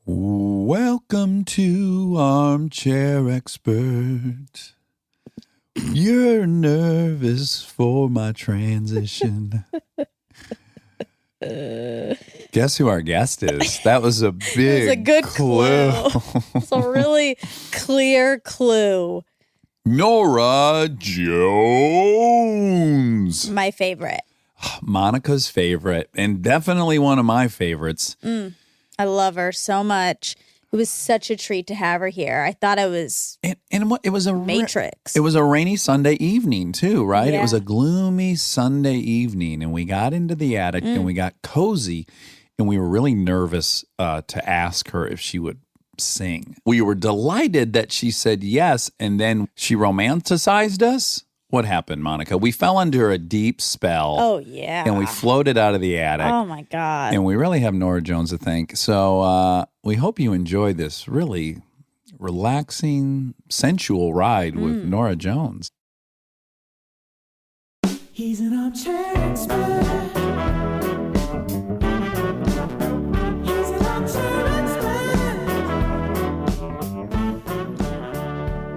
Welcome to Armchair Expert. You're nervous for my transition. Guess who our guest is? That was a big It was a good clue. It's a really clear clue. Norah Jones. My favorite. Monica's favorite, and definitely one of my favorites. I love her so much. It was such a treat to have her here. I thought it was And it was a Matrix. It was a rainy Sunday evening too, right? Yeah. It was a gloomy Sunday evening, and we got into the attic and we got cozy, and we were really nervous to ask her if she would sing. We were delighted that she said yes, and then she romanticized us. What happened, Monica? We fell under a deep spell. Oh, yeah. And we floated out of the attic. Oh, my God. And we really have Norah Jones to thank. So we hope you enjoy this really relaxing, sensual ride with Norah Jones. He's an armchair expert. He's an armchair expert.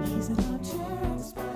He's an armchair expert.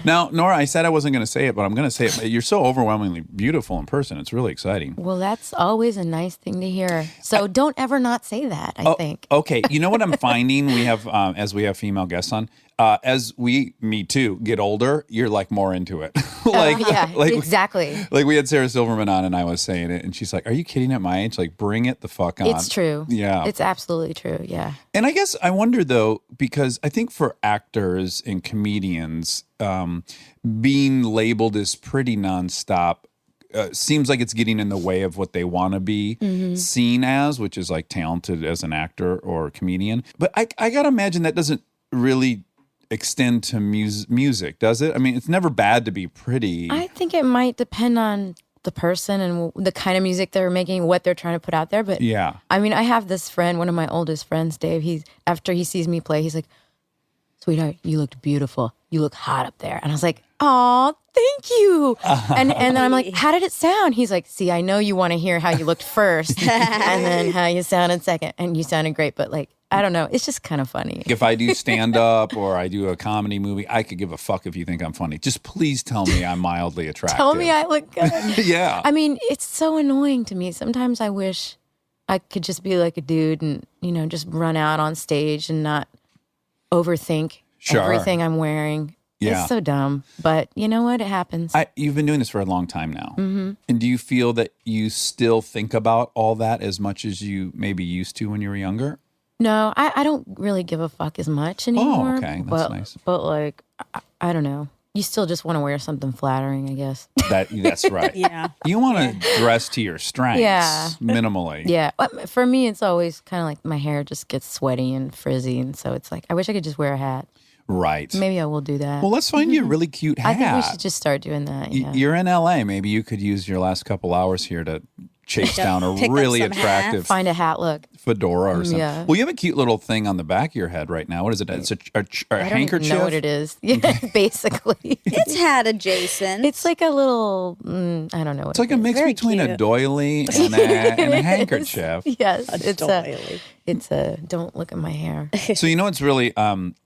Now, Norah, I said I wasn't going to say it, but I'm going to say it. You're so overwhelmingly beautiful in person. It's really exciting. Well, that's always a nice thing to hear. So don't ever not say that, I think. Okay. You know what I'm finding? We have, as we have female guests on, as we, me too, get older, you're like more into it. Exactly. Like we had Sarah Silverman on and I was saying it and she's like, are you kidding at my age? Like bring it the fuck on. It's true. Yeah. It's absolutely true. Yeah. And I guess I wonder though, because I think for actors and comedians, being labeled as pretty nonstop seems like it's getting in the way of what they want to be seen as, which is like talented as an actor or a comedian. But I got to imagine that doesn't really extend to music, does it? I mean, it's never bad to be pretty. I think it might depend on the person and the kind of music they're making, what they're trying to put out there. But yeah. I mean, I have this friend, one of my oldest friends, Dave. After he sees me play, he's like, sweetheart, you looked beautiful. You look hot up there. And I was like, aw, thank you. And then I'm like, how did it sound? He's like, see, I know you want to hear how you looked first and then how you sounded second. And you sounded great, but like, I don't know. It's just kind of funny. If I do stand-up or I do a comedy movie, I could give a fuck if you think I'm funny. Just please tell me I'm mildly attractive. Tell me I look good. Yeah. I mean, it's so annoying to me. Sometimes I wish I could just be like a dude and, just run out on stage and not overthink everything I'm wearing. Yeah. It's so dumb. But you know what? It happens. You've been doing this for a long time now. Mm-hmm. And do you feel that you still think about all that as much as you maybe used to when you were younger? No, I don't really give a fuck as much anymore. Oh, okay. That's nice. But like, I don't know. You still just want to wear something flattering, I guess. That's right. Yeah. You want to dress to your strengths minimally. Yeah. But for me, it's always kind of like my hair just gets sweaty and frizzy. And so it's like, I wish I could just wear a hat. Right. Maybe I will do that. Well, let's find you a really cute hat. I think we should just start doing that. Yeah. You're in LA. Maybe you could use your last couple hours here to chase down a Pick up really some attractive Find a hat look. fedora or something. Yeah. Well, you have a cute little thing on the back of your head right now. What is it? It's a I don't handkerchief? even know what it is. Yeah, basically. It's hat adjacent. It's like a little, I don't know what It's like a mix Very between a cute. doily and a handkerchief. Yes. doily. It's a, don't look at my hair. So you know what's really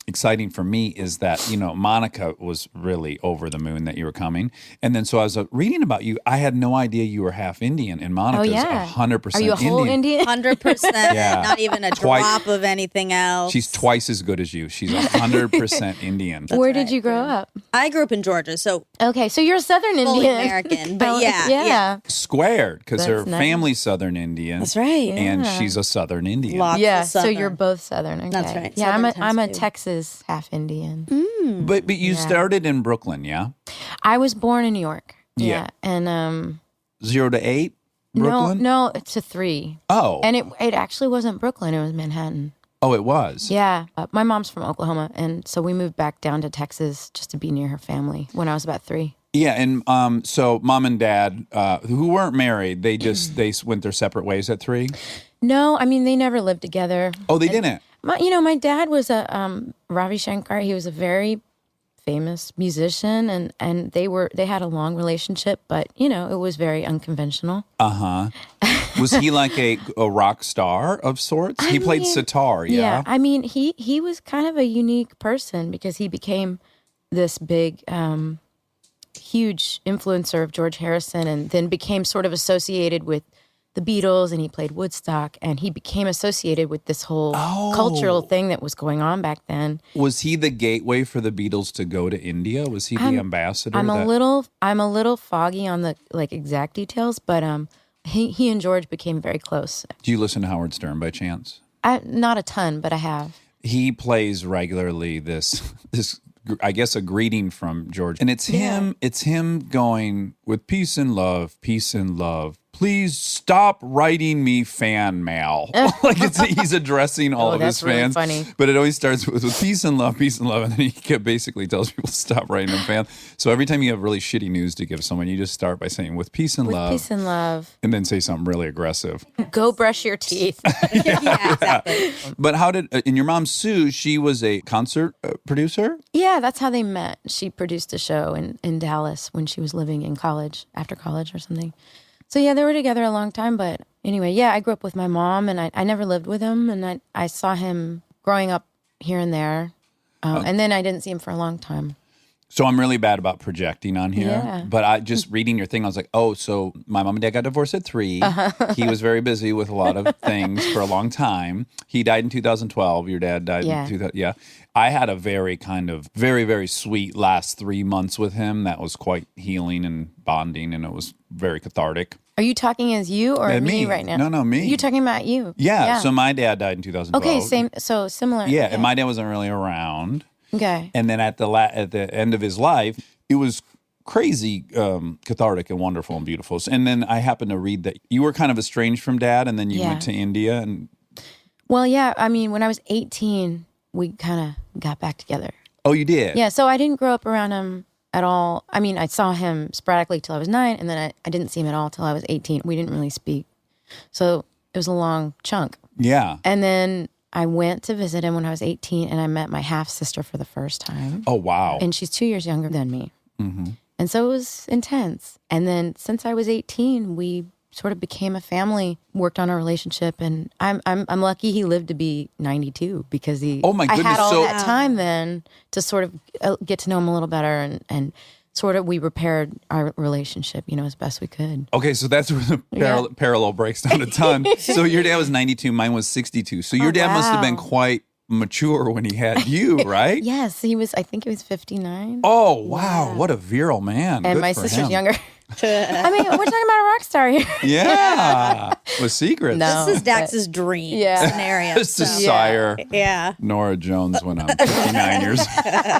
exciting for me is that, Monica was really over the moon that you were coming. And then so I was reading about you. I had no idea you were half Indian, and Monica's 100% Are you a whole Indian? 100%. Yeah. Not even a drop of anything else. She's twice as good as you. She's 100% Indian. Where did you grow up? I grew up in Georgia, so Okay, so you're a Southern fully Indian. American. But yeah. Squared, because her That's nice. family's Southern Indian. That's right. And Yeah. she's a Southern Indian. Lots Yeah, of so Southern. you're both Southern. Okay. That's right. Yeah, Southern I'm a times two. Texas half Indian. But you Yeah. started in Brooklyn, yeah? I was born in New York. Yeah. And 0 to 8, Brooklyn? no, it's a 3. Oh. And it actually wasn't Brooklyn, it was Manhattan. Oh, it was? Yeah. My mom's from Oklahoma, and so we moved back down to Texas just to be near her family when I was about 3. Yeah, and so mom and dad, who weren't married, they went their separate ways at 3? No, I mean, they never lived together. Oh, they didn't? My dad was a Ravi Shankar. He was a very famous musician, and they had a long relationship, but it was very unconventional. Uh-huh. Was he like a rock star of sorts? He played sitar, yeah? I mean, he was kind of a unique person because he became this big, huge influencer of George Harrison, and then became sort of associated with the Beatles, and he played Woodstock, and he became associated with this whole cultural thing that was going on back then. Was he the gateway for the Beatles to go to India? Was he the ambassador? I'm a little foggy on the like exact details, but he and George became very close. Do you listen to Howard Stern by chance? Not a ton, but I have. He plays regularly this I guess a greeting from George, and it's him going with peace and love, please stop writing me fan mail. Like he's addressing all of his fans. Really funny. But it always starts with peace and love, and then he basically tells people to stop writing them fan. So every time you have really shitty news to give someone, you just start by saying with peace and love, and then say something really aggressive. Go brush your teeth. Yeah, exactly. But how did and your mom Sue? She was a concert producer. Yeah, that's how they met. She produced a show in Dallas when she was living in college, after college or something. So yeah, they were together a long time. But anyway, yeah, I grew up with my mom, and I never lived with him, and I saw him growing up here and there, and then I didn't see him for a long time. So I'm really bad about projecting on here, Yeah. but I just reading your thing, I was like, oh, so my mom and dad got divorced at 3. He was very busy with a lot of things for a long time. He died in 2012. Your dad died in 2000. Yeah. I had a very kind of very, very sweet last 3 months with him. That was quite healing and bonding, and it was very cathartic. Are you talking as you or me right now? No, me. You're talking about you. Yeah. So my dad died in 2012. Okay, same. So similar. Yeah, okay. and my dad wasn't really around. Okay. And then at the end of his life, it was crazy cathartic and wonderful and beautiful. And then I happened to read that you were kind of estranged from dad, and then you went to India. And well, yeah. I mean, when I was 18, we kind of got back together. Oh, you did? Yeah. So I didn't grow up around him at all. I mean, I saw him sporadically till I was 9, and then I didn't see him at all till I was 18. We didn't really speak. So it was a long chunk. Yeah. And then I went to visit him when I was 18, and I met my half-sister for the first time. Oh, wow. And she's 2 years younger than me. Mm-hmm. And so it was intense. And then since I was 18, we sort of became a family, worked on our relationship, and I'm lucky he lived to be 92 because Oh my goodness! I had all that time then to sort of get to know him a little better, and sort of we repaired our relationship, as best we could. Okay, so that's where the parallel breaks down a ton. So your dad was 92, mine was 62. So your dad must have been quite mature when he had you, right? Yes, he was. I think he was 59. Oh wow, what a virile man! And Good my for sister's him. younger. I mean, we're talking about a rock star here. Yeah, with secrets. No. This is Dax's dream scenario. Just to sire Yeah. Norah Jones when I'm 59 years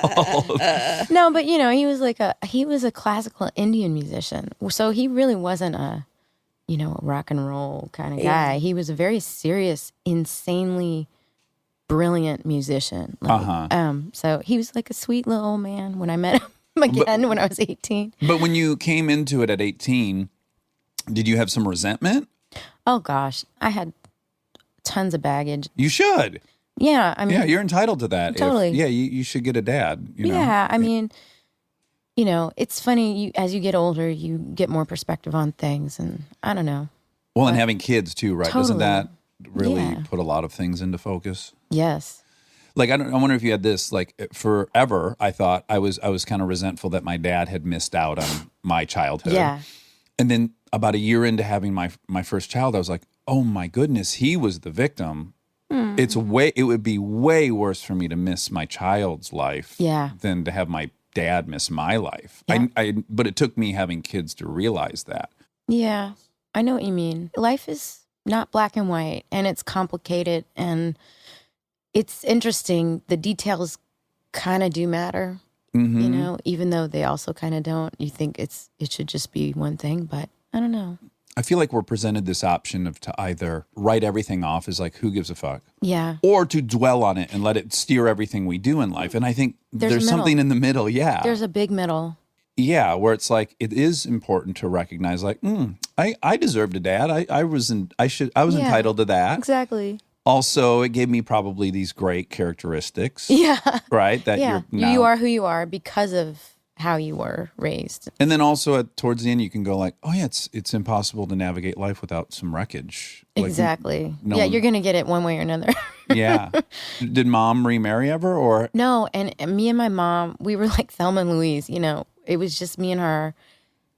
old. No, but he was a classical Indian musician. So he really wasn't a rock and roll kind of guy. He was a very serious, insanely brilliant musician. So he was like a sweet little old man when I met him again when I was 18. But when you came into it at 18, did you have some resentment? Oh gosh, I had tons of baggage. You should. Yeah, I mean, Yeah, you're entitled to that. Totally. You should get a dad. Yeah, I mean, it's funny. As you get older, you get more perspective on things, and I don't know. Well, and having kids too, right? Doesn't Totally. that really Yeah. put a lot of things into focus? Yes. Like I wonder if you had this. Like forever, I thought I was kind of resentful that my dad had missed out on my childhood. Yeah. And then about a year into having my first child, I was like, oh my goodness, he was the victim. It would be way worse for me to miss my child's life than to have my dad miss my life. Yeah. But it took me having kids to realize that. Yeah, I know what you mean. Life is not black and white, and it's complicated, and it's interesting. The details kind of do matter, even though they also kind of don't. You think it should just be one thing, but I don't know. I feel like we're presented this option of to either write everything off as like, who gives a fuck? Yeah. Or to dwell on it and let it steer everything we do in life. And I think there's something in the middle. Yeah. There's a big middle. Yeah, where it's like it is important to recognize, like, I deserved a dad. I was entitled to that. Exactly. Also, it gave me probably these great characteristics. Yeah. Right. That Yeah. you're now, You are who you are because of how you were raised. And then also towards the end, you can go like, oh yeah, it's impossible to navigate life without some wreckage. Like, Exactly. no yeah, one- you're going to get it one way or another. Yeah. Did mom remarry ever or? No, and me and my mom, we were like Thelma and Louise, you know. It was just me and her,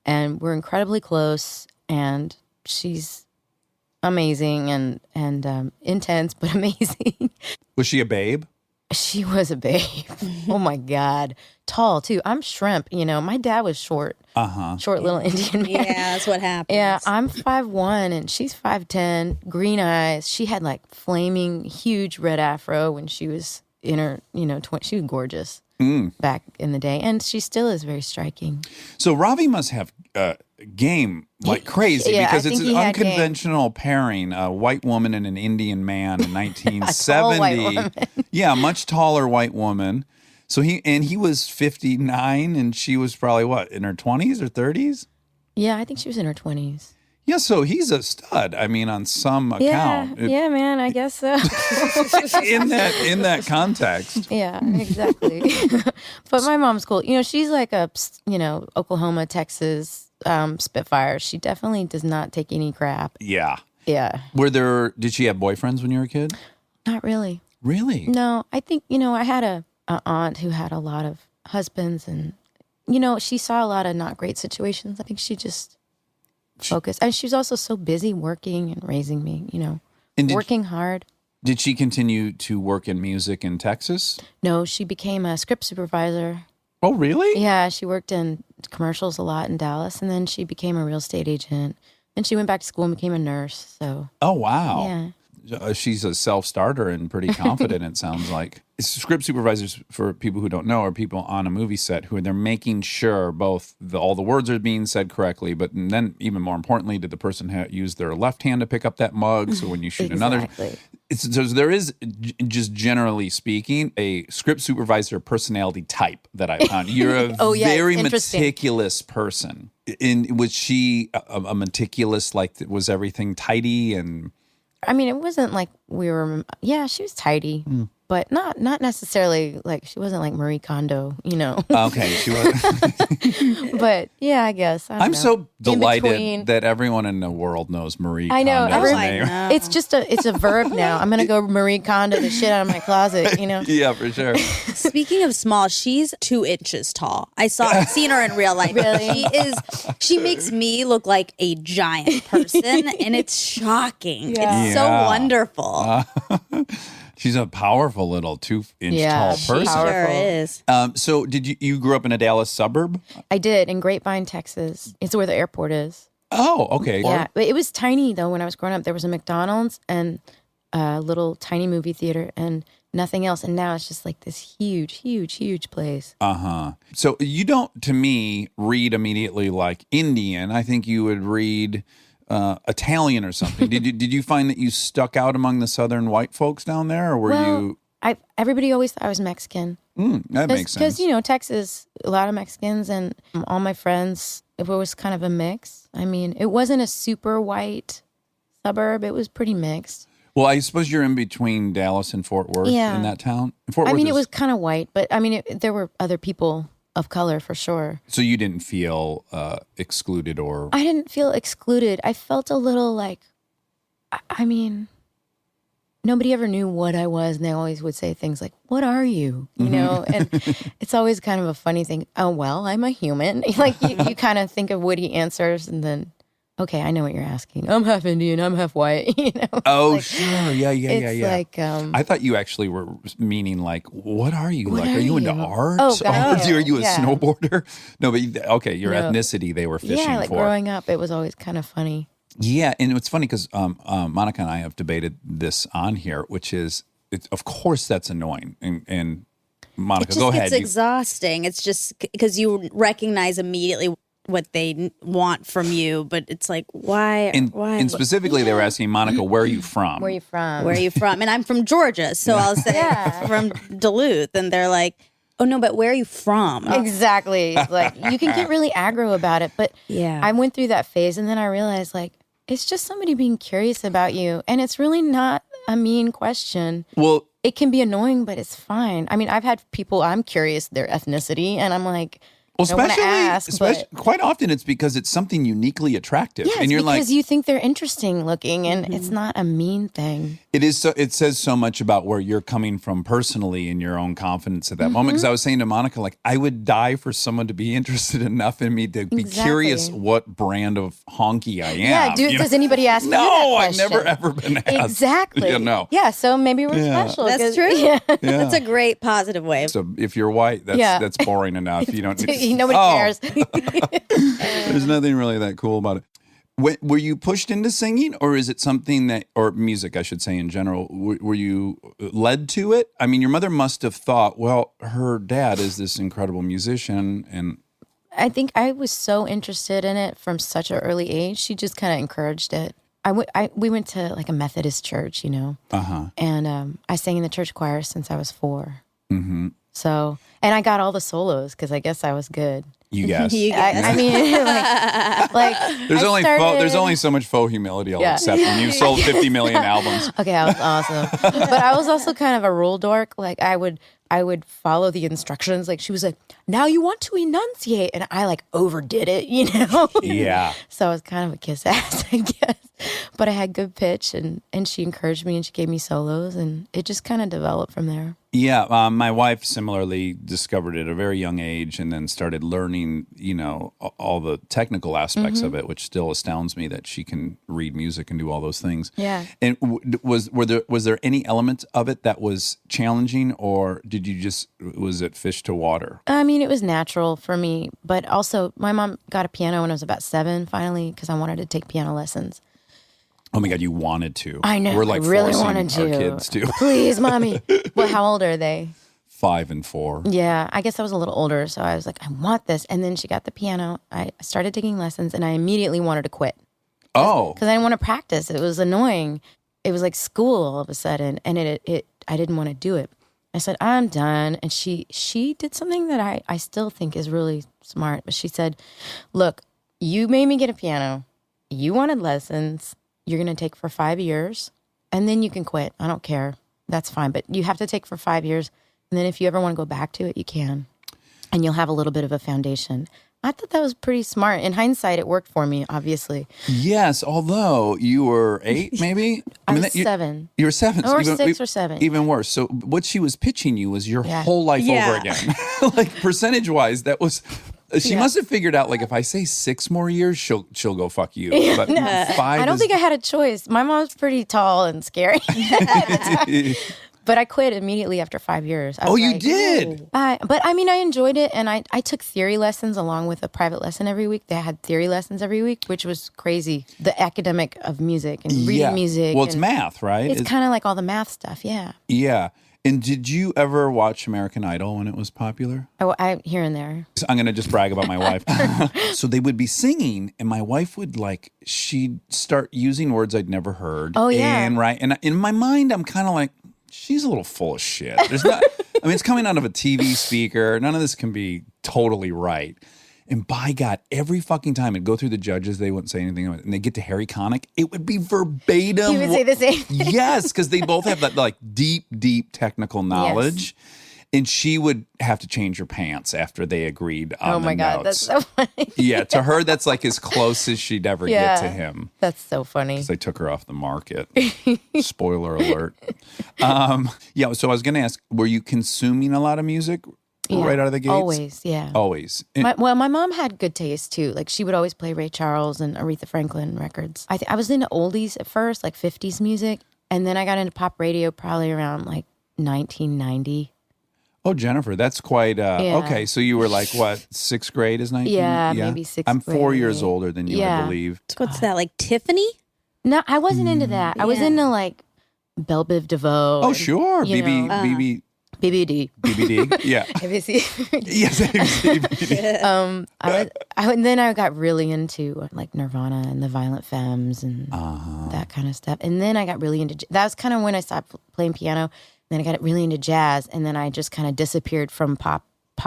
and we're incredibly close, and she's amazing and intense, but amazing. Was she a babe? She was a babe. Oh my God. Tall too. I'm shrimp, you know. My dad was short. Short little Indian man. Yeah, that's what happens. Yeah, I'm 5'1" and she's 5'10", green eyes. She had like flaming, huge red afro when she was in her, you know, she was gorgeous back in the day. And she still is very striking. So Ravi must have game like crazy Yeah, I because it's think an he had game. unconventional pairing, a white woman and an Indian man in 1970. tall white woman. Yeah, a much taller white woman. So he was 59 and she was probably what, in her 20s or 30s? Yeah, I think she was in her 20s. Yeah, so he's a stud. I mean, on some Yeah, account. yeah, man, I guess so. In that context. Yeah, exactly. But my mom's cool. You know, she's like a, you know, Oklahoma, Texas Spitfire. She definitely does not take any crap. Yeah. Yeah. Did she have boyfriends when you were a kid? Not really. Really? No, I think, you know, I had a aunt who had a lot of husbands and, you know, she saw a lot of not great situations. I think she just focused. And she was also so busy working and raising me, you know, And working hard. Did she continue to work in music in Texas? No, she became a script supervisor. Oh, really? Yeah, she worked in commercials a lot in Dallas, and then she became a real estate agent. Then she went back to school and became a nurse. So, Oh, wow. yeah. She's a self-starter and pretty confident, it sounds like. Script supervisors, for people who don't know, are people on a movie set who they're making sure both all the words are being said correctly, but then even more importantly, did the person use their left hand to pick up that mug? So when you shoot another... Exactly. So there is, just generally speaking, a script supervisor personality type that I found. You're a Oh, yeah, it's very interesting. meticulous person. Was she a meticulous, like, was everything tidy and... I mean, it wasn't like we were. Yeah, she was tidy, but not necessarily like she wasn't like Marie Kondo, you know. Okay, she was. But yeah, I guess I don't I'm know. so In delighted between. that everyone in the world knows Marie I know, Kondo's every- name. know. It's just it's a verb now. I'm gonna go Marie Kondo the shit out of my closet, you know. Yeah, for sure. Speaking of small, she's 2 inches tall. I've seen her in real life. Really? She makes me look like a giant person, and it's shocking. Yeah. It's so Yeah. wonderful. She's a powerful little 2-inch Yeah, tall she's person. powerful. Sure is. So did you grew up in a Dallas suburb? I did in Grapevine, Texas. It's where the airport is. Oh, okay. Yeah, but it was tiny though. When I was growing up, there was a McDonald's and a little tiny movie theater and nothing else. And now it's just like this huge, huge, huge place. So you don't, to me, read immediately like Indian. I think you would read Italian or something. Did you find that you stuck out among the Southern white folks down there, or were you? Everybody always thought I was Mexican. That makes sense. Because, you know, Texas, a lot of Mexicans and all my friends, it was kind of a mix. I mean, it wasn't a super white suburb. It was pretty mixed. Well, I suppose you're in between Dallas and Fort Worth Yeah. in that town. Fort I Worth mean, it is- was kind of white, but I mean, there were other people of color for sure. So you didn't feel excluded or? I didn't feel excluded. I felt a little like, I mean, nobody ever knew what I was, and they always would say things like, "What are you?" You know, and it's always kind of a funny thing. Oh, well, I'm a human. Like you kind of think of witty answers, and then, okay, I know what you're asking. I'm half Indian. I'm half white. You know. Oh, Like, sure. Yeah. It's like, I thought you actually were meaning like, what are you? What Like, are you into are you? art? Oh, Or God, are you a yeah. snowboarder? No, but okay, your No. ethnicity they were fishing yeah, like for. growing up, it was always kind of funny. Yeah, and it's funny because Monica and I have debated this on here, which is, of course, that's annoying. And Monica, It just go gets ahead. exhausting. It's just because you recognize immediately what they want from you, but it's like, why? Why? And specifically, they were asking Monica, where are you from? Where are you from? Where are you from? And I'm from Georgia, so I'll say Yeah. from Duluth, and they're like, oh no, but where are you from? Exactly. Like you can get really aggro about it, but Yeah. I went through that phase and then I realized like it's just somebody being curious about you and it's really not a mean question. Well, It can be annoying, but it's fine. I mean, I've had people I'm curious their ethnicity and I'm like, Well, I wanna especially, ask, but- quite often it's because it's something uniquely attractive, Yeah, and it's you're because like, you think they're interesting looking, and it's not a mean thing. it is. So it says so much about where you're coming from personally in your own confidence at that moment. Because I was saying to Monica, like, I would die for someone to be interested enough in me to be Exactly. curious what brand of honky I am. Yeah, you know? does anybody ask you that No, I've question? never ever been asked. Exactly. Yeah, no. Yeah, so maybe we're Yeah. special. That's 'cause- true. Yeah. That's a great positive way. So if you're white, that's boring enough. You don't. Nobody cares. There's nothing really that cool about it. Were you pushed into singing, or is it something that, or music, I should say in general, were you led to it? I mean, your mother must have thought, well, her dad is this incredible musician, and I think I was so interested in it from such an early age. She just kind of encouraged it. We went to like a Methodist church, and I sang in the church choir since I was 4. Mm-hmm. So, and I got all the solos because I guess I was good. You guess. You guess. I mean, like There's I there's started- only so much faux humility I'll Yeah. accept when you've sold 50 million albums. Okay, I was awesome. But I was also kind of a rule dork. Like I would follow the instructions. Like she was like, now you want to enunciate. And I like overdid it, Yeah. So I was kind of a kiss ass, I guess. But I had good pitch and she encouraged me and she gave me solos and it just kind of developed from there. Yeah, my wife similarly discovered it at a very young age and then started learning, all the technical aspects of it, which still astounds me that she can read music and do all those things. Yeah. And was there any element of it that was challenging, or was it fish to water? I mean, it was natural for me, but also my mom got a piano when I was about 7 finally because I wanted to take piano lessons. Oh my God, you wanted to. I know. We're like I really forcing wanted our to. kids to. Please, mommy. Well, how old are they? 5 and 4. Yeah, I guess I was a little older, so I was like, I want this. And then she got the piano. I started taking lessons, and I immediately wanted to quit Oh. because I didn't want to practice. It was annoying. It was like school all of a sudden, and I didn't want to do it. I said, I'm done. And she did something that I still think is really smart. But she said, look, you made me get a piano. You wanted lessons. You're going to take for 5 years, and then you can quit. I don't care. That's fine. But you have to take for 5 years. And then if you ever want to go back to it, you can. And you'll have a little bit of a foundation. I thought that was pretty smart. In hindsight, it worked for me, obviously. Yes, although you were 8, maybe? I was you- 7. You were 7. Or 6 or 7. Even worse. So what she was pitching you was your Yeah. whole life Yeah. over again. Like percentage-wise, that was... She must have figured out, like, if I say 6 more years, she'll go fuck you. But 5 I don't think I had a choice. My mom's pretty tall and scary. But I quit immediately after 5 years. I Oh, was you like, did? But I mean, I enjoyed it. And I took theory lessons along with a private lesson every week. They had theory lessons every week, which was crazy. The academic of music and reading music. Well, it's and math, right? It's kind of like all the math stuff. Yeah. Yeah. And did you ever watch American Idol when it was popular? I here and there. So I'm going to just brag about my wife. So they would be singing, and my wife would she'd start using words I'd never heard. Oh, yeah. And in my mind, I'm kind of like, she's a little full of shit. There's not, I mean, it's coming out of a TV speaker. None of this can be totally right. And by God, every fucking time it'd go through the judges, they wouldn't say anything. And they get to Harry Connick, it would be verbatim. You would say the same thing. Yes, because they both have that like deep technical knowledge. And she would have to change her pants after they agreed on Oh the my God, notes. that's so funny. Yeah, to her, that's like as close as she'd ever get to him. That's so funny. Because they took her off the market. Spoiler alert. Yeah, so I was going to ask, were you consuming a lot of music right out of the gates? Always, yeah. Always. My mom had good taste too. Like she would always play Ray Charles and Aretha Franklin records. I was into oldies at first, like 50s music. And then I got into pop radio probably around like 1990. Oh, Jennifer, that's quite okay. So you were like what, 6th grade is 19? Yeah, maybe 6th I'm 4 grade. years older than you, I Yeah. believe. What's that, like Tiffany? No, I wasn't into that. I was Yeah. into like Belle Biv DeVoe. Oh, and, sure. you know, BBD. BBD. Yeah. ABC. Yes. BBD. Then I got really into like Nirvana and the Violent Femmes and that kind of stuff. And then I got really into that was kind of when I stopped playing piano. Then I got really into jazz, and then I just kind of disappeared from pop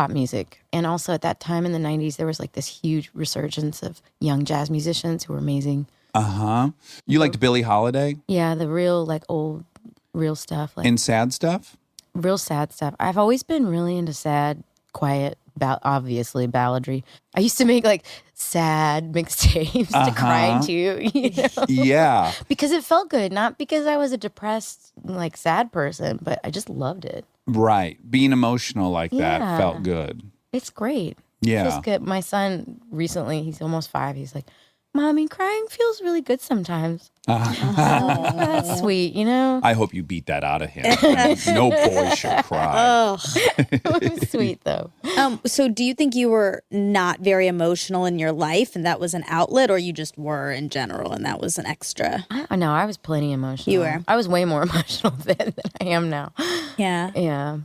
music. And also at that time in the 90s, there was like this huge resurgence of young jazz musicians who were amazing. You liked Billie Holiday Yeah, the real like old real stuff, like and sad stuff? real sad stuff. I've always been really into sad, quiet, obviously balladry. I used to make like sad mixtapes to cry to, you know? Yeah. Because it felt good, not because I was a depressed, like sad person, but I just loved it. Right. Being emotional like that Yeah. felt good. It's great. Yeah. It feels good. My son recently, he's almost 5. He's like, Mommy, crying feels really good sometimes. That's sweet, you know? I hope you beat that out of him. No boy should cry. It was sweet, though. So do you think you were not very emotional in your life and that was an outlet, or you just were in general and that was an extra? I know, I was plenty emotional. You were. I was way more emotional then than I am now. Yeah. Yeah.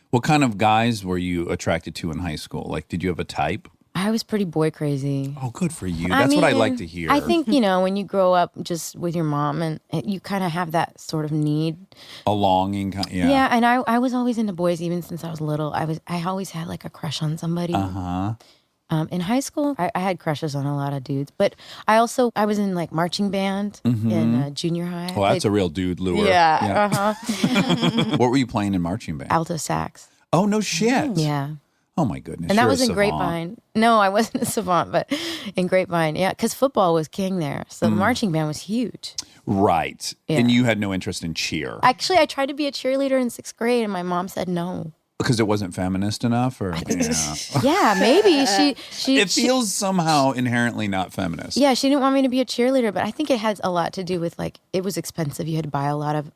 What kind of guys were you attracted to in high school? Like, did you have a type? I was pretty boy crazy. Oh, good for you. That's what I like to hear. I think, you know, when you grow up just with your mom and you kind of have that sort of need. A longing. Yeah. Yeah, and I was always into boys even since I was little. I always had like a crush on somebody. Uh-huh. In high school, I had crushes on a lot of dudes, but I was in like marching band in junior high. Well, that's a real dude lure. Yeah. What were you playing in marching band? Alto sax. Oh, no shit. Yeah. Oh, my goodness. And that You're was a in savant. Grapevine. No, I wasn't a savant, but in Grapevine. Yeah, because football was king there. So the marching band was huge. Right. Yeah. And you had no interest in cheer Actually, I tried to be a cheerleader in 6th grade, and my mom said no. because it wasn't feminist enough, or Yeah, maybe she. it feels somehow inherently not feminist. Yeah, she didn't want me to be a cheerleader, but I think it had a lot to do with like it was expensive. You had to buy a lot of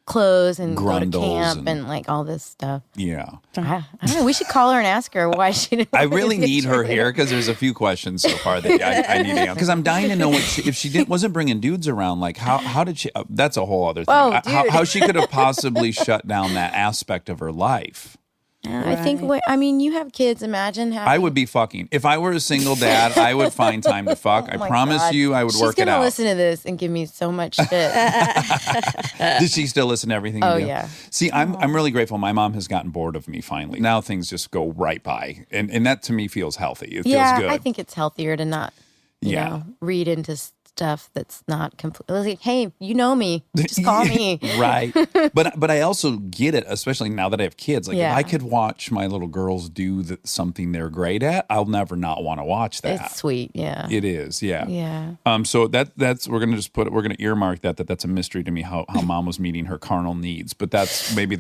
clothes and go to Grundles camp and- and like all this stuff. Yeah. I don't know. We should call her and ask her why she didn't. I want me to really be a need her cheerleader. here because there's a few questions so far that I need to answer. Because I'm dying to know if she wasn't bringing dudes around, like how did she? That's a whole other thing. Oh, dude. How she could have possibly shut down that aspect of her life. I think. I mean, you have kids. Imagine having. I would be fucking. If I were a single dad, I would find time to fuck. I Oh my promise God. you, I would work She's it gonna out. listen to this and give me so much shit. Does she still listen to everything you Oh, do? yeah. See, I'm really grateful. My mom has gotten bored of me finally. Now things just go right by. And that to me feels healthy. It Yeah, feels good. I think it's healthier to not, you Yeah. know, read into stuff that's not completely. Like, hey, you know me, just call me. Right. But I also get it, especially now that I have kids. Like Yeah. if I could watch my little girls do something they're great at, I'll never not want to watch that. It's sweet, yeah. It is, yeah. Yeah. So that's we're gonna earmark that's a mystery to me how mom was meeting her carnal needs. But that'll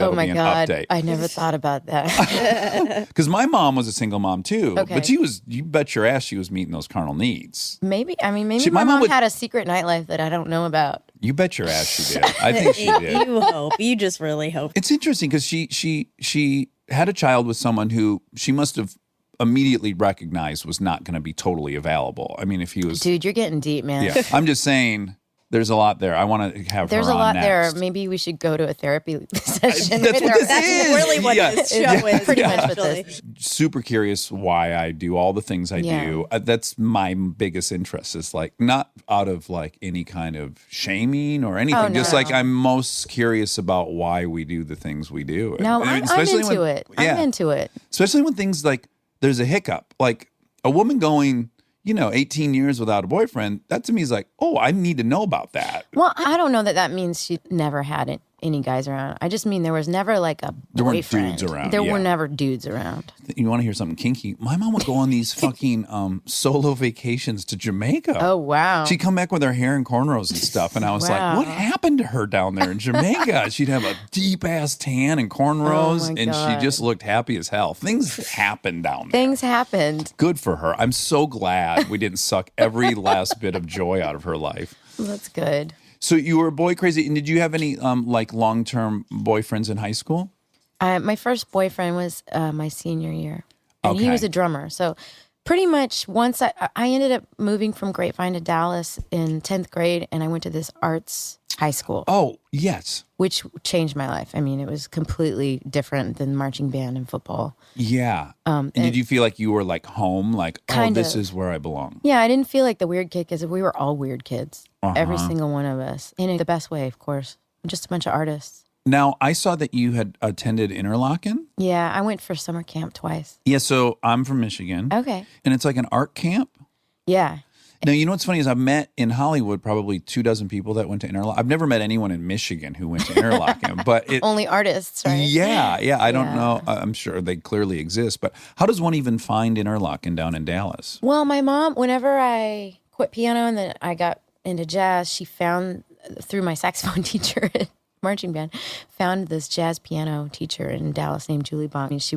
Oh my be an God, update. I never thought about that. Because my mom was a single mom too. Okay. But you bet your ass she was meeting those carnal needs. Maybe my my mom mom would- had a secret nightlife that I don't know about. You bet your ass she did. I think she did. You hope. You just really hope. It's interesting because she had a child with someone who she must have immediately recognized was not going to be totally available. I mean, if he was, Dude, you're getting deep, man. yeah. I'm just saying, there's a lot there. I want to have. There's her a on lot there. next. Maybe we should go to a therapy session. That's what this That's is. really what Yeah. this show is. Pretty much what actually. this. Super curious why I do all the things I Yeah. do. That's my biggest interest. Is like not out of like any kind of shaming or anything. Oh, no. Just like I'm most curious about why we do the things we do. No, And I'm especially into when- it. Yeah. I'm into it. Especially when things like there's a hiccup, like a woman going, 18 years without a boyfriend. That to me is like, oh, I need to know about that. Well, I don't know that means she never had any guys around. I just mean there was never like a There weren't boyfriend. dudes around, There yeah. were never dudes around. You want to hear something kinky? My mom would go on these fucking solo vacations to Jamaica. Oh, wow. She'd come back with her hair and cornrows and stuff, and I was like, Wow. "What happened to her down there in Jamaica?" She'd have a deep ass tan and cornrows, Oh, my and God. she just looked happy as hell. Things happened down there. Things happened. Good for her. I'm so glad we didn't suck every last bit of joy out of her life. That's good. So you were boy crazy, and did you have any like long term boyfriends in high school? My first boyfriend was my senior year, and he Okay. was a drummer. So pretty much once I ended up moving from Grapevine to Dallas in 10th grade, and I went to this arts high school, Oh yes, which changed my life. I mean, it was completely different than marching band and football. yeah. And did you feel like you were like home? Like, oh, Kind this of. is where I belong. Yeah, I didn't feel like the weird kid because we were all weird kids, every Uh-huh. single one of us, in the best way, of course. Just a bunch of artists. Now I saw that you had attended Interlochen. Yeah, I went for summer camp twice. Yeah, so I'm from Michigan. Okay. And it's like an art camp. Yeah. Now, you know what's funny is I've met in Hollywood probably 24 people that went to Interlochen. I've never met anyone in Michigan who went to Interlochen, but Only artists, right? Yeah. I don't Yeah. know. I'm sure they clearly exist, but how does one even find Interlochen down in Dallas? Well, my mom, whenever I quit piano and then I got into jazz, she found, through my saxophone teacher at marching band, found this jazz piano teacher in Dallas named Julie Baum. I mean, she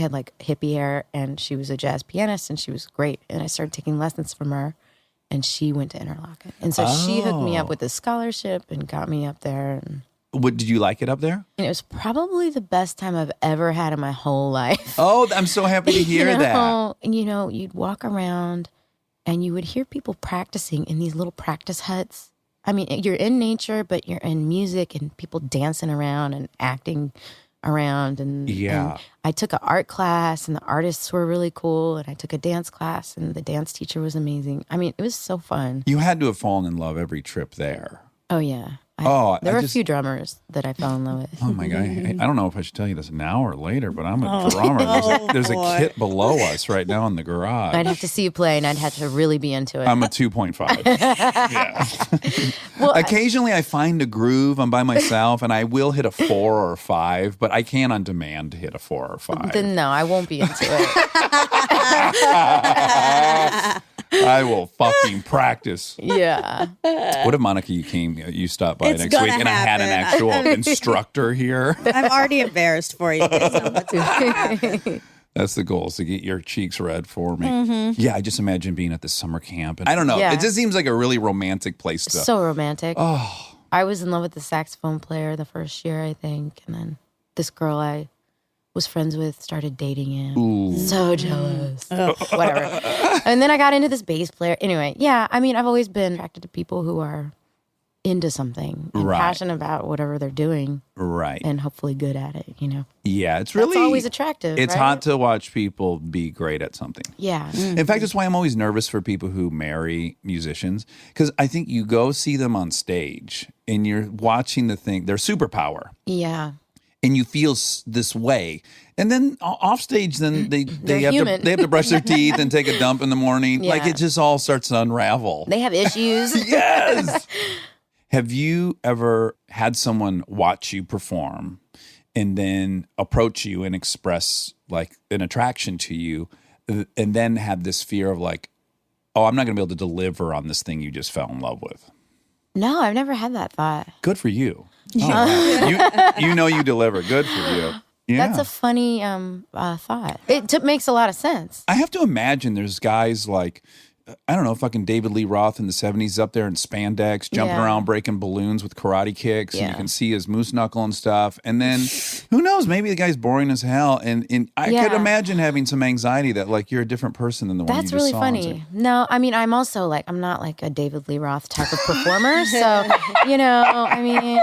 had like hippie hair and she was a jazz pianist and she was great. And I started taking lessons from her and she went to Interlochen. And so she hooked me up with a scholarship and got me up there. And What, did you like it up there? it was probably the best time I've ever had in my whole life. Oh, I'm so happy to hear that. And you'd walk around and you would hear people practicing in these little practice huts. I mean, you're in nature, but you're in music and people dancing around and acting around. And I took an art class and the artists were really cool. And I took a dance class and the dance teacher was amazing. I mean, it was so fun. You had to have fallen in love every trip there. Oh, yeah. There were a few drummers that I fell in love with. Oh my God. I don't know if I should tell you this now or later, but I'm a drummer. There's a kit below us right now in the garage. I'd have to see you play and I'd have to really be into it. I'm a 2.5. Yeah. Well, occasionally I find a groove. I'm by myself and I will hit a 4 or a 5, but I can't on demand hit a 4 or 5. Then no, I won't be into it. I will fucking practice. Yeah. What if, Monica, you stopped by It's next week gonna and I had an happen. actual instructor here? I'm already embarrassed for you. That's the goal, is to get your cheeks red for me. Yeah, I just imagine being at the summer camp. And I don't know. Yeah. It just seems like a really romantic place to. So romantic. Oh, I was in love with the saxophone player the first year, I think. And then this girl I was friends with started dating him. ooh. So jealous. Whatever. And then I got into this bass player. Anyway, yeah, I mean, I've always been attracted to people who are into something and Right. passionate about whatever they're doing Right. and hopefully good at it, Yeah, it's really. That's always attractive, It's right? hot to watch people be great at something. Yeah. In fact, that's why I'm always nervous for people who marry musicians, because I think you go see them on stage and you're watching the thing, their superpower, Yeah. and you feel this way. And then off stage, then they have human. to brush their teeth and take a dump in the morning. Yeah. Like it just all starts to unravel. They have issues. Yes. Have you ever had someone watch you perform and then approach you and express like an attraction to you, and then had this fear of like, oh, I'm not going to be able to deliver on this thing you just fell in love with? No, I've never had that thought. Good for you. Oh, wow. you deliver. Good for you. Yeah. That's a funny thought. It makes a lot of sense. I have to imagine there's guys like, I don't know, fucking David Lee Roth in the 70s up there in spandex, jumping Yeah. around, breaking balloons with karate kicks, and you Yeah. can see his moose knuckle and stuff. And then, who knows, maybe the guy's boring as hell. And I could Yeah. imagine having some anxiety that, like, you're a different person than the one you That's just really saw. funny. It's like, No, I mean, I'm also like, I'm not like a David Lee Roth type of performer. So, I mean,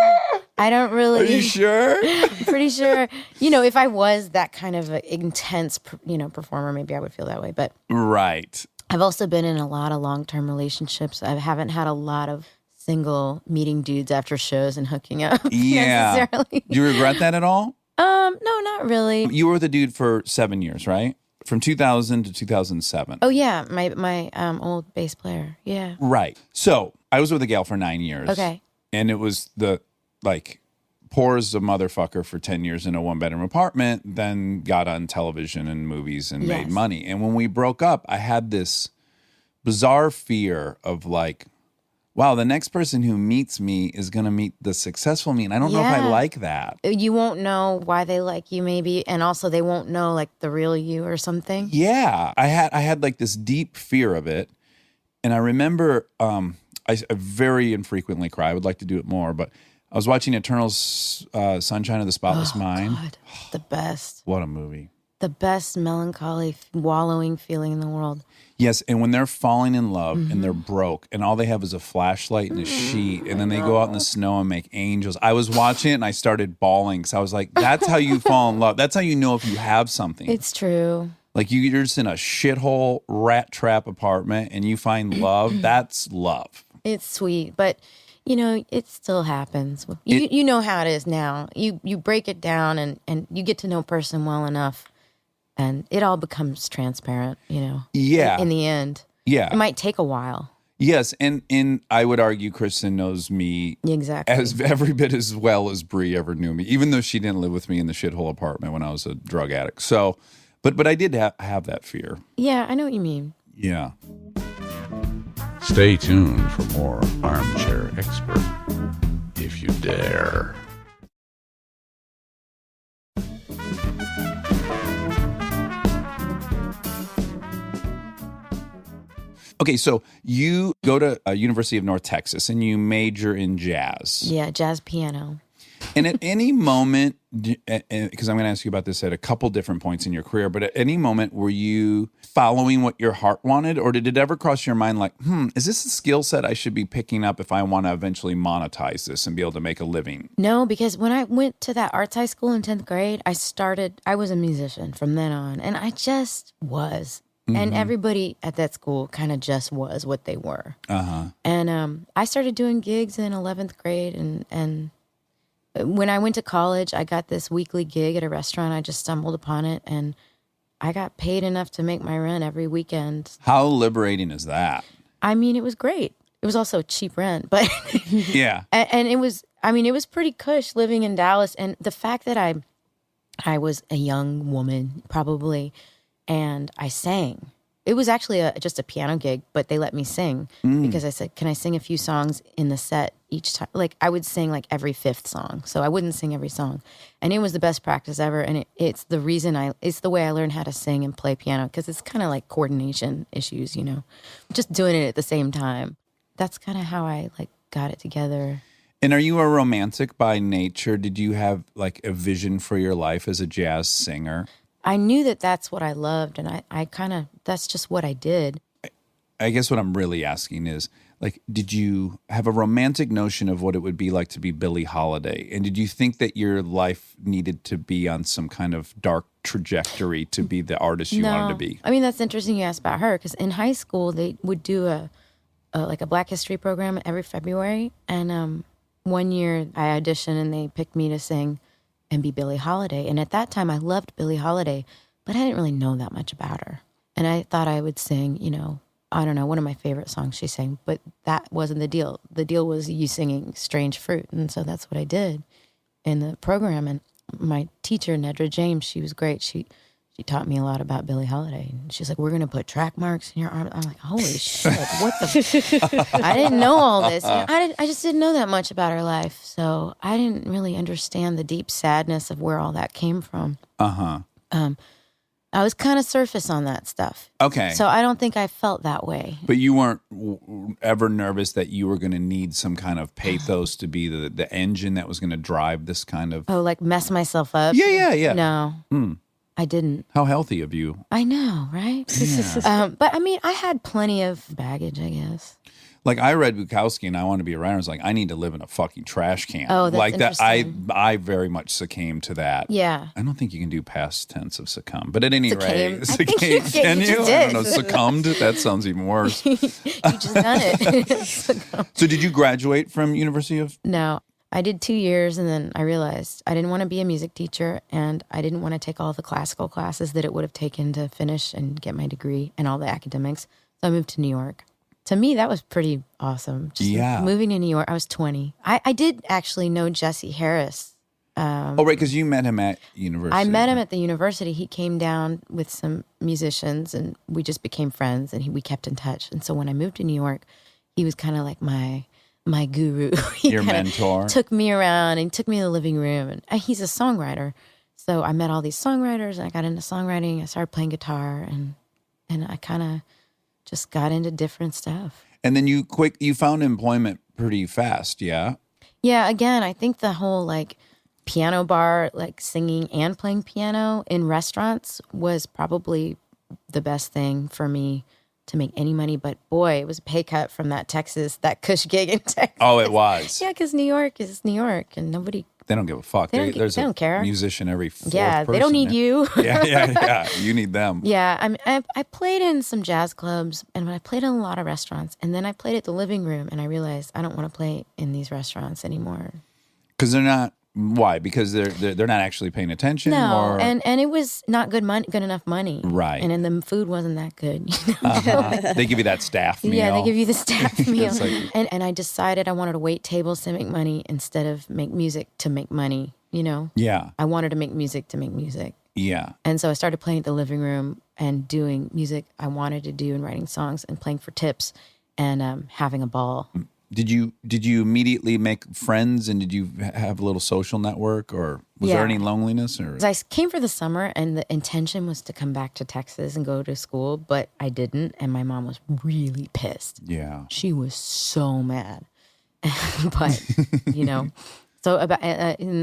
I don't really. are you sure? I'm pretty sure, if I was that kind of a intense, performer, maybe I would feel that way. But Right. I've also been in a lot of long-term relationships. I haven't had a lot of single meeting dudes after shows and hooking up Yeah. necessarily. Do you regret that at all? No, not really. You were with the dude for 7 years, right? From 2000 to 2007. Oh yeah, my old bass player. Yeah. Right. So I was with a gal for 9 years. Okay. And it was poor as a motherfucker for 10 years in a 1-bedroom apartment, then got on television and movies and made Yes. money. And when we broke up, I had this bizarre fear of like, wow, the next person who meets me is going to meet the successful me. And I don't know if I Yeah. like that. You won't know why they like you, maybe, and also they won't know like the real you or something. Yeah. I had like this deep fear of it. And I remember I very infrequently cry. I would like to do it more, but I was watching Eternal Sunshine of the Spotless Mind. God, the best. What a movie. The best melancholy, wallowing feeling in the world. Yes, and when they're falling in love and they're broke and all they have is a flashlight and a sheet and then they go out in the snow and make angels. I was watching it and I started bawling because I was like, that's how you fall in love. That's how you know if you have something. It's true. Like you're just in a shithole rat trap apartment and you find love. That's love. It's sweet, but it still happens. You know how it is now. You break it down and you get to know a person well enough and it all becomes transparent, Yeah. in the end. Yeah. It might take a while. Yes, and I would argue Kristen knows me Exactly. as every bit as well as Bree ever knew me, even though she didn't live with me in the shithole apartment when I was a drug addict. So, but I did have that fear. Yeah, I know what you mean. Yeah. Stay tuned for more Armchair Expert, if you dare. Okay, so you go to University of North Texas and you major in jazz. Yeah, jazz piano. And at any moment, because I'm going to ask you about this at a couple different points in your career, but at any moment, were you following what your heart wanted, or did it ever cross your mind like, is this a skill set I should be picking up if I want to eventually monetize this and be able to make a living? No, because when I went to that arts high school in 10th grade, I was a musician from then on, and I just was. And everybody at that school kind of just was what they were. And I started doing gigs in 11th grade. And when I went to college, I got this weekly gig at a restaurant. I just stumbled upon it. And I got paid enough to make my rent every weekend. How liberating is that? I mean, it was great. It was also cheap rent. But Yeah. and it was pretty cush living in Dallas. And the fact that I was a young woman, probably, and I sang. It was actually just a piano gig, but they let me sing because I said, can I sing a few songs in the set each time? Like, I would sing like every fifth song. So I wouldn't sing every song. And it was the best practice ever. And it's the way I learned how to sing and play piano, because it's kind of like coordination issues, just doing it at the same time. That's kind of how I got it together. And are you a romantic by nature? Did you have like a vision for your life as a jazz singer? I knew that that's what I loved, and that's just what I did. I guess what I'm really asking is, did you have a romantic notion of what it would be like to be Billie Holiday? And did you think that your life needed to be on some kind of dark trajectory to be the artist you wanted to be? I mean, that's interesting you asked about her, because in high school, they would do a Black History program every February. And one year I auditioned, and they picked me to sing and be Billie Holiday. And at that time, I loved Billie Holiday, but I didn't really know that much about her. And I thought I would sing, I don't know, one of my favorite songs she sang, but that wasn't the deal. The deal was you singing Strange Fruit. And so that's what I did in the program. And my teacher, Nedra James, she was great. She taught me a lot about Billie Holiday. And she's like, we're going to put track marks in your arm. I'm like, holy shit, what the? I didn't know all this. I just didn't know that much about her life. So I didn't really understand the deep sadness of where all that came from. I was kind of surface on that stuff. Okay. So I don't think I felt that way. But you weren't ever nervous that you were going to need some kind of pathos to be the engine that was going to drive this kind of... Oh, like mess myself up? Yeah. No. I didn't. How healthy of you. I know, right? Yeah. But I mean, I had plenty of baggage, I guess. Like, I read Bukowski and I wanted to be a writer. I was like, I need to live in a fucking trash can. Oh, that's like that. interesting. I very much succumbed to that. Yeah. I don't think you can do past tense of succumb. But at any Succumb. rate, I think you can. Can You you? just I did. don't know. Succumbed? That sounds even worse. You just done it. So did you graduate from University of... No, I did 2 years, and then I realized I didn't want to be a music teacher, and I didn't want to take all the classical classes that it would have taken to finish and get my degree and all the academics. So I moved to New York. To me, that was pretty awesome. Just moving to New York, I was 20. I did actually know Jesse Harris. Oh, right, because you met him at university. I met him at the university. He came down with some musicians, and we just became friends, and we kept in touch. And so when I moved to New York, he was kind of like my guru. Your mentor. Took me around and took me to the living room. And he's a songwriter. So I met all these songwriters, and I got into songwriting. I started playing guitar, and I kind of just got into different stuff. And then you found employment pretty fast, yeah? Yeah, again, I think the whole piano bar, singing and playing piano in restaurants was probably the best thing for me to make any money. But boy, it was a pay cut from that cush gig in Texas. Oh, it was? Yeah, because New York is New York, and nobody... They don't give a fuck. They There's don't care. Musician every fourth Yeah, they don't person need there. you. Yeah. You need them. Yeah, I played in some jazz clubs, and I played in a lot of restaurants, and then I played at the living room, and I realized I don't want to play in these restaurants anymore. Because they're not Why? Because they're not actually paying attention. No, or? and it was not good enough money. Right. And then the food wasn't that good. You know? They give you that staff meal. Yeah, they give you the staff meal. It's like- and I decided I wanted to wait tables to make money instead of make music to make money, you know? Yeah. I wanted to make music to make music. Yeah. And so I started playing at the living room and doing music I wanted to do and writing songs and playing for tips and having a ball. Did you immediately make friends, and did you have a little social network, or was there any loneliness? Or I came for the summer, and the intention was to come back to Texas and go to school, but I didn't, and my mom was really pissed. Yeah. She was so mad, but you know. So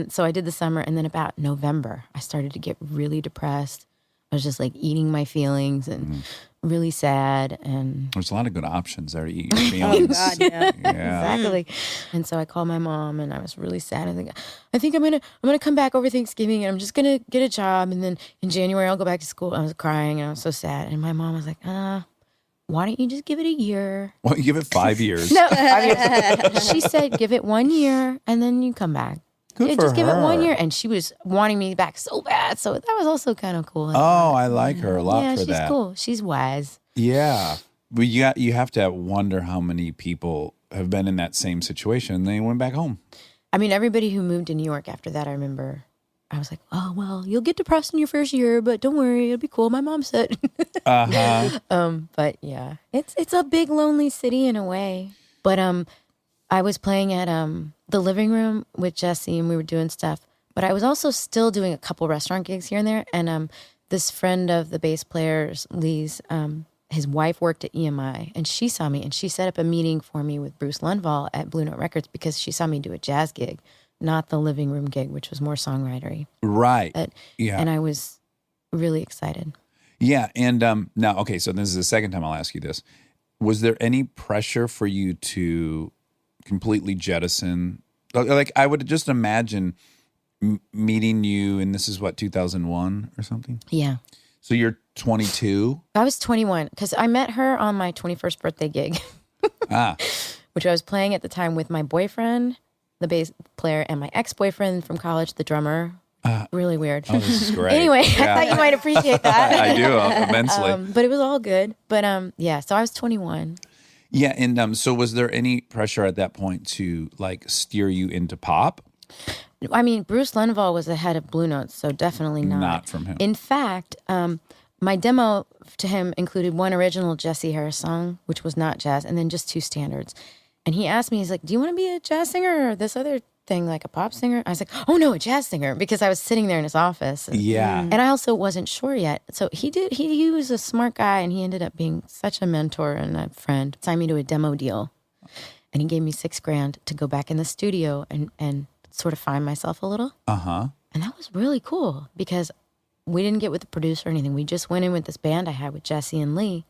so I did the summer, and then about November, I started to get really depressed. I was just like eating my feelings and really sad, and There's a lot of good options there to eat your feelings. God, yeah. Yeah. exactly. And so I called my mom, and I was really sad. I think I'm gonna come back over Thanksgiving, and I'm just gonna get a job, and then in January I'll go back to school. I was crying, and I was so sad. And my mom was like, why don't you just give it a year? Well, you give it 5 years. No, 5 years. She said, give it 1 year, and then you come back. Good for just give it 1 her. year. And she was wanting me back so bad. So that was also kind of cool. Oh, I like her a lot yeah, for she's that. cool. She's wise. Yeah. But you have to wonder how many people have been in that same situation and they went back home. I mean, everybody who moved to New York after that, I remember, I was like, oh, well, you'll get depressed in your first year, but don't worry, it'll be cool. My mom said. But yeah, it's a big lonely city in a way. But I was playing at the living room with Jesse, and we were doing stuff. But I was also still doing a couple restaurant gigs here and there. And this friend of the bass player's, Lee's, his wife worked at EMI, and she saw me, and she set up a meeting for me with Bruce Lundvall at Blue Note Records because she saw me do a jazz gig, not the living room gig, which was more songwritery. Right. Yeah. And I was really excited. Yeah. And now, okay, so this is the second time I'll ask you this. Was there any pressure for you to completely jettison? Like, I would just imagine meeting you, and this is what, 2001 or something? Yeah. So you're 22? I was 21 because I met her on my 21st birthday gig, which I was playing at the time with my boyfriend, the bass player, and my ex-boyfriend from college, the drummer. Really weird. Oh, this is great. Anyway, Yeah. I thought you might appreciate that. I do immensely. But it was all good. But yeah, so I was 21. Yeah, and so was there any pressure at that point to like steer you into pop? I mean, Bruce Lundvall was the head of Blue Notes, so definitely not. Not from him. In fact, my demo to him included one original Jesse Harris song, which was not jazz, and then just 2 standards. And he asked me, he's like, do you want to be a jazz singer or this other thing, like a pop singer? I was like, oh no, a jazz singer, because I was sitting there in his office. Yeah. And I also wasn't sure yet. So he was a smart guy, and he ended up being such a mentor and a friend. Signed me to a demo deal. And he gave me $6,000 to go back in the studio and sort of find myself a little. Uh-huh. And that was really cool because we didn't get with the producer or anything. We just went in with this band I had with Jesse and Lee,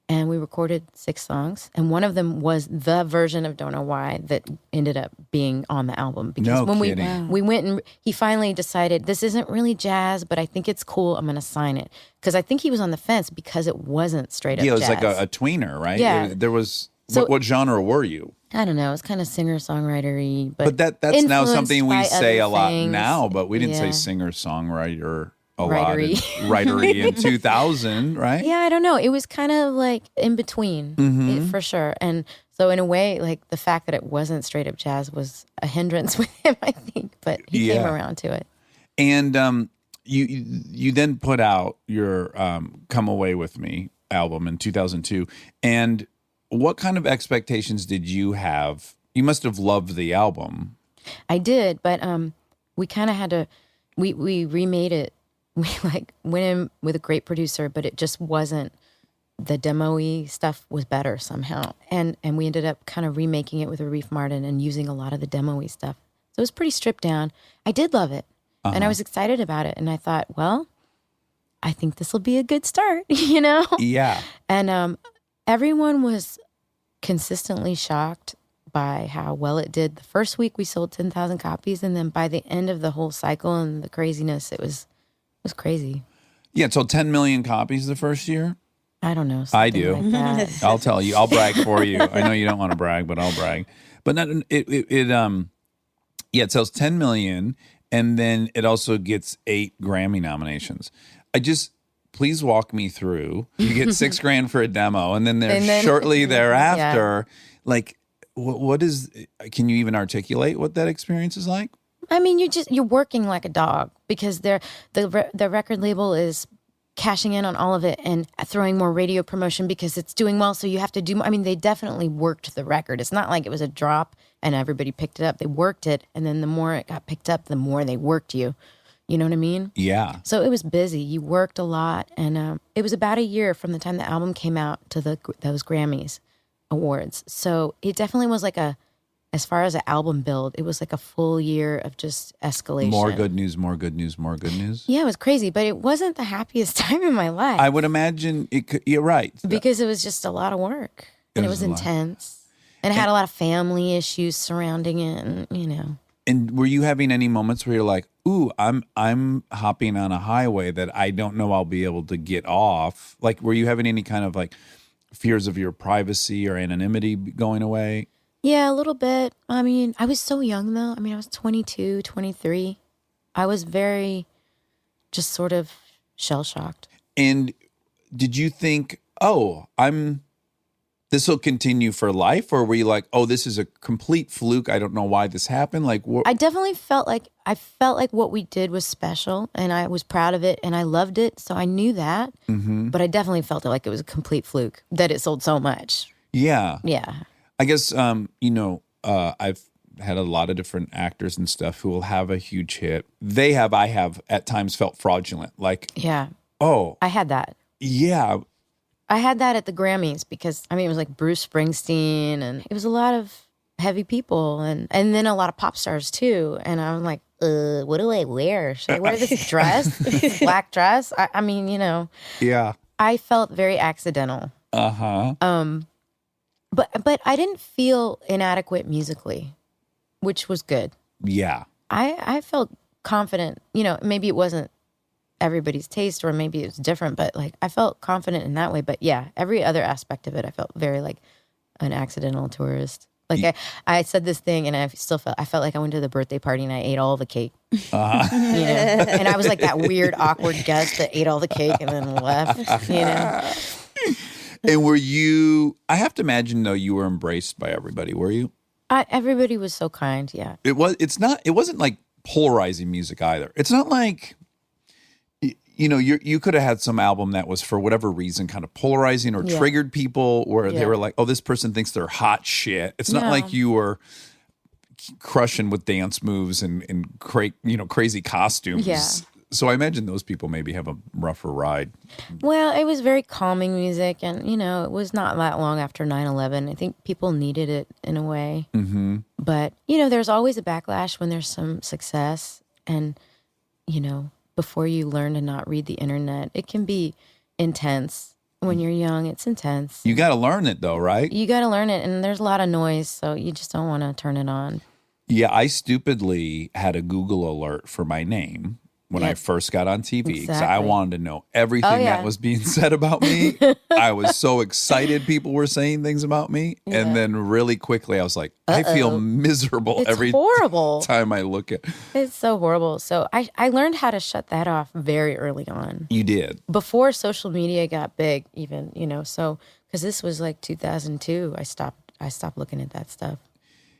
and we recorded 6 songs. And one of them was the version of Don't Know Why that ended up being on the album. Because No when kidding. we went and he finally decided, this isn't really jazz, but I think it's cool. I'm going to sign it. Because I think he was on the fence because it wasn't straight up Yeah, it was jazz. like a tweener, right? Yeah. There was, So- what genre were you? I don't know. It's kind of singer-songwritery. But that's now influenced something we by say other a lot things. now, but we didn't say Yeah. singer-songwriter a Writery. lot. Writery in 2000, right? Yeah, I don't know. It was kind of like in between, Mm-hmm. for sure. And so in a way, like the fact that it wasn't straight up jazz was a hindrance with him, I think. But he came Yeah. around to it. And you then put out your Come Away With Me album in 2002. And what kind of expectations did you have? You must have loved the album. I did, but we kind of had to. We remade it. We like went in with a great producer, but it just wasn't. The demo-y stuff was better somehow, and we ended up kind of remaking it with Arif Martin and using a lot of the demo-y stuff. So it was pretty stripped down. I did love it, and I was excited about it. And I thought, well, I think this will be a good start, you know. Yeah. And everyone was consistently shocked by how well it did. The first week we sold 10,000 copies, and then by the end of the whole cycle and the craziness, it was crazy. Yeah, it sold 10 million copies the first year. I don't know. I something do. Like that. I'll tell you. I'll brag for you. I know you don't want to brag, but I'll brag. But not, Yeah, it sells 10 million, and then it also gets 8 Grammy nominations. Please walk me through. You get $6,000 for a demo, and then shortly thereafter, like, what is? Can you even articulate what that experience is like? I mean, you're working like a dog because the record label is cashing in on all of it and throwing more radio promotion because it's doing well. So you have to do more. I mean, they definitely worked the record. It's not like it was a drop and everybody picked it up. They worked it. And then the more it got picked up, the more they worked you. You know what I mean? Yeah. So it was busy. You worked a lot. And it was about a year from the time the album came out to those Grammys awards. So it definitely was like as far as an album build, it was like a full year of just escalation. More good news, more good news, more good news. Yeah, it was crazy, but it wasn't the happiest time in my life. I would imagine it could, you're right. Because it was just a lot of work. And it was intense. And it had a lot of family issues surrounding it, and, you know. And were you having any moments where you're like, ooh, I'm hopping on a highway that I don't know I'll be able to get off? Like, were you having any kind of like fears of your privacy or anonymity going away? Yeah, a little bit. I mean, I was so young, though. I mean, I was 22, 23. I was very just sort of shell-shocked. And did you think, this will continue for life? Or were you like, oh, this is a complete fluke. I don't know why this happened. Like, I definitely felt like what we did was special, and I was proud of it, and I loved it. So I knew that. Mm-hmm. But I definitely felt like it was a complete fluke that it sold so much. Yeah. Yeah. I guess, I've had a lot of different actors and stuff who will have a huge hit. I have at times felt fraudulent. Like, yeah. Oh. I had that. Yeah. I had that at the Grammys because, I mean, it was like Bruce Springsteen, and it was a lot of heavy people, and then a lot of pop stars too. And I was like, what do I wear? Should I wear this dress? This black dress? I mean, you know. Yeah. I felt very accidental. Uh-huh. But I didn't feel inadequate musically, which was good. Yeah. I felt confident. You know, maybe it wasn't everybody's taste, or maybe it was different, but like I felt confident in that way. But yeah, every other aspect of it, I felt very like an accidental tourist. Like I said this thing, and I felt like I went to the birthday party and I ate all the cake. Uh-huh. You know? And I was like that weird, awkward guest that ate all the cake and then left. You know. And were you? I have to imagine though you were embraced by everybody. Were you? Everybody was so kind. Yeah. It wasn't like polarizing music either. It's not like. You know, you could have had some album that was for whatever reason kind of polarizing or triggered people where they were like, oh, this person thinks they're hot shit. It's not like you were crushing with dance moves and crazy costumes. Yeah. So I imagine those people maybe have a rougher ride. Well, it was very calming music, and, you know, it was not that long after 9/11. I think people needed it in a way. Mm-hmm. But, you know, there's always a backlash when there's some success, and, you know, before you learn to not read the internet, it can be intense. When you're young, it's intense. You got to learn it though, right? You got to learn it, and there's a lot of noise, so you just don't want to turn it on. Yeah, I stupidly had a Google alert for my name when I first got on TV. Because I wanted to know everything that was being said about me. I was so excited people were saying things about me. Yeah. And then really quickly I was like, I feel miserable every time I look at it. It's so horrible. So I learned how to shut that off very early on. You did? Before social media got big even, you know. So, because this was like 2002, I stopped looking at that stuff.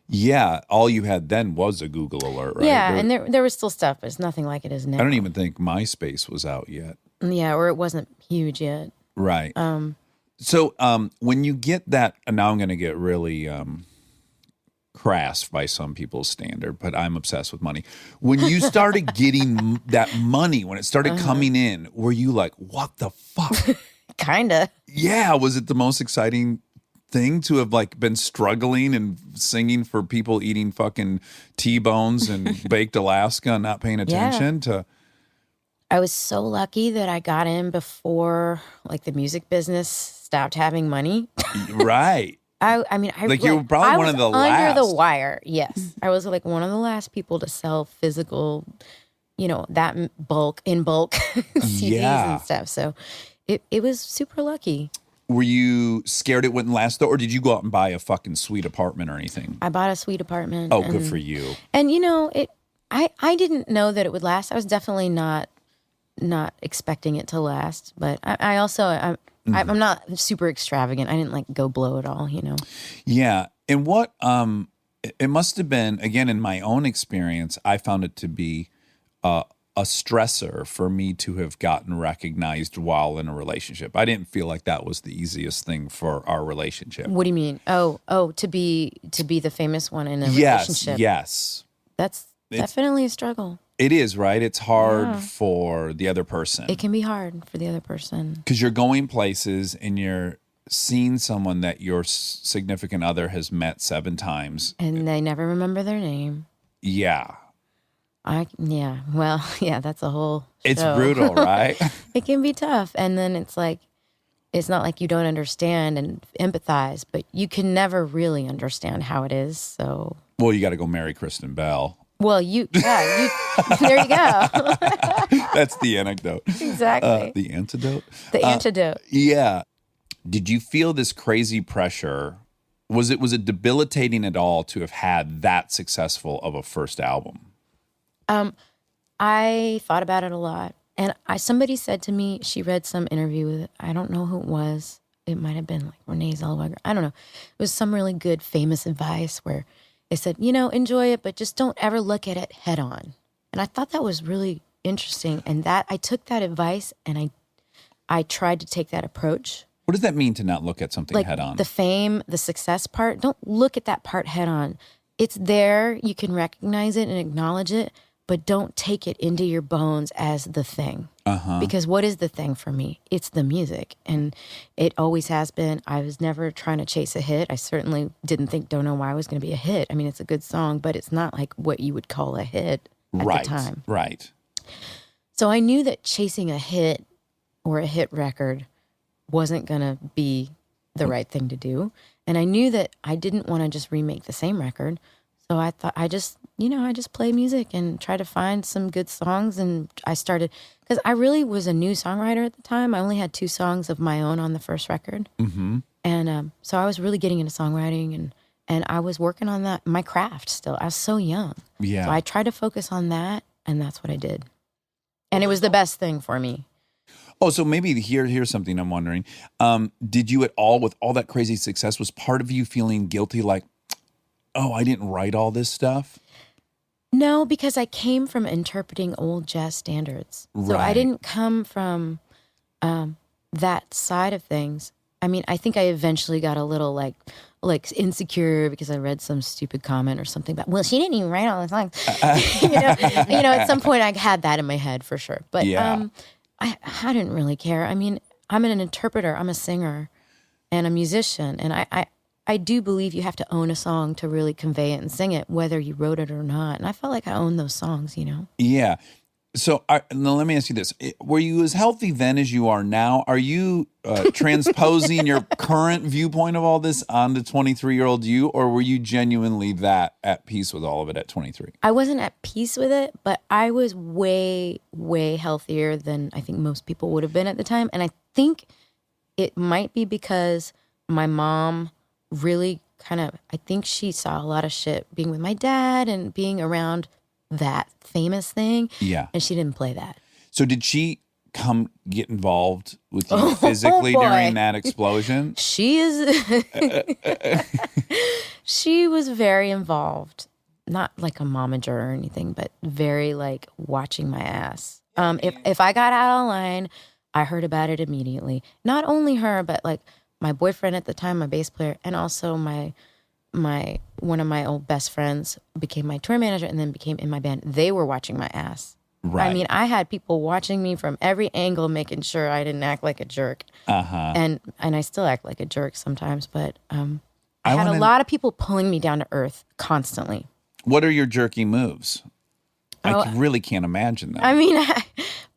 Yeah, all you had then was a Google alert, right? Yeah, and there was still stuff, but it's nothing like it is now. I don't even think MySpace was out yet. Yeah, or it wasn't huge yet. Right. So when you get that, and now I'm going to get really crass by some people's standard, but I'm obsessed with money. When you started getting that money, when it started coming in, were you like, what the fuck? Kinda. Yeah, was it the most exciting thing to have like been struggling and singing for people eating fucking T-bones and baked Alaska and not paying attention to? I was so lucky that I got in before like the music business stopped having money. Right. I mean, you were probably one of the last. Under the wire, yes. I was like one of the last people to sell physical, you know, that in bulk CDs and stuff. So it was super lucky. Were you scared it wouldn't last though, or did you go out and buy a fucking sweet apartment or anything? I bought a sweet apartment. Oh, good for you. And you know, I didn't know that it would last. I was definitely not expecting it to last. But I'm not super extravagant. I didn't like go blow it all, you know. Yeah. And what it must have been, again, in my own experience, I found it to be a stressor for me to have gotten recognized while in a relationship. I didn't feel like that was the easiest thing for our relationship. What do you mean? Oh, to be the famous one in a relationship. Yes. That's definitely a struggle. It is, right? It's hard for the other person. It can be hard for the other person. Because you're going places and you're seeing someone that your significant other has met 7 times. And they never remember their name. Yeah. That's a whole show. It's brutal, right? It can be tough. And then it's like, it's not like you don't understand and empathize, but you can never really understand how it is. So, well, you got to go marry Kristen Bell. Well, there you go. That's the anecdote. Exactly. The antidote? The antidote. Yeah. Did you feel this crazy pressure? Was it debilitating at all to have had that successful of a first album? I thought about it a lot. And somebody said to me, she read some interview with, I don't know who it was. It might have been like Renee Zellweger. I don't know. It was some really good, famous advice where they said, you know, enjoy it, but just don't ever look at it head on. And I thought that was really interesting. And that I took that advice and I tried to take that approach. What does that mean to not look at something head on? The fame, the success part, don't look at that part head on. It's there. You can recognize it and acknowledge it, but don't take it into your bones as the thing. Because what is the thing for me? It's the music. And it always has been. I was never trying to chase a hit. I certainly Don't Know Why was going to be a hit. I mean, it's a good song, but it's not like what you would call a hit at the time. Right. So I knew that chasing a hit or a hit record wasn't going to be the right thing to do. And I knew that I didn't want to just remake the same record. So I thought I just play music and try to find some good songs. And I started, because I really was a new songwriter at the time. I only had 2 songs of my own on the first record. Mm-hmm. And so I was really getting into songwriting and I was working on that, my craft still. I was so young. Yeah. So I tried to focus on that, and that's what I did. And it was the best thing for me. Oh, so maybe here's something I'm wondering. Did you at all, with all that crazy success, was part of you feeling guilty like, oh, I didn't write all this stuff? No, because I came from interpreting old jazz standards. Right. So I didn't come from that side of things. I mean, I think I eventually got a little like insecure because I read some stupid comment or something about, well, she didn't even write all the songs. you know, at some point I had that in my head for sure. But I didn't really care. I mean, I'm an interpreter, I'm a singer and a musician. And I do believe you have to own a song to really convey it and sing it, whether you wrote it or not. And I felt like I owned those songs, you know? Yeah. So now let me ask you this. Were you as healthy then as you are now? Are you transposing your current viewpoint of all this on the 23-year-old you, or were you genuinely that at peace with all of it at 23? I wasn't at peace with it, but I was way, way healthier than I think most people would have been at the time. And I think it might be because my mom really I think she saw a lot of shit being with my dad and being around that famous thing. Yeah. And she didn't play that. So did she come get involved with you physically during that explosion? She was very involved. Not like a momager or anything, but very like watching my ass. If I got out of line, I heard about it immediately. Not only her, but like my boyfriend at the time, my bass player, and also my one of my old best friends became my tour manager and then became in my band. They were watching my ass. Right. I mean, I had people watching me from every angle, making sure I didn't act like a jerk. And I still act like a jerk sometimes, but I had a lot of people pulling me down to earth constantly. What are your jerky moves? I really can't imagine them. I mean,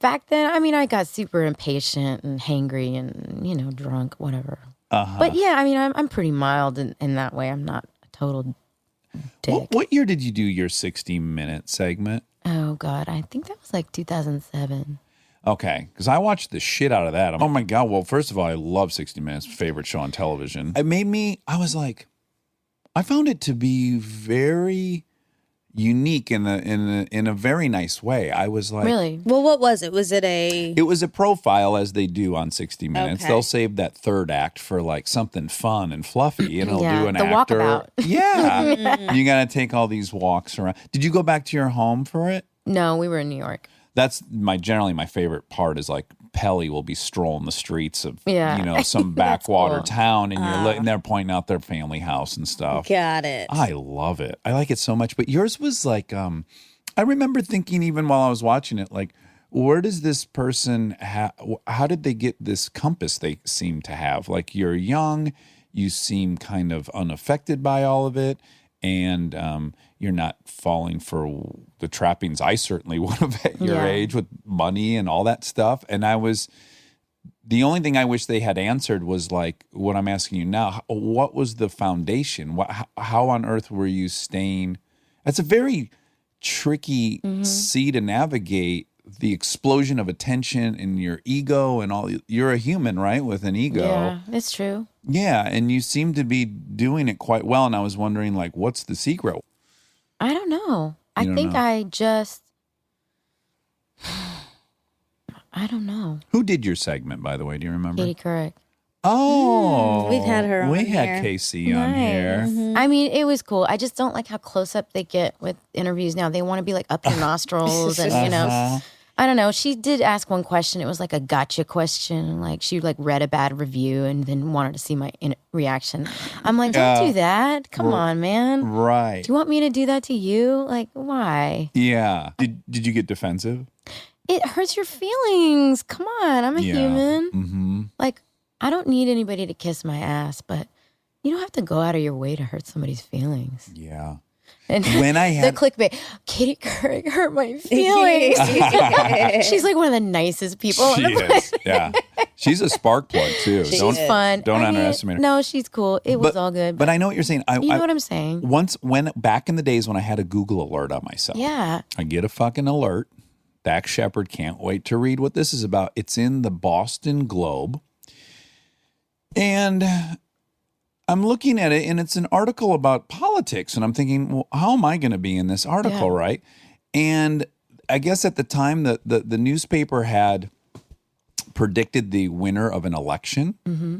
back then, I got super impatient and hangry and, drunk, whatever. But yeah, I mean, I'm pretty mild in that way. I'm not a total dick. What year did you do your 60-minute segment? Oh, God. I think that was like 2007. Okay, because I watched the shit out of that. Oh my God. Well, first of all, I love 60 Minutes, favorite show on television. It made me, I was like, I found it to be very unique in a very nice way. I was like, Really? Well, what was it? Was it a? it was a profile as they do on 60 Minutes. Okay. They'll save that third act for like something fun and fluffy, and it'll Yeah, do an the actor. walkabout. Yeah, you got to take all these walks around. Did you go back to your home for it? No, we were in New York. That's generally my favorite part is like Pelly will be strolling the streets of Yeah. some backwater cool. town, and and they're pointing out their family house and stuff. Got it. I love it. I like it so much. But yours was like, I remember thinking even while I was watching it, like, where does this person how did they get this compass they seem to have? Like, you're young, you seem kind of unaffected by all of it, and you're not falling for the trappings I certainly would have at your age with money and all that stuff. And the only thing I wish they had answered was like what I'm asking you now. What was the foundation? How on earth were you staying? That's a very tricky sea to navigate, the explosion of attention and your ego and all. You're a human, right? With an ego. Yeah, it's true. Yeah, and you seem to be doing it quite well. And I was wondering, like, what's the secret? I don't know. I don't think know. I don't know. Who did your segment, by the way? Do you remember? Katie Couric. Oh, we've had her on We had here. Casey on here. I mean, it was cool. I just don't like how close up they get with interviews now. They want to be like up your nostrils and, I don't know. She did ask one question. It was like a gotcha question. Like she like read a bad review and then wanted to see my reaction. I'm like, don't do that. Come on, man. Right. Do you want me to do that to you? Like, why? Yeah. Did you get defensive? It hurts your feelings. Come on. I'm a human. Mm-hmm. Like, I don't need anybody to kiss my ass, but you don't have to go out of your way to hurt somebody's feelings. Yeah. And When I had the clickbait, Katie Couric hurt my feelings. She's like one of the nicest people. She on the is. Yeah. She's a spark plug too. She's Don't fun. don't I mean, underestimate her. No, she's cool. It was all good. But I know what you're saying. you know what I'm saying? Once back in the days when I had a Google alert on myself. Yeah. I get a fucking alert. Dax Shepard, can't wait to read what this is about. It's in the Boston Globe. And I'm looking at it, and it's an article about politics. And I'm thinking, well, how am I going to be in this article, Yeah. right? And I guess at the time, the newspaper had predicted the winner of an election. Mm-hmm.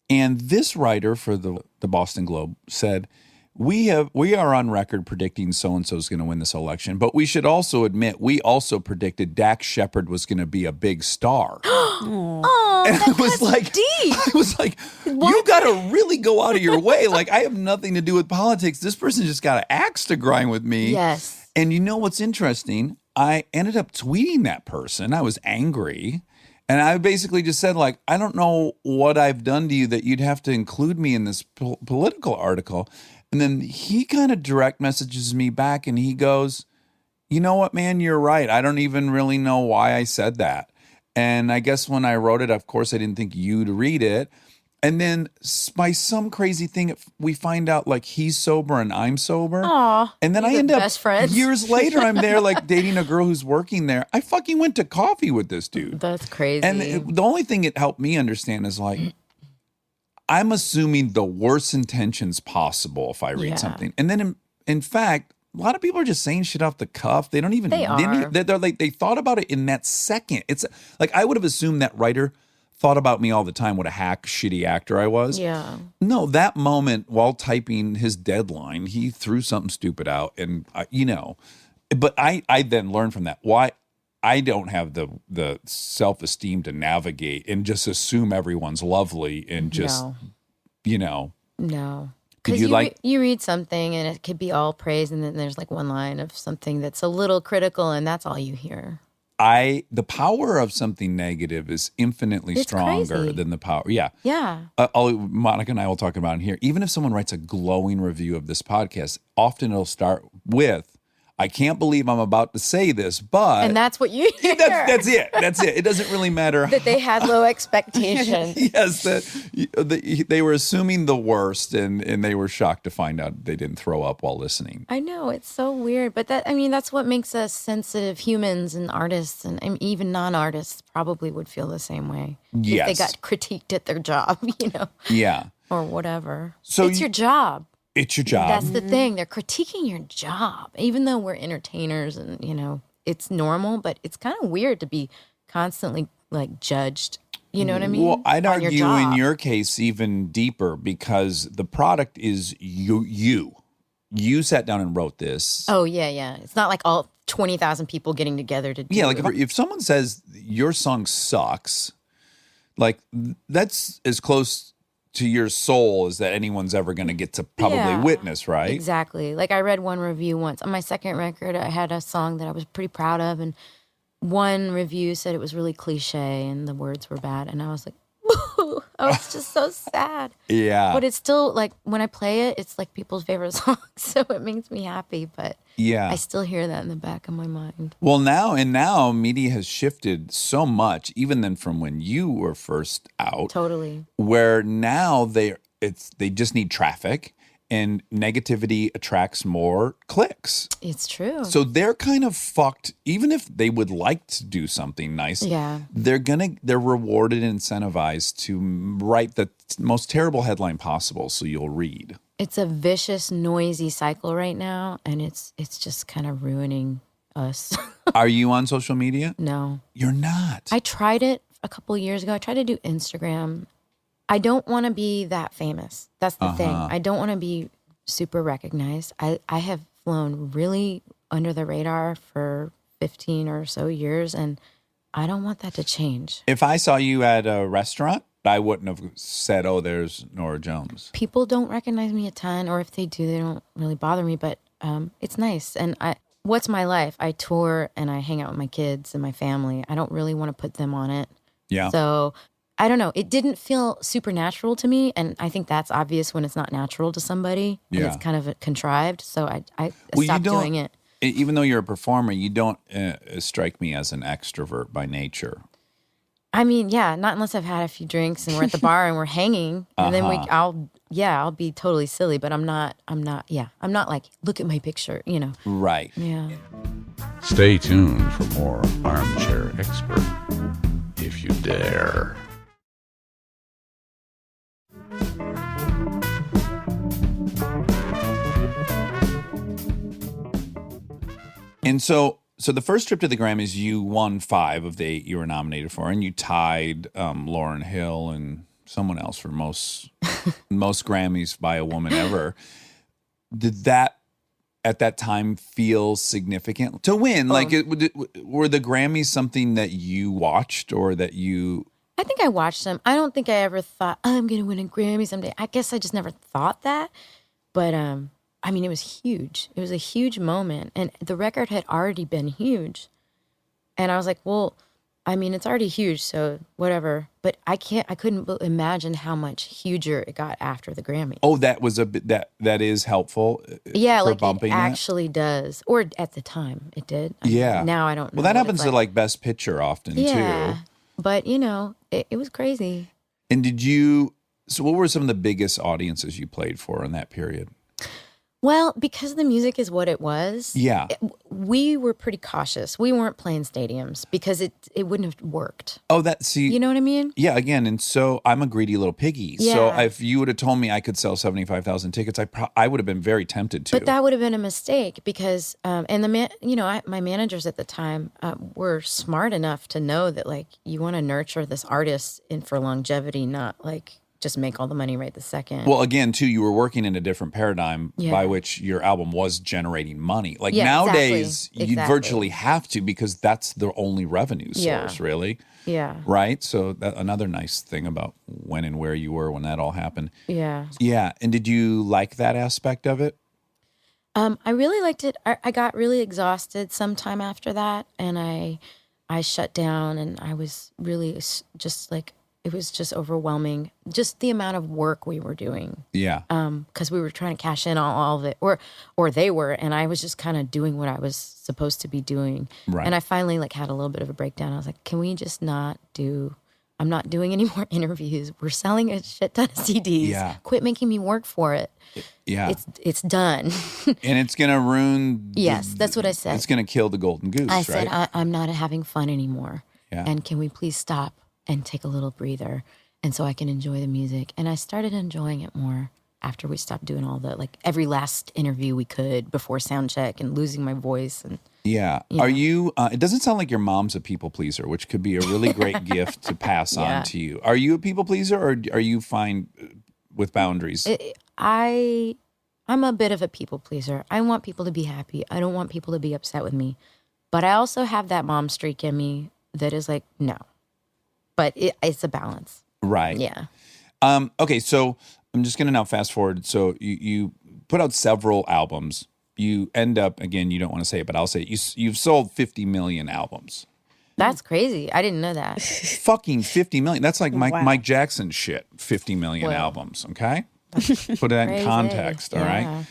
And this writer for the Boston Globe said, we are on record predicting so-and-so is going to win this election, but we should also admit we also predicted Dax Shepard was going to be a big star. Oh, And I was like, deep. I was like, you got to really go out of your way. Like, I have nothing to do with politics. This person just got an axe to grind with me. Yes. And you know what's interesting? I ended up tweeting that person. I was angry. And I basically just said, like, I don't know what I've done to you that you'd have to include me in this political article. And then he kind of direct messages me back and he goes, you know what, man, you're right. I don't even really know why I said that. And I guess when I wrote it, of course, I didn't think you'd read it. And then by some crazy thing, we find out like he's sober and I'm sober. Aw, and then you're I the end up best friends. years later, I'm there like dating a girl who's working there. I fucking went to coffee with this dude. That's crazy. And the only thing it helped me understand is like, I'm assuming the worst intentions possible if I read Yeah. something. And then in fact, a lot of people are just saying shit off the cuff. They don't even, They are. They're like, they thought about it in that second. It's like, I would have assumed that writer thought about me all the time, what a hack, shitty actor I was. yeah. No, that moment while typing his deadline, he threw something stupid out, and but I then learned from that why I don't have the self-esteem to navigate and just assume everyone's lovely and just No. Did Because you you read something and it could be all praise, and then there's like one line of something that's a little critical, and that's all you hear. the power of something negative is infinitely It's stronger crazy. than the power. Yeah. Yeah. Monica and I will talk about it here. Even if someone writes a glowing review of this podcast, often it'll start with, I can't believe I'm about to say this, but And that's what you hear. that's it. That's it. It doesn't really matter. That they had low expectations. Yes, that they were assuming the worst, and they were shocked to find out they didn't throw up while listening. I know, it's so weird. But that's what makes us sensitive humans and artists, and even non-artists probably would feel the same way. Yes. If they got critiqued at their job, Yeah. or whatever. So it's your job. It's your job. That's the thing. They're critiquing your job, even though we're entertainers and, it's normal, but it's kind of weird to be constantly like judged. You know what I mean? Well, I'd on your argue job. in your case even deeper because the product is you. You sat down and wrote this. Oh, yeah. It's not like all 20,000 people getting together to do Yeah, like it. if someone says your song sucks, like that's as close to your soul as that anyone's ever going to get to probably witness, right? Exactly. Like I read one review once. On my second record, I had a song that I was pretty proud of, and one review said it was really cliche and the words were bad. And I was like, boo. I was just so sad. Yeah. But it's still like when I play it, it's like people's favorite song. So it makes me happy. But Yeah. I still hear that in the back of my mind. Well, now media has shifted so much, even than from when you were first out. Totally. Where now they just need traffic, and negativity attracts more clicks. It's true. So they're kind of fucked. Even if they would like to do something nice, Yeah. they're rewarded and incentivized to write the most terrible headline possible, so you'll read. It's a vicious, noisy cycle right now, and it's just kind of ruining us. Are you on social media? No. You're not. I tried it a couple of years ago. I tried to do Instagram. I don't want to be that famous. That's the thing. I don't want to be super recognized. I have flown really under the radar for 15 or so years, and I don't want that to change. If I saw you at a restaurant, I wouldn't have said, "Oh, there's Norah Jones." People don't recognize me a ton, or if they do, they don't really bother me, but it's nice. And what's my life? I tour and I hang out with my kids and my family. I don't really want to put them on it. Yeah. So I don't know. It didn't feel supernatural to me, and I think that's obvious when it's not natural to somebody. And Yeah. it's kind of contrived. So I Well, stopped doing it. Even though you're a performer, you don't strike me as an extrovert by nature. I mean, yeah, not unless I've had a few drinks and we're at the bar and we're hanging, and then I'll be totally silly, but I'm not like, look at my picture, Right. Yeah. Stay tuned for more Armchair Expert, if you dare. And so the first trip to the Grammys, you won 5 of the 8 you were nominated for, and you tied Lauryn Hill and someone else for most Grammys by a woman ever. Did that at that time feel significant to win? Like, were the Grammys something that you watched or that you? I think I watched them. I don't think I ever thought, I'm going to win a Grammy someday. I guess I just never thought that. But, I mean, it was huge. It was a huge moment. And the record had already been huge. And I was like, well, I mean, it's already huge, so whatever. But I couldn't imagine how much huger it got after the Grammy. Oh, that was a bit that is helpful. Yeah, for like bumping it actually does. Or at the time, it did. Yeah. Now I don't know. Well, that what happens it's to like. like Best Picture often Yeah. too. But, it was crazy. And so what were some of the biggest audiences you played for in that period? Well, because the music is what it was. Yeah. We were pretty cautious. We weren't playing stadiums because it wouldn't have worked. Oh, You know what I mean? Yeah, again, and so I'm a greedy little piggy. So Yeah. if you would have told me I could sell 75,000 tickets, I would have been very tempted to. But that would have been a mistake because, and my managers at the time were smart enough to know that like you want to nurture this artist for longevity, not like just make all the money right the second. Well, again, too, you were working in a different paradigm Yeah. by which your album was generating money. Like Yeah, nowadays, you exactly. virtually have to because that's the only revenue source, Yeah. really. Yeah. Right? So that another nice thing about when and where you were when that all happened. Yeah. Yeah. And did you like that aspect of it? I really liked it. I got really exhausted sometime after that, and I shut down, and I was really just like it was just overwhelming. Just the amount of work we were doing. Yeah. Because we were trying to cash in on all of it, or they were, and I was just kind of doing what I was supposed to be doing. Right. And I finally like had a little bit of a breakdown. I was like, can we just not do? I'm not doing any more interviews. We're selling a shit ton of CDs. Yeah. Quit making me work for it. Yeah. It's done. And it's going to ruin. Yes, that's what I said. It's going to kill the golden goose, I right? said, I'm not having fun anymore. Yeah. And can we please stop and take a little breather, and so I can enjoy the music? And I started enjoying it more after we stopped doing all the, like, every last interview we could before sound check and losing my voice. And Yeah. Yeah. Are you, it doesn't sound like your mom's a people pleaser, which could be a really great gift to pass Yeah. on to you. Are you a people pleaser, or are you fine with boundaries? I'm a bit of a people pleaser. I want people to be happy. I don't want people to be upset with me. But I also have that mom streak in me that is like, no. But it's a balance. Right. Yeah. Okay, so I'm just going to now fast forward. So you put out several albums. You end up, again, you don't want to say it, but I'll say it. You've sold 50 million albums. That's crazy. I didn't know that. Fucking 50 million. That's like Wow. Mike Jackson shit, 50 million Well. albums, okay? Put that in Crazy. context, all right? Yeah.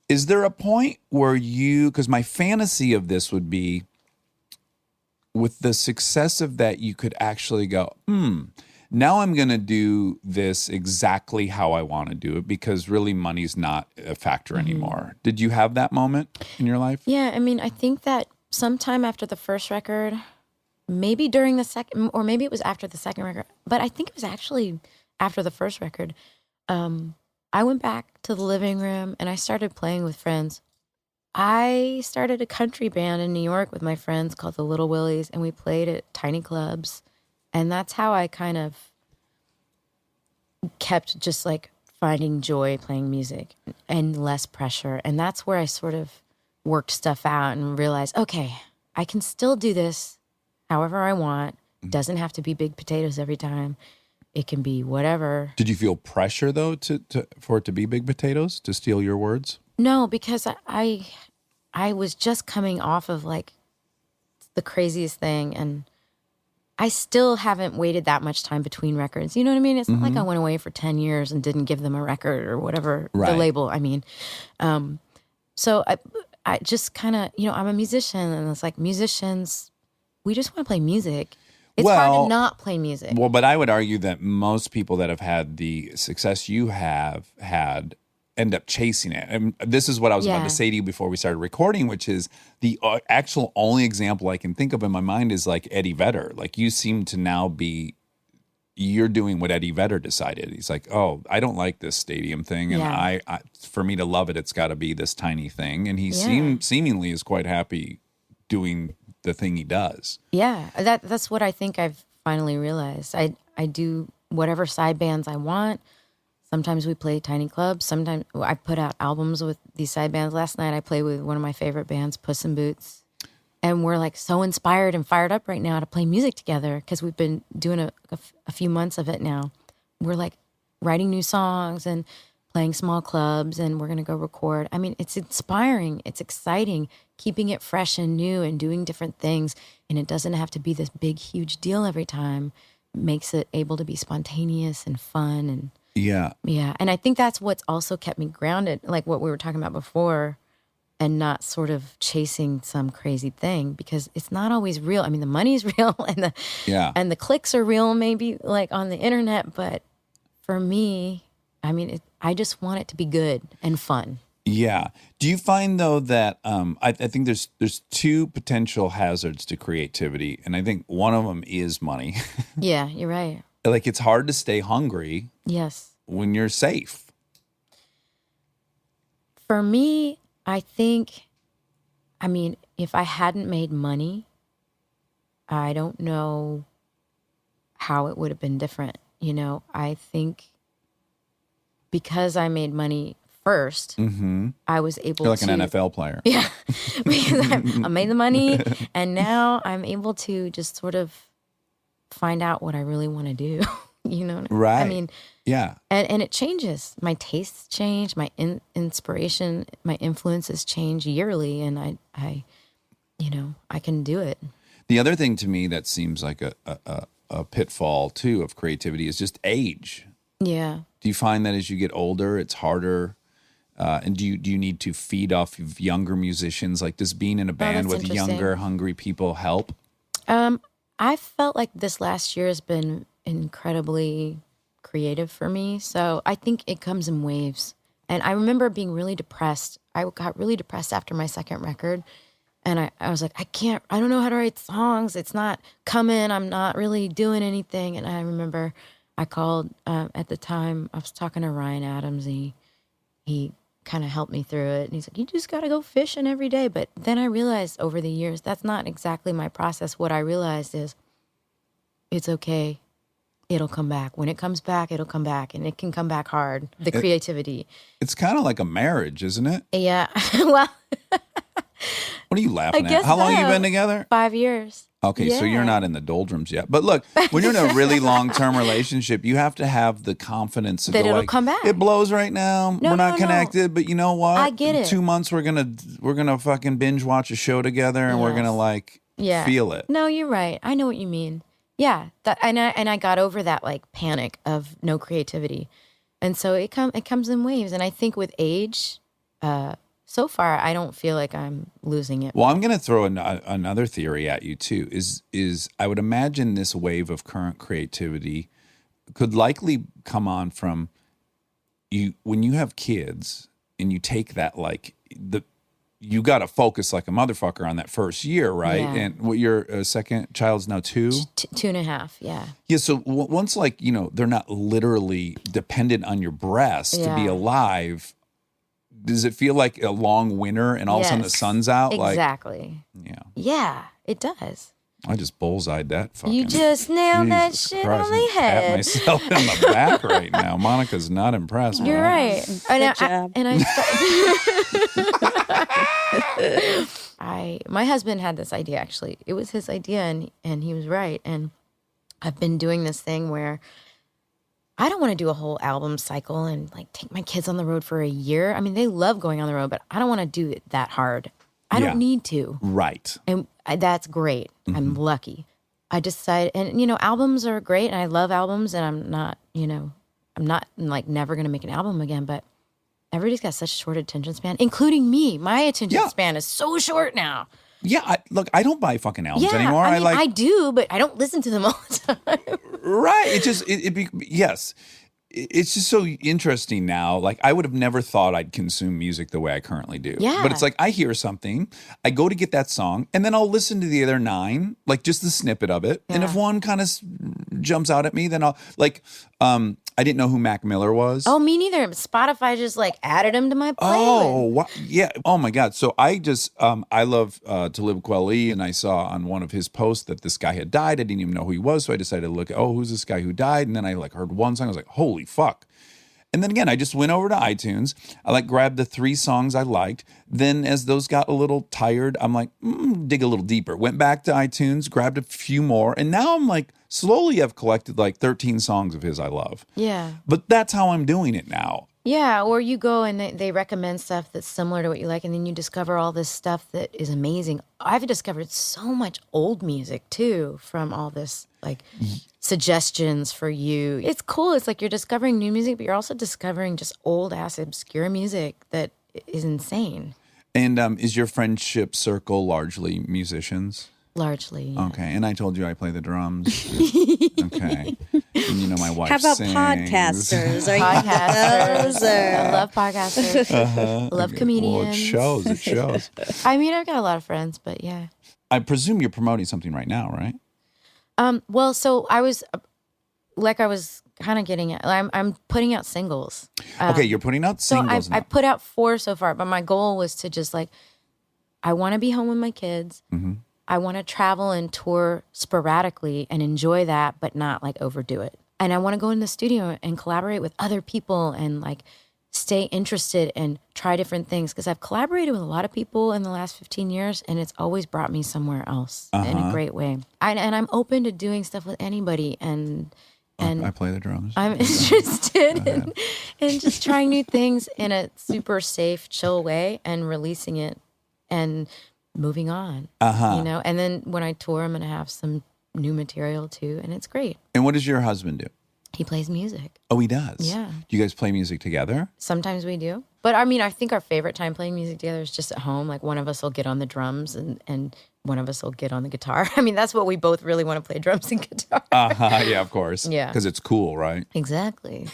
Is there a point where because my fantasy of this would be, with the success of that, you could actually go, now I'm going to do this exactly how I want to do it, because really money's not a factor anymore. Did you have that moment in your life? Yeah, I mean, I think that sometime after the first record, maybe during the second, or maybe it was after the second record, but I think it was actually after the first record, I went back to the living room and I started playing with friends. I started a country band in New York with my friends called the Little Willies, and we played at tiny clubs. And that's how I kind of kept just like finding joy playing music and less pressure. And that's where I sort of worked stuff out and realized, okay, I can still do this however I want. Doesn't have to be big potatoes every time. It can be whatever. Did you feel pressure, though, for it to be big potatoes, to steal your words? No, because I was just coming off of like the craziest thing, and I still haven't waited that much time between records. You know what I mean? It's not like I went away for 10 years and didn't give them a record or whatever, Right. the label, I mean. So I just kind of, I'm a musician, and it's like musicians, we just want to play music. It's hard Well- to not play music. Well, but I would argue that most people that have had the success you have had end up chasing it. And this is what I was about Yeah. to say to you before we started recording, which is the actual only example I can think of in my mind is like Eddie Vedder. Like, you seem to now you're doing what Eddie Vedder decided. He's like, oh, I don't like this stadium thing. And Yeah. I for me to love it, it's got to be this tiny thing. And he Yeah. seemingly is quite happy doing the thing he does. Yeah, that's what I think I've finally realized. I do whatever side bands I want. Sometimes we play tiny clubs. Sometimes I put out albums with these side bands. Last night I played with one of my favorite bands, Puss in Boots. And we're like so inspired and fired up right now to play music together because we've been doing a few months of it now. We're like writing new songs and playing small clubs, and we're going to go record. I mean, it's inspiring. It's exciting, keeping it fresh and new and doing different things. And it doesn't have to be this big, huge deal every time. Makes it able to be spontaneous and fun. And Yeah. yeah. And I think that's what's also kept me grounded, like what we were talking about before, and not sort of chasing some crazy thing, because it's not always real. I mean, the money's real and the clicks are real, maybe like on the internet. But for me, I mean, I just want it to be good and fun. Yeah. Do you find though that I think there's two potential hazards to creativity, and I think one of them is money. Yeah, you're right. Like, it's hard to stay hungry Yes. when you're safe. For me, I think, I mean, if I hadn't made money, I don't know how it would have been different. I think because I made money first, I was able You're like to. an NFL player. Yeah, because I made the money, and now I'm able to just sort of find out what I really want to do. Right. I mean, Yeah. and it changes. My tastes change. My inspiration, my influences change yearly, and I can do it. The other thing to me that seems like a pitfall too of creativity is just age. Yeah. Do you find that as you get older, it's harder? And do you need to feed off of younger musicians? Like, does being in a band that's with interesting. younger, hungry people help? I felt like this last year has been incredibly creative for me. So I think it comes in waves. And I remember being really depressed. I got really depressed after my second record. And I was like, I don't know how to write songs. It's not coming. I'm not really doing anything. And I remember I called, at the time, I was talking to Ryan Adams. And he kind of helped me through it. And he's like, you just got to go fishing every day. But then I realized over the years, that's not exactly my process. What I realized is it's okay. It'll come back. When it comes back, it'll come back. And it can come back hard. The creativity. It's kind of like a marriage, isn't it? Yeah. Well, What are you laughing I guess at? How long so. have you been together? 5 years. Okay, so you're Yeah. not in the doldrums yet. But look, when you're in a really long-term relationship, you have to have the confidence to That go it'll like, come back. it blows right now. No, We're not no. connected, but you know what? I get it. 2 months we're gonna fucking binge watch a show together, and we're Yes. gonna like Yeah. feel it. No, you're right. I know what you mean. Yeah, and I got over that like panic of no creativity, and so it comes in waves. And I think with age, so far I don't feel like I'm losing it. Well, I'm going to throw another theory at you too. Is I would imagine this wave of current creativity could likely come on from you when you have kids and you take that you got to focus like a motherfucker on that first year, right? Yeah. And what your second child's now 2? 2.5. Yeah. Yeah. So once they're not literally dependent on your breast to be Yeah. alive. Does it feel like a long winter and all of a sudden the Yes. sun's out? Exactly. Yeah. Yeah, it does. I just bullseyed that fucking. You just nailed that Jesus shit Christ, on the I pat head. myself in the back right now. Monica's not impressed. You're man. right. And job. My husband had this idea, actually. It was his idea, and he was right. And I've been doing this thing where I don't want to do a whole album cycle and like take my kids on the road for a year. I mean, they love going on the road, but I don't want to do it that hard. I Yeah. don't need to. Right. And that's great. Mm-hmm. I'm lucky. I decided, and albums are great, and I love albums, and I'm not like never gonna make an album again. But everybody's got such short attention span, including me. My attention Yeah. span is so short now. Yeah. I don't buy fucking albums Yeah, anymore. I mean, I like. do, but I don't listen to them all the time. Right. Yes. It's just so interesting now. Like, I would have never thought I'd consume music the way I currently do. Yeah. But it's like I hear something, I go to get that song, and then I'll listen to the other 9, like just the snippet of it. And if Yeah. one kind of jumps out at me, then I'll like. I didn't know who Mac Miller was. Oh, me neither. Spotify just like added him to my playlist. Oh, yeah. Oh my God. So I just, I love Talib Kweli, and I saw on one of his posts that this guy had died. I didn't even know who he was. So I decided to look at, who's this guy who died? And then I heard one song. I was like, holy fuck. And then again, I just went over to iTunes. I grabbed the 3 songs I liked. Then as those got a little tired, I'm like, dig a little deeper. Went back to iTunes, grabbed a few more. And now I'm like, slowly I've collected 13 songs of his I love. Yeah. But that's how I'm doing it now. Yeah, or you go and they recommend stuff that's similar to what you like, and then you discover all this stuff that is amazing. I've discovered so much old music, too, from all this, suggestions for you. It's cool. It's like you're discovering new music, but you're also discovering just old-ass, obscure music that is insane. And is your friendship circle largely musicians? Largely. Yeah. Okay. And I told you I play the drums. Okay. And my wife How about sings. podcasters? Are you Podcasters. those, or- I love podcasters. I love comedians. Well, it shows. It shows. I mean, I've got a lot of friends, but yeah. I presume you're promoting something right now, right? Well, so I was kind of getting at, I'm putting out singles. Okay, you're putting out So singles I now. put out 4 so far, but my goal was to just I want to be home with my kids. Mm-hmm. I want to travel and tour sporadically and enjoy that, but not overdo it. And I want to go in the studio and collaborate with other people and stay interested and try different things, because I've collaborated with a lot of people in the last 15 years, and it's always brought me somewhere else in a great way. And I'm open to doing stuff with anybody, and I play the drums. I'm interested in just trying new things in a super safe, chill way and releasing it and moving on. And then when I tour, I'm going to have some new material too, and it's great. And what does your husband do? He plays music. Oh, he does? Yeah. Do you guys play music together? Sometimes we do. But I mean, I think our favorite time playing music together is just at home. Like one of us will get on the drums and one of us will get on the guitar. I mean, that's what we both really want to play, drums and guitar. Yeah, of course. Yeah. Because it's cool, right? Exactly.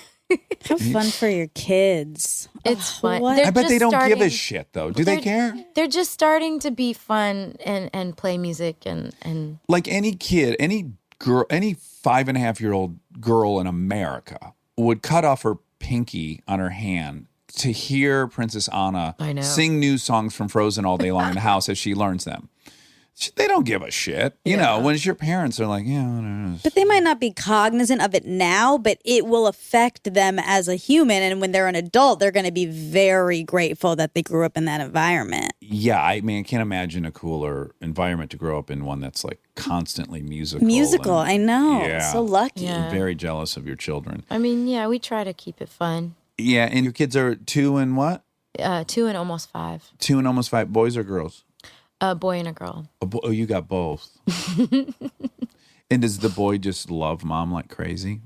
Have fun for your kids. It's fun. What? They're I bet just they don't give a starting- shit, though. Do they care? They're just starting to be fun and play music and Like any kid, any girl, any 5.5-year-old girl in America would cut off her pinky on her hand to hear Princess Anna I know. sing new songs from Frozen all day long in the house as she learns them. They don't give a shit. You know, when it's your parents are like, yeah, whatever. But they might not be cognizant of it now, but it will affect them as a human. And when they're an adult, they're going to be very grateful that they grew up in that environment. Yeah, I mean, I can't imagine a cooler environment to grow up in, one that's like constantly musical. Musical, and- I know. Yeah. So lucky. Yeah. I'm very jealous of your children. I mean, yeah, we try to keep it fun. Yeah, and your kids are 2 and what? 2 and almost 5. 2 and almost 5, boys or girls? A boy and a girl. Oh, you got both. And does the boy just love mom like crazy?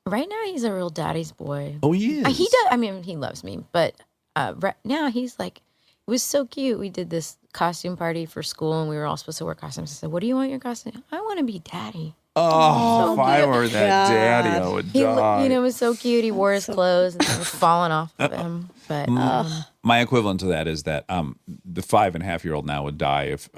Right now, he's a real daddy's boy. Oh, he is. He does. I mean, he loves me, but right now he's like, it was so cute. We did this costume party for school, and we were all supposed to wear costumes. I said, "What do you want your costume?" I want to be daddy. Oh, if I were that God. daddy, I would He, die. you know, it was so cute. He wore his clothes, and it was falling off of him. But My equivalent to that is that the 5.5-year-old now would die if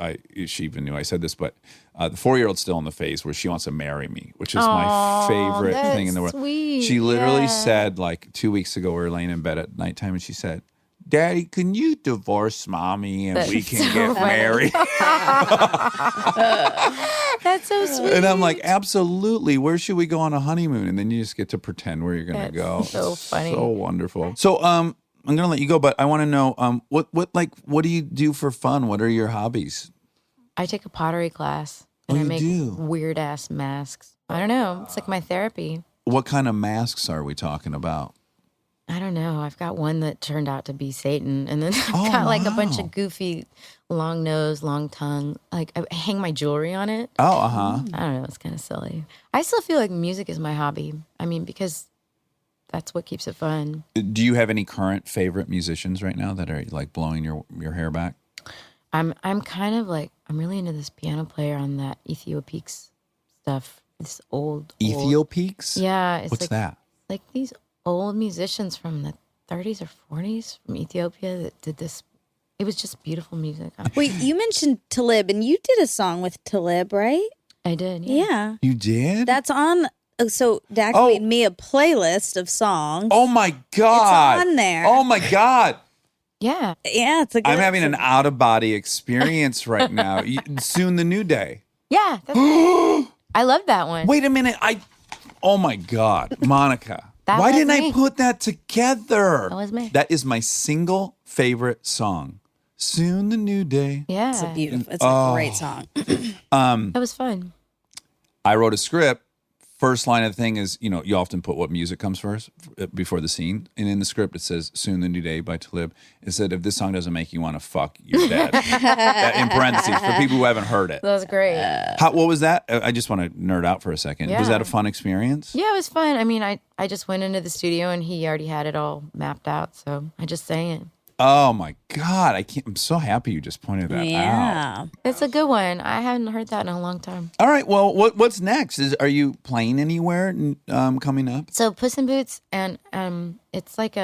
she even knew I said this, but the 4-year-old's still in the phase where she wants to marry me, which is my favorite thing in the world. sweet. She literally Yeah. said, like 2 weeks ago, we were laying in bed at nighttime, and she said, "Daddy, can you divorce mommy and we That's can so get funny. married?" That's so sweet. And I'm like, absolutely. Where should we go on a honeymoon? And then you just get to pretend where you're going to That's go. so funny. So wonderful. So I'm going to let you go, but I want to know what do you do for fun? What are your hobbies? I take a pottery class, and Oh, I you make do? weird ass masks. I don't know. It's like my therapy. What kind of masks are we talking about? I don't know. I've got one that turned out to be Satan, and then I've got like a bunch wow. of goofy, long nose, long tongue. Like I hang my jewelry on it. Oh, uh-huh. I don't know. It's kind of silly. I still feel like music is my hobby. I mean, because that's what keeps it fun. Do you have any current favorite musicians right now that are like blowing your hair back? I'm kind of like I'm really into this piano player on that Ethiopiques stuff. This old Ethiopiques? Yeah, it's What's like, that? Like these old musicians from the 30s or 40s from Ethiopia that did this. It was just beautiful music. Wait, you mentioned Talib, and you did a song with Talib, right? I did. Yeah. Yeah. You did? That's on. So Dax Oh. made me a playlist of songs. Oh my God. on there. Oh my God. Yeah. Yeah, it's a good. I'm having an out of body experience right now. Soon the new day. Yeah. That's, I love that one. Wait a minute. Oh my God, Monica. That Why was didn't I me. put that together? That was me. That is my single favorite song. Soon the new day. Yeah. It's a beautiful. It's a great song. That was fun. I wrote a script. First line of the thing is, you often put what music comes first before the scene. And in the script, it says, Soon the New Day by Talib. It said, if this song doesn't make you want to fuck, you're dead. That in parentheses, for people who haven't heard it. That was great. What was that? I just want to nerd out for a second. Was Yeah. that a fun experience? Yeah, it was fun. I mean, I just went into the studio and he already had it all mapped out. So I just sang it. Oh my God. I'm so happy you just pointed that out. Yeah. It's a good one. I haven't heard that in a long time. All right. Well, what's next? Are you playing anywhere coming up? So Puss in Boots, and it's like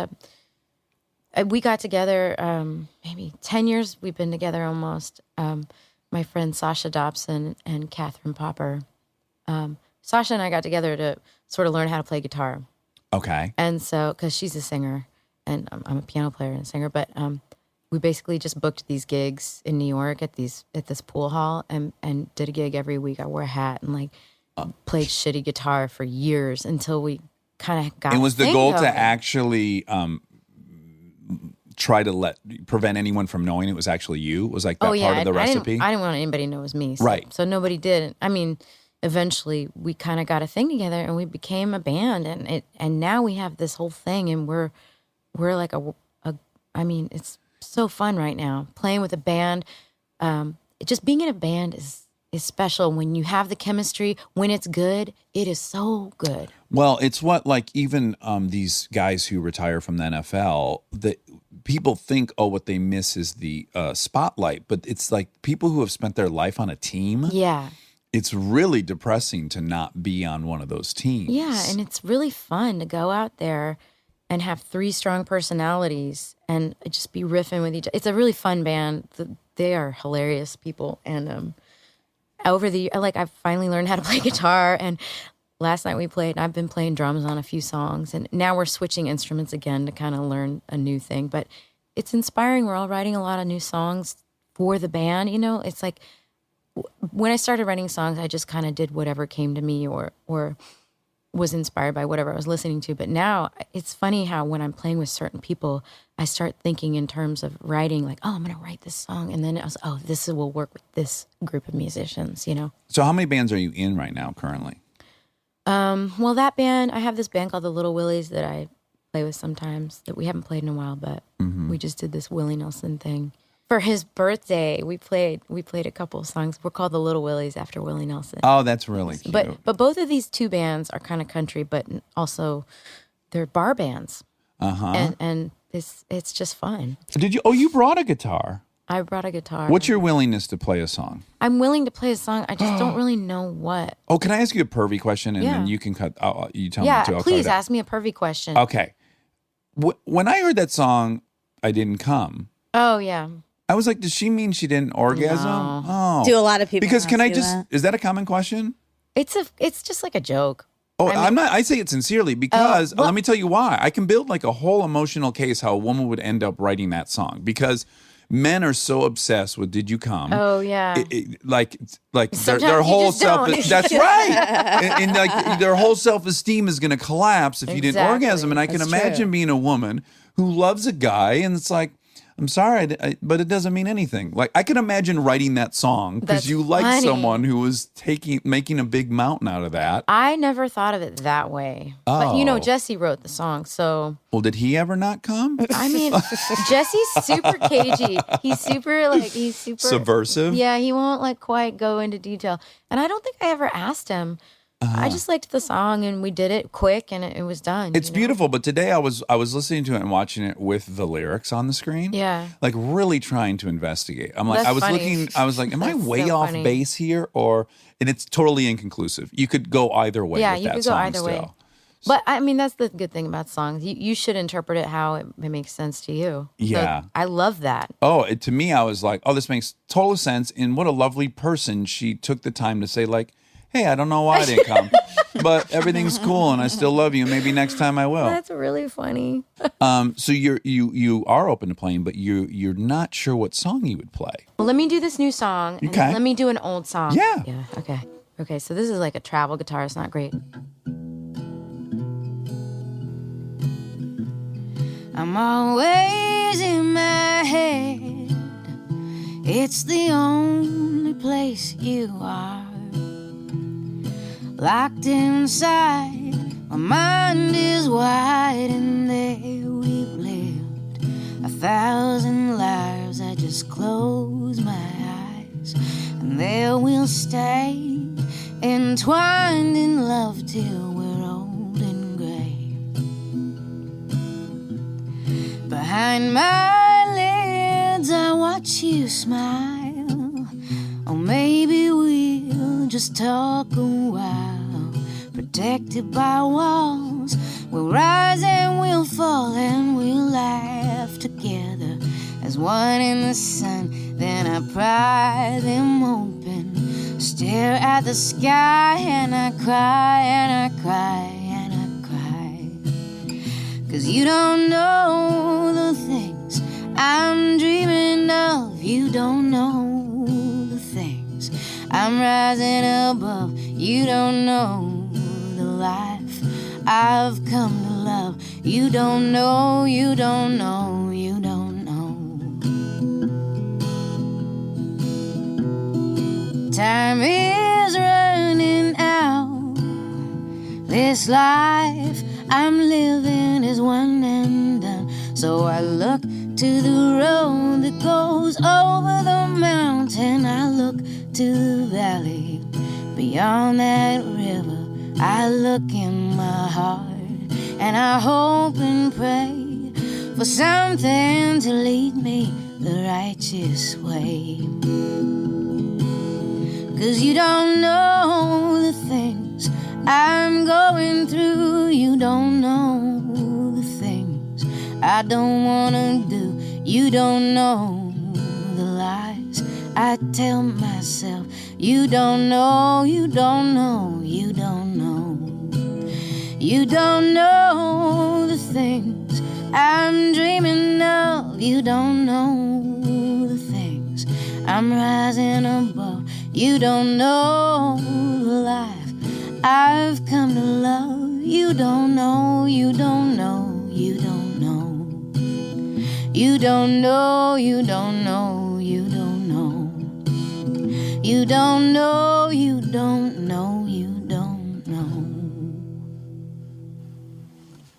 we got together maybe 10 years. We've been together almost. My friend Sasha Dobson and Catherine Popper. Sasha and I got together to sort of learn how to play guitar. Okay. And so, because she's a singer, and I'm a piano player and singer, but we basically just booked these gigs in New York at this pool hall and did a gig every week. I wore a hat and played shitty guitar for years until we kind of got. And was the thing goal to going. actually try to prevent anyone from knowing it was actually you? Was like that part of the recipe? I didn't want anybody to know it was me. So, Right. So nobody did. I mean, eventually we kind of got a thing together and we became a band, and now we have this whole thing, and we're like I mean, it's so fun right now playing with a band. Just being in a band is special. When you have the chemistry, when it's good, it is so good. Well, it's what, like, even these guys who retire from the NFL, that people think, oh, what they miss is the spotlight, but it's like people who have spent their life on a team. Yeah. It's really depressing to not be on one of those teams. Yeah, and it's really fun to go out there and have 3 strong personalities and just be riffing with each other. It's a really fun band. They are hilarious people. And over the I've finally learned how to play guitar. And last night we played, and I've been playing drums on a few songs. And now we're switching instruments again to kind of learn a new thing. But it's inspiring. We're all writing a lot of new songs for the band. You know, it's like when I started writing songs, I just kind of did whatever came to me or was inspired by whatever I was listening to. But now it's funny how when I'm playing with certain people, I start thinking in terms of writing, like, oh, I'm going to write this song. And then I was, oh, this will work with this group of musicians, you know? So how many bands are you in right now currently? Well, that band, I have this band called the Little Willies that I play with sometimes that we haven't played in a while, but we just did this Willie Nelson thing. For his birthday, we played a couple of songs. We're called the Little Willies after Willie Nelson. Oh, that's really cute. But both of these 2 bands are kind of country, but also they're bar bands. And it's just fun. Did you? Oh, you brought a guitar. I brought a guitar. What's your willingness to play a song? I'm willing to play a song. I just don't really know what. Oh, can I ask you a pervy question, and Yeah. then you can cut? You tell me Yeah, to. I'll please cut it out. ask me a pervy question. Okay. When I heard that song, I didn't come. Oh yeah. I was like, does she mean she didn't orgasm? No. Oh, Do a lot of people because can ask I you just? that? Is that a common question? It's just like a joke. Oh, I mean- I'm not. I say it sincerely because well- let me tell you why. I can build like a whole emotional case how a woman would end up writing that song because men are so obsessed with "Did you come?" Oh yeah. Like Sometimes their you whole just don't. That's right, and like their whole self-esteem is going to collapse if you didn't Exactly. orgasm. And I can That's imagine true. being a woman who loves a guy, and it's like, I'm sorry, but it doesn't mean anything. Like I can imagine writing that song because That's you like funny. someone who was making a big mountain out of that. I never thought of it that way. But you know, Oh. Jesse wrote the song, so Well, did he ever not come? I mean, Jesse's super cagey. He's super Subversive? Yeah, he won't like quite go into detail. And I don't think I ever asked him. I just liked the song and we did it quick and it was done. It's you know? beautiful, but today I was listening to it and watching it with the lyrics on the screen. Yeah. Like really trying to investigate. I'm like, That's I was funny. looking, I was like, am I That's way so off funny. base here? And it's totally inconclusive. You could go either way Yeah, with you that could go song either way. still. But I mean, that's the good thing about songs. You should interpret it how it makes sense to you. Yeah. So I love that. Oh, to me, I was like, oh, this makes total sense. And what a lovely person. She took the time to say like, hey, I don't know why I didn't come, but everything's cool and I still love you. Maybe next time I will. That's really funny. So you are open to playing, but you're not sure what song you would play. Well, let me do this new song. And Okay. then let me do an old song. Yeah. Yeah. Okay. Okay. So this is like a travel guitar. It's not great. I'm always in my head. It's the only place you are. Locked inside, my mind is wide, and there we've lived 1,000 lives. I just close my eyes, and there we'll stay, entwined in love till we're old and gray. Behind my lids, I watch you smile. Or maybe we'll just talk a while. Protected by walls, we'll rise and we'll fall and we'll laugh together as one in the sun. Then I pry them open, stare at the sky, and I cry and I cry and I cry. 'Cause you don't know the things I'm dreaming of. You don't know the things I'm rising above. You don't know the life I've come to love. You don't know, you don't know, you don't know. Time is running out. This life I'm living is one and done. So I look to the road that goes over the mountain. I look into the valley. Beyond that river, I look in my heart, and I hope and pray for something to lead me the righteous way. 'Cause you don't know the things I'm going through. You don't know the things I don't wanna do. You don't know the lies I tell myself. You don't know, you don't know, you don't know. You don't know the things I'm dreaming of. You don't know the things I'm rising above. You don't know the life I've come to love. You don't know, you don't know, you don't know. You don't know, you don't know, you don't know. You don't know, you don't know, you don't know.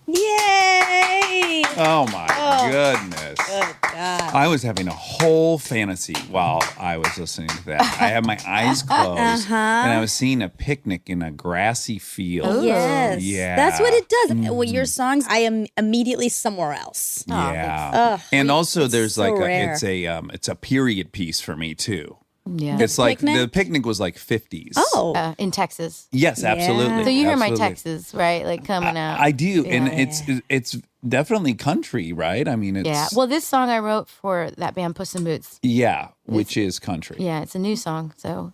Yay! Oh my goodness. Good God. I was having a whole fantasy while I was listening to that. I had my eyes closed and I was seeing a picnic in a grassy field. Yes. Yeah. That's what it does. With your songs, I am immediately somewhere else. Yeah. And also there's so like rare. it's a period piece for me too. Yeah. It's like picnic? the picnic was like 50s. Oh. In Texas. Yes, absolutely. So you hear my Absolutely. Texas, right? Like coming out. I do, and Yeah. it's definitely country, right? I mean, it's Yeah. Well, this song I wrote for that band Puss in Boots. yeah, which is country. Yeah, it's a new song. So,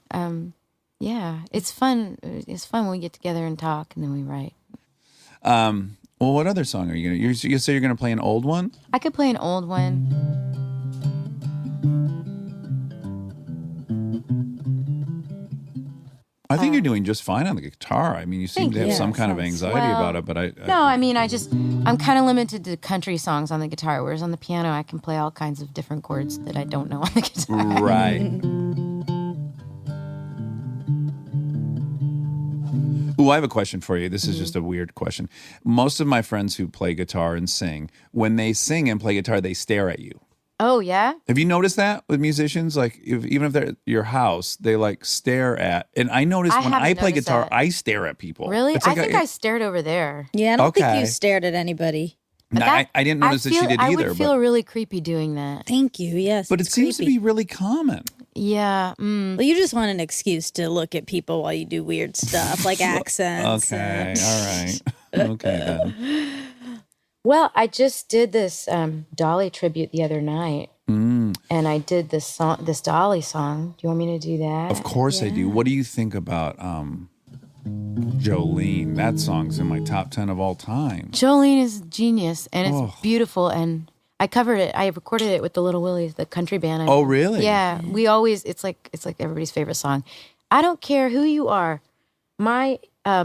yeah, it's fun. It's fun when we get together and talk, and then we write. Well, what other song are you gonna? You say you're gonna play an old one? I could play an old one. I think you're doing just fine on the guitar. I mean, you seem Thank to have you. some kind of anxiety Well, about it, but No, I mean, I'm kind of limited to country songs on the guitar, whereas on the piano, I can play all kinds of different chords that I don't know on the guitar. right. Ooh, I have a question for you. This is just a weird question. Most of my friends who play guitar and sing, when they sing and play guitar, they stare at you. Oh, yeah? Have you noticed that with musicians? Like, even if they're at your house, they like stare at. And I notice I when haven't I play noticed guitar, that. I stare at people. Really? It's I like think I stared over there. Yeah, I don't think Okay. you stared at anybody. No, That- I didn't notice that she did I either. would feel really creepy doing that. Thank you. Yes. But it it's seems to creepy. be really common. Yeah. Well, you just want an excuse to look at people while you do weird stuff like accents. Okay, all right. Okay, then. Well, I just did this Dolly tribute the other night, and I did this song, this Dolly song. Do you want me to do that? Of course I do. What do you think about Jolene? That song's in my top 10 of all time. Jolene is genius, and it's Oh. beautiful. And I covered it. I recorded it with the Little Willies, the country band. Oh, really? Yeah. We always. It's like everybody's favorite song. I don't care who you are. My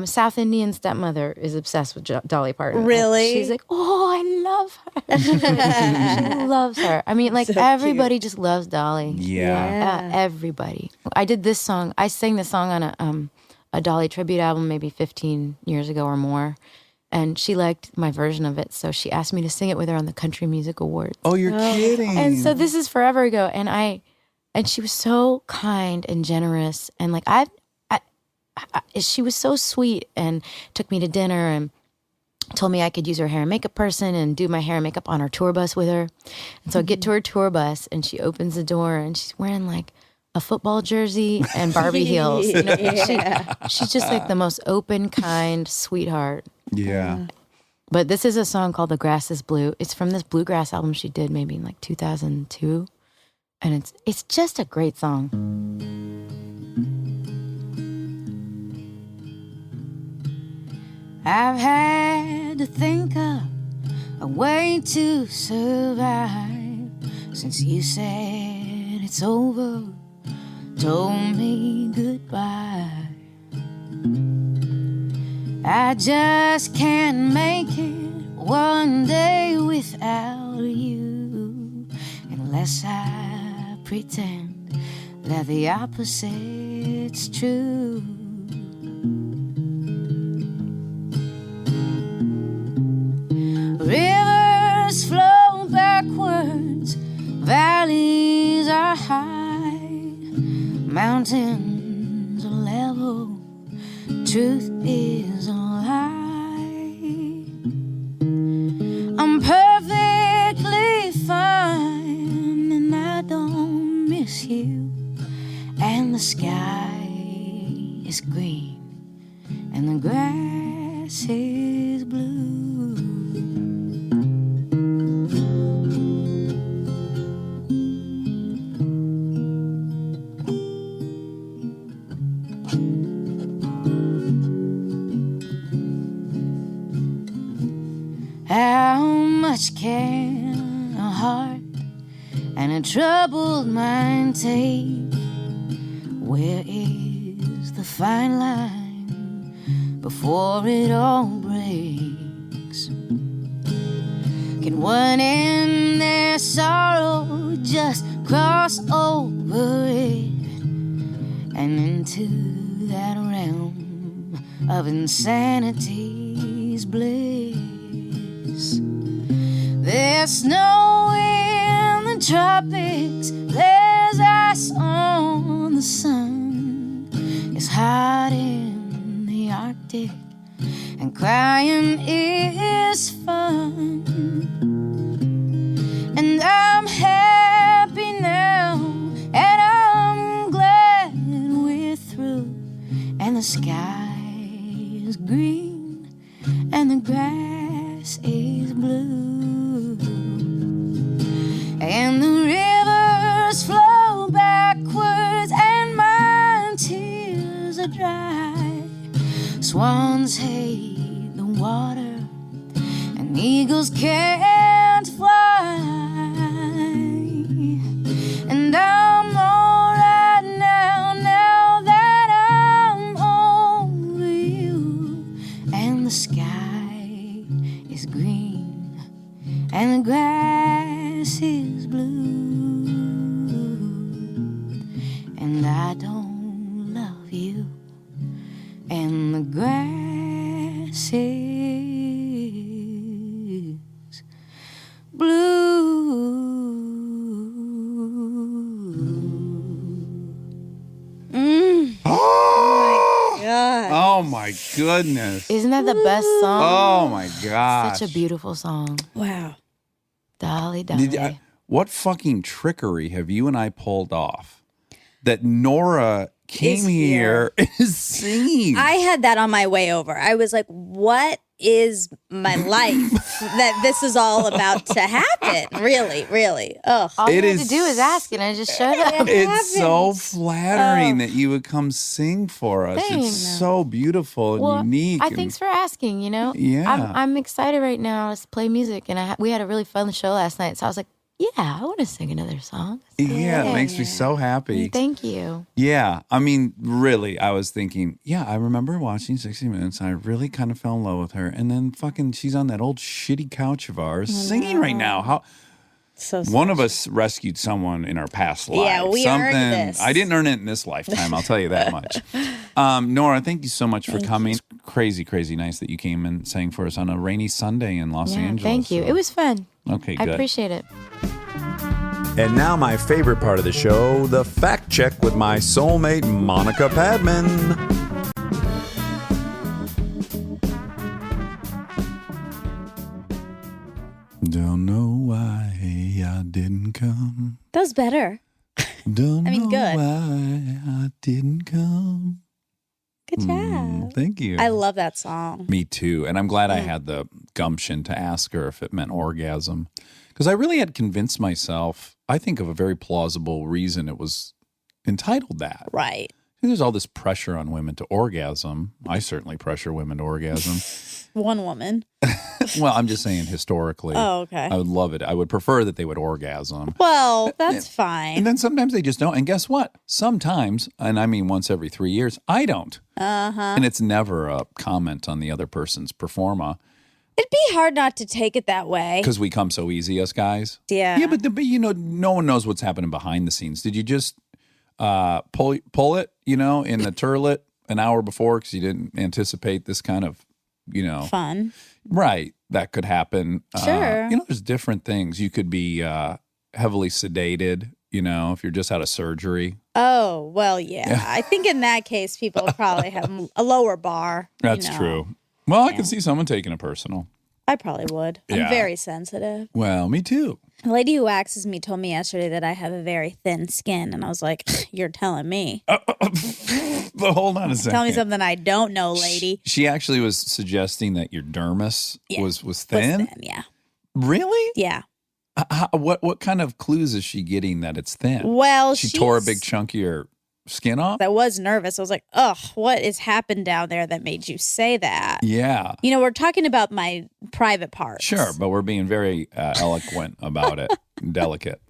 South Indian stepmother is obsessed with Dolly Parton. Really? She's like, oh, I love her. She loves her. I mean, like So everybody just loves Dolly. Yeah. Everybody. I did this song. I sang this song on a Dolly tribute album maybe 15 years ago or more. And she liked my version of it, so she asked me to sing it with her on the Country Music Awards. Oh, you're kidding. And so this is forever ago, and she was so kind and generous, and like she was so sweet, and took me to dinner and told me I could use her hair and makeup person and do my hair and makeup on her tour bus with her. And so I get to her tour bus, and she opens the door, and she's wearing like a football jersey and Barbie heels. You know, she's just like the most open, kind sweetheart. Yeah. But this is a song called "The Grass Is Blue." It's from this bluegrass album she did maybe in like 2002, and it's just a great song. I've had to think of a way to survive since you said it's over, told me goodbye. I just can't make it one day without you, unless I pretend that the opposite's true. Rivers flow backwards, valleys are high. mountains are level, truth is a lie. I'm perfectly fine and I don't miss you. And the sky is green and the grass is blue. How much can a heart and a troubled mind take? Where is the fine line before it all breaks? Can one in their sorrow just cross over it and into that realm of insanity's bliss? There's snow in the tropics, there's ice on the sun. It's hot in the Arctic, and crying is fun. And I'm happy now, and I'm glad we're through. And the sky is green, and the grass is blue. And the rivers flow backwards, and my tears are dry. Swans hate the water, and eagles can't fly. And I'm alright now, now that I'm over you. And the sky is green, and the grass is blue. And I don't love you, and the grass is blue. God. Oh my goodness. Isn't that the best song? Oh my gosh. Such a beautiful song. Wow. Dolly, Dolly. What fucking trickery have you and I pulled off that Norah came Is here and is singing? I had that on my way over. I was like, what is my life that this is all about to happen? Really, really. Ugh. All you It had to is- do is ask, and I just showed up. It's so happened. flattering that you would come sing for us. Thanks. It's so beautiful and Well, unique. thanks for asking. You know, Yeah. I'm excited right now to play music, and we had a really fun show last night. So I was like, yeah, I want to sing another song. Yeah, it makes me so happy. Thank you. Yeah, I mean, really, I was thinking, yeah, I remember watching 60 Minutes. And I really kind of fell in love with her. And then fucking she's on that old shitty couch of ours singing right now. How So one of us rescued someone in our past life. Yeah, we earned this. I didn't earn it in this lifetime, I'll tell you that much. Nora, thank you so much for coming. Crazy, crazy nice that you came and sang for us on a rainy Sunday in Los Yeah, Angeles. thank you. So- It was fun. Okay, I good. appreciate it. And now my favorite part of the show, the fact check with my soulmate, Monica Padman. Don't know why I didn't come. that was better. Don't I mean, know good. why I didn't come. Good job. Thank you. I love that song. Me too. And I'm glad I had the gumption to ask her if it meant orgasm. Because I really had convinced myself, I think of a very plausible reason it was entitled that. Right. There's all this pressure on women to orgasm. I certainly pressure women to orgasm. One woman. Well, I'm just saying historically. Oh, okay. I would love it. I would prefer that they would orgasm. Well, that's And fine. then sometimes they just don't. And guess what? Sometimes, and I mean once every 3 years, I don't. Uh-huh. And it's never a comment on the other person's performa It'd be hard not to take it that way. because we come so easy, us guys. Yeah. Yeah, but you know, no one knows what's happening behind the scenes. Did you just pull it, you know, in the turlet an hour before because you didn't anticipate this kind of, you know, Fun. right? That could happen. Sure. You know, there's different things. You could be heavily sedated, if you're just out of surgery. Oh, well, yeah. I think in that case, people probably have a lower bar. That's true. Well, I can see someone taking it personal. I probably would. Yeah. I'm very sensitive. Well, me too. The lady who waxes me told me yesterday that I have a very thin skin, and I was like, "You're telling me." But hold on a second. Tell me something I don't know, lady. She actually was suggesting that your dermis was thin. Was thin, yeah. Really? Yeah. What kind of clues is she getting that it's thin? Well, she tore a big chunk of your skin off? I was nervous. I was like, ugh, what has happened down there that made you say that? Yeah. We're talking about my private parts. Sure, but we're being very eloquent about it. Delicate.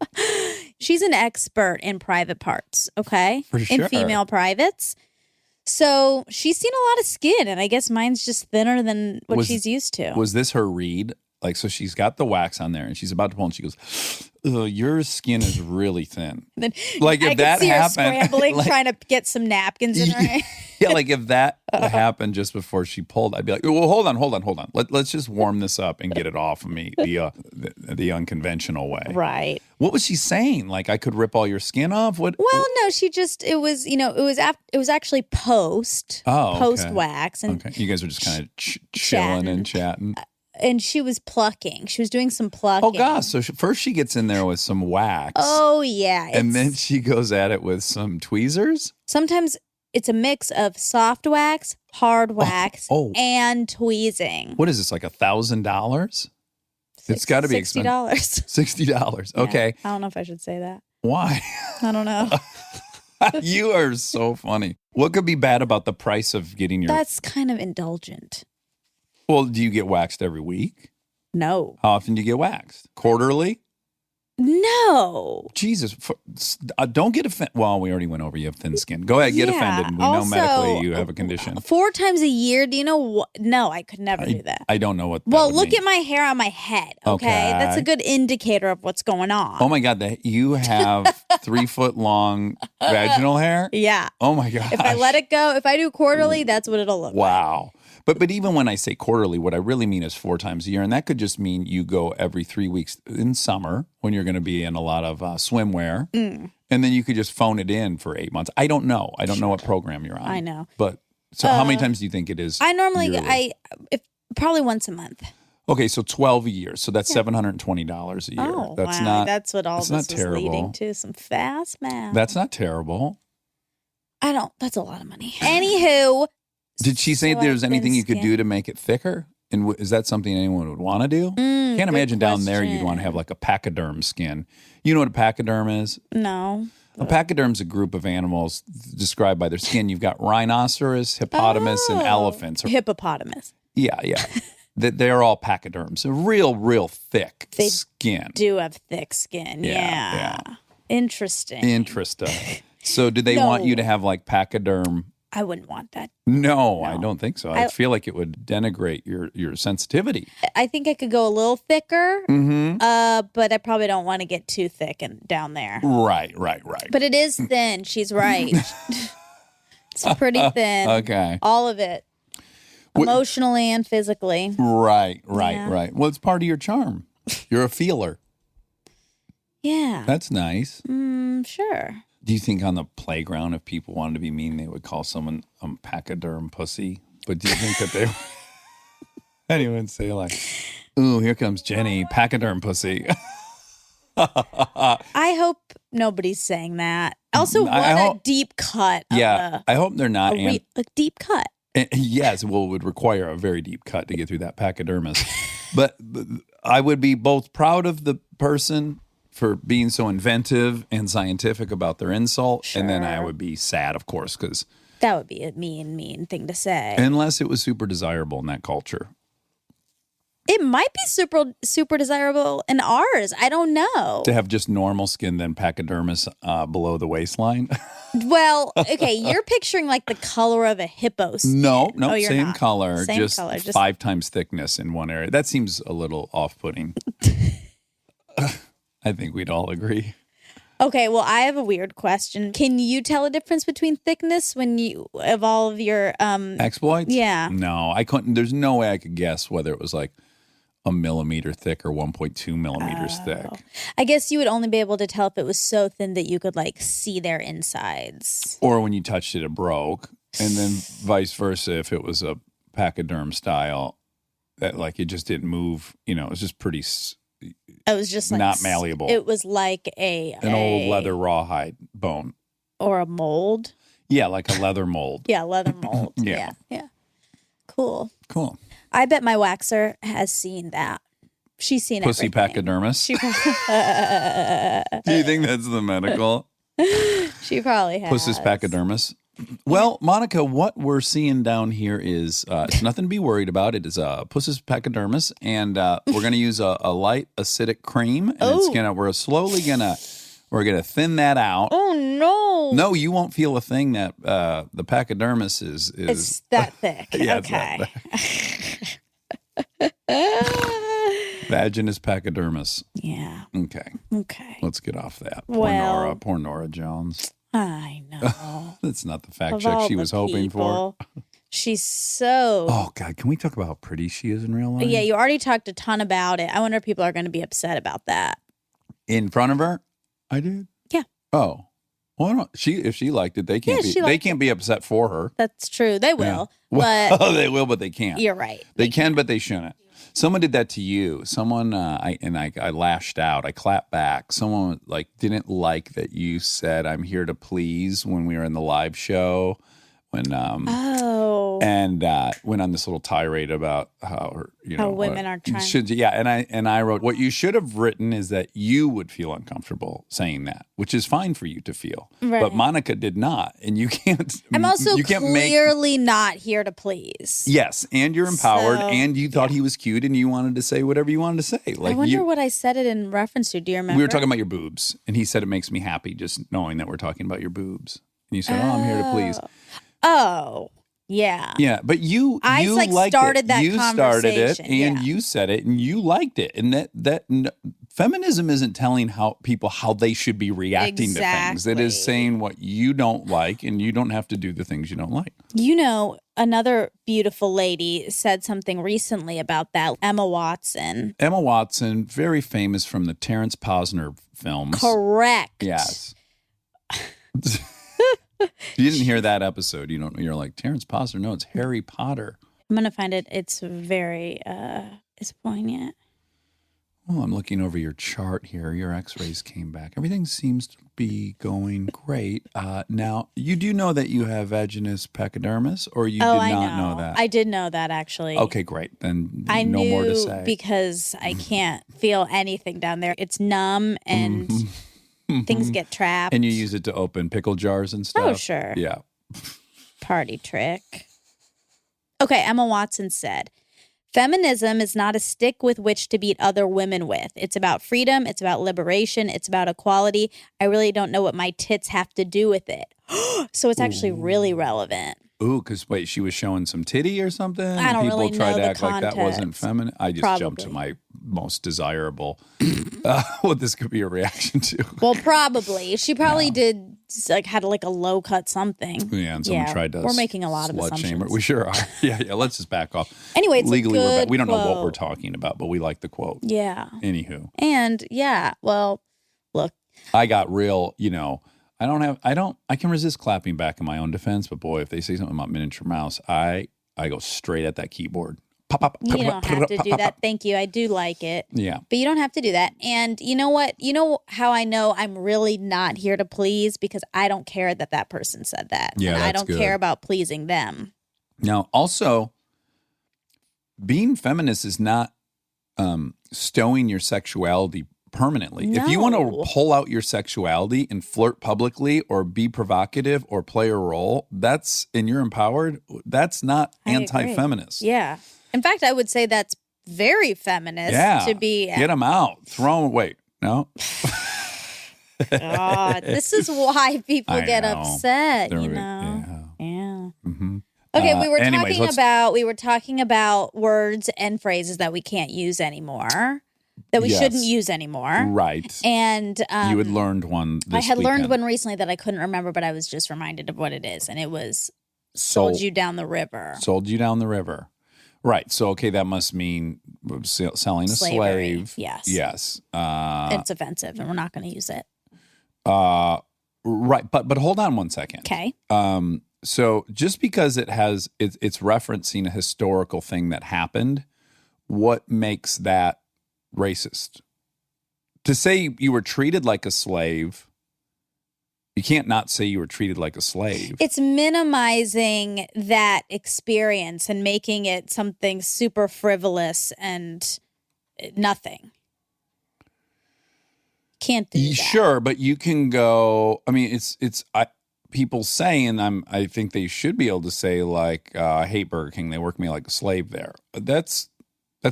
She's an expert in private parts, okay? For sure. In female privates. So she's seen a lot of skin, and I guess mine's just thinner than what she's used to. Was this her read? Like, so she's got the wax on there, and she's about to pull, and she goes, "Ugh, your skin is really thin." Like, if that see her happened, scrambling, like, trying to get some napkins in her hand. yeah, like if that happened just before she pulled, I'd be like, "Well, hold on. Let's just warm this up and get it off of me the unconventional way." Right. What was she saying? Like, I could rip all your skin off? What? Well, no, she just it was actually post wax, and okay, you guys were just kind of chilling and chatting. And she was plucking. She was doing some plucking. Oh, gosh. So first she gets in there with some wax. Oh, yeah. And then she goes at it with some tweezers? Sometimes it's a mix of soft wax, hard wax, and tweezing. What is this, like $1,000? It's got to be expensive. $60. Okay. Yeah, I don't know if I should say that. Why? I don't know. You are so funny. What could be bad about the price of getting your... That's kind of indulgent. Well, do you get waxed every week? No. How often do you get waxed? Quarterly? No. Jesus. Don't get offended. Well, we already went over you have thin skin. Go ahead, get offended. We know medically you have a condition. 4 times a year, do you know what? No, I could never do that. I don't know what that Well, would look mean. at my hair on my head, okay? That's a good indicator of what's going on. Oh, my God. You have 3-foot long vaginal hair? Yeah. Oh, my God. If I let it go, if I do quarterly, that's what it'll look like. Wow. But even when I say quarterly, what I really mean is 4 times a year. And that could just mean you go every 3 weeks in summer when you're going to be in a lot of swimwear. And then you could just phone it in for 8 months. I don't know. I don't know what program you're on. I know. But so how many times do you think it is? I normally, yearly? probably once a month. Okay, so 12 a year. So that's $720 a year. Oh, that's wow. not. That's what all that's this not was terrible. leading to. Some fast math. That's not terrible. That's a lot of money. Anywho. Did she say there's anything you could do to make it thicker? And is that something anyone would want to do? Can't imagine down there you'd want to have like a pachyderm skin. You know what a pachyderm is? No. A pachyderm's a group of animals described by their skin. You've got rhinoceros, hippopotamus, and elephants. Hippopotamus. Yeah. They're all pachyderms. A real thick skin. Do have thick skin. Yeah. Interesting. So do they want you to have like pachyderm? I wouldn't want that. No, I don't think so. I feel like it would denigrate your sensitivity. I think I could go a little thicker, but I probably don't want to get too thick and down there. Right. But it is thin. She's right. It's pretty thin. Okay. All of it. Emotionally and physically. Right. Well, it's part of your charm. You're a feeler. Yeah. That's nice. Sure. Do you think on the playground, if people wanted to be mean, they would call someone a pachyderm pussy? But do you think that they anyone say like, "Ooh, here comes Jenny, pachyderm pussy"? I hope nobody's saying that. Also, what a deep cut. I hope they're not. A deep cut. Yes, well, it would require a very deep cut to get through that pachydermis. but I would be both proud of the person for being so inventive and scientific about their insult. Sure. And then I would be sad, of course, because that would be a mean thing to say. Unless it was super desirable in that culture. It might be super desirable in ours. I don't know. To have just normal skin, then pachydermis below the waistline. Well, okay, you're picturing like the color of a hippo skin. No, same not. Color. Same just color. 5 times thickness in one area. That seems a little off-putting. I think we'd all agree. Okay, well, I have a weird question. Can you tell a difference between thickness of all of your exploits? Yeah. No, I couldn't. There's no way I could guess whether it was like a millimeter thick or 1.2 millimeters thick. I guess you would only be able to tell if it was so thin that you could like see their insides. Or when you touched it, it broke. And then vice versa, if it was a pachyderm style, that like it just didn't move, it was just pretty It was just like not malleable. It was like an old leather rawhide bone. Or a mold. Yeah, like a leather mold. Yeah, leather mold. Yeah. Yeah. Cool. Cool. I bet my waxer has seen that. She's seen Pussy everything. pachydermis. She Do you think that's the medical? She probably has. Pussy's pachydermis. Well, Monica, what we're seeing down here is it's nothing to be worried about. It is Pussy's pachydermis, and we're going to use a light acidic cream, and we're gonna thin that out. Oh no! No, you won't feel a thing. That the pachydermis is It's that thick. Yeah, okay. Vaginous pachydermis. Yeah. Okay. Okay. Let's get off that. Well- Poor Norah Jones. I know. That's not the fact Of check all she the was hoping for. people. She's so. Oh God, can we talk about how pretty she is in real life? Yeah, you already talked a ton about it. I wonder if people are going to be upset about that. In front of her, I did. Yeah. Oh, well, if she liked it, they can't Yeah, be. They can't be upset for her. That's true. They will. Well, But they will, but they can't. you're right. They can, but they shouldn't. Someone did that to you. Someone, I lashed out. I clapped back. Someone didn't like that you said "I'm here to please" when we were in the live show. When and went on this little tirade about how women are trying. and I wrote, what you should have written is that you would feel uncomfortable saying that, which is fine for you to feel, Right. but Monica did not, and you can't. I'm also you can't clearly not here to please. Yes, and you're empowered, So, and you thought he was cute, and you wanted to say whatever you wanted to say. I wonder what I said it in reference to. Do you remember? we were talking about your boobs, and he said it makes me happy just knowing that we're talking about your boobs. And you said, "Oh, I'm here to please." Oh, yeah. Yeah, but you liked started it. that you started it, conversation, and yeah. you said it, and you liked it, and feminism isn't telling people how they should be reacting to things. It is Exactly. saying what you don't like, and you don't have to do the things you don't like. Another beautiful lady said something recently about that. Emma Watson. Emma Watson, very famous from the Terrence Posner films. Correct. Yes. You didn't hear that episode. You're like, Terrence Posner. No, it's Harry Potter. I'm going to find it. It's very, it's poignant. Oh, I'm looking over your chart here. Your x-rays came back. Everything seems to be going great. Now, you do know that you have vaginous pachydermis, or you did not know that? I did know that, actually. Okay, great. Then I no knew more to say. because I can't feel anything down there. It's numb and things get trapped. And you use it to open pickle jars and stuff? Oh, sure. Yeah. Party trick. Okay, Emma Watson said, feminism is not a stick with which to beat other women with. It's about freedom. It's about liberation. It's about equality. I really don't know what my tits have to do with it. So it's actually really relevant. Ooh, because wait, she was showing some titty or something? I don't People really tried know to the act like that wasn't context. feminine. I just jumped to Probably. my most desirable, what this could be a reaction to. Well, probably. She probably did, had a low cut something. Yeah, and someone tried to We're making a lot of slut shame her. assumptions. We sure are. Yeah, let's just back off. Anyway, it's a legally we're back. good We don't know what quote. we're talking about, but we like the quote. Yeah. Anywho, And well, look, I got real, I can resist clapping back in my own defense, but boy, if they say something about miniature mouse, I go straight at that keyboard. Pop, pop, you don't have to do that. Thank you. I do like it. Yeah. But you don't have to do that. And you know what? You know how I know I'm really not here to please? Because I don't care that person said that. Yeah, and I that's don't good. care about pleasing them. Now, also, being feminist is not stowing your sexuality permanently. If you want No. to pull out your sexuality and flirt publicly or be provocative or play a role, and you're empowered, that's not I agree. anti-feminist. Yeah. In fact, I would say that's very feminist Yeah. to be. Get them out. Throw them. Wait, no? God, this is why people I get know. upset, They're- you know? Yeah. Mm-hmm. Okay, we were anyways, talking about words and phrases that we can't use anymore, that we Yes. shouldn't use anymore. Right. And You had learned one I this had learned weekend. one recently that I couldn't remember, but I was just reminded of what it is, and it was Sold sold you down the river. Sold you down the river. Right. So, okay, that must mean selling a Slavery, slave. yes. Yes. It's offensive, and we're not going to use it. Right. But hold on one second. Okay. So just because it's referencing a historical thing that happened, what makes that racist? To say you were treated like a slave, you can't not say you were treated like a slave. It's minimizing that experience and making it something super frivolous and nothing. Can't do that. Sure, but you can go. I mean, people say, and I think they should be able to say, like, I hate Burger King. They work me like a slave there. That's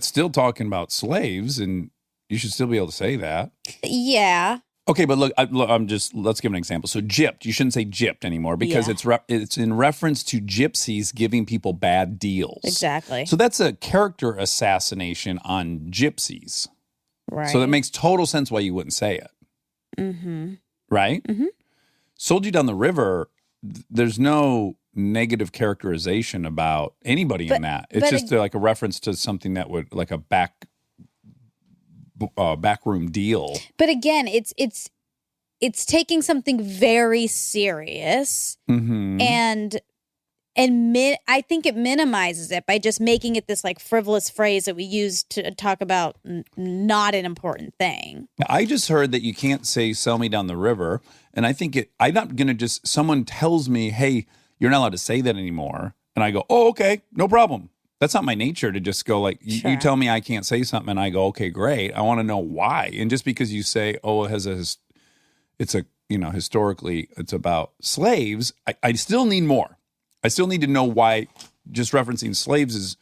still talking about slaves, and you should still be able to say that. Yeah. Okay, but look, let's give an example. So gypped, you shouldn't say gypped anymore because Yeah. it's in reference to gypsies giving people bad deals. Exactly. So that's a character assassination on gypsies. Right. So that makes total sense why you wouldn't say it. Mm-hmm. Right? Mhm. Sold You Down the River, there's no negative characterization about anybody in that. It's just like a reference to something that would, like a backroom deal. But again, it's taking something very serious Mm-hmm. and I think it minimizes it by just making it this like frivolous phrase that we use to talk about not an important thing. I just heard that you can't say "sell me down the river," and I think I'm not gonna just. Someone tells me, "Hey, you're not allowed to say that anymore," and I go, "Oh, okay, no problem." That's not my nature to just go like, you tell me I can't say something, and I go, "Okay, great." I want to know why, and just because you say, "Oh, it's historically it's about slaves," I still need more. I still need to know why just referencing slaves is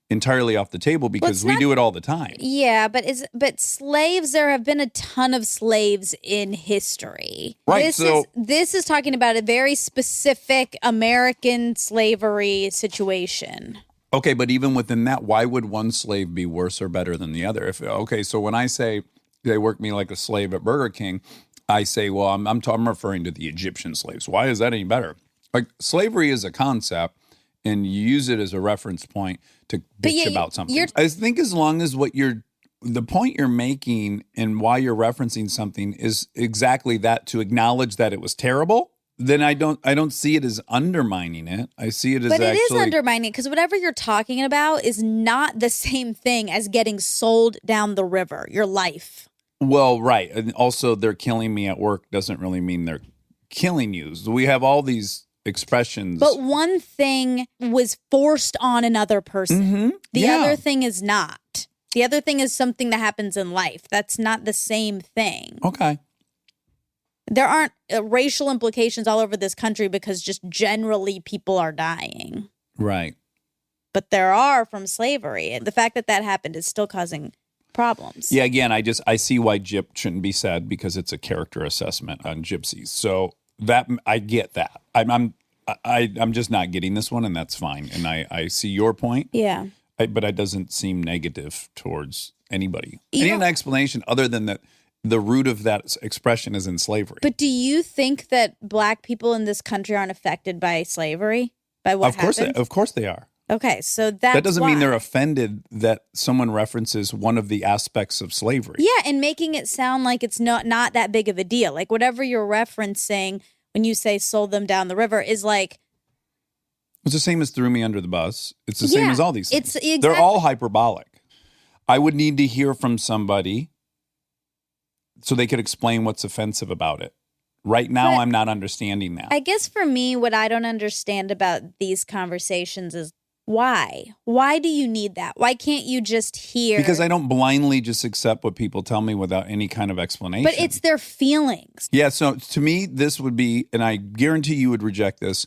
entirely off the table because we do it all the time. Yeah, but slaves, there have been a ton of slaves in history. Right. This is talking about a very specific American slavery situation. Okay, but even within that, why would one slave be worse or better than the other? So when I say they work me like a slave at Burger King, I say, well, I'm referring to the Egyptian slaves. Why is that any better? Like, slavery is a concept, and you use it as a reference point to bitch about something. I think as long as the point you're making and why you're referencing something is exactly that, to acknowledge that it was terrible, then I don't see it as undermining it. I see it as it is undermining because whatever you're talking about is not the same thing as getting sold down the river, your life. Well, right. And also, they're killing me at work doesn't really mean they're killing you. So we have all these expressions. But one thing was forced on another person. Mm-hmm. The other thing is not. The other thing is something that happens in life. That's not the same thing. Okay. There aren't racial implications all over this country because just generally people are dying. Right. But there are from slavery. And the fact that happened is still causing problems. Yeah, again, I see why gypped shouldn't be said because it's a character assessment on gypsies. So that I get that. I'm just not getting this one, and that's fine. And I see your point. Yeah. But it doesn't seem negative towards anybody. I need an explanation other than that the root of that expression is in slavery. But do you think that Black people in this country aren't affected by slavery? By what happened? Of course they are. Okay, so that doesn't mean they're offended that someone references one of the aspects of slavery. Yeah, and making it sound like it's not that big of a deal. Like whatever you're referencing when you say sold them down the river is like... It's the same as threw me under the bus. It's the same as all these things. It's They're all hyperbolic. I would need to hear from somebody so they could explain what's offensive about it. Right now, I'm not understanding that. I guess for me, what I don't understand about these conversations is why? Why do you need that? Why can't you just hear? Because I don't blindly just accept what people tell me without any kind of explanation. But it's their feelings. Yeah, so to me, this would be, and I guarantee you would reject this,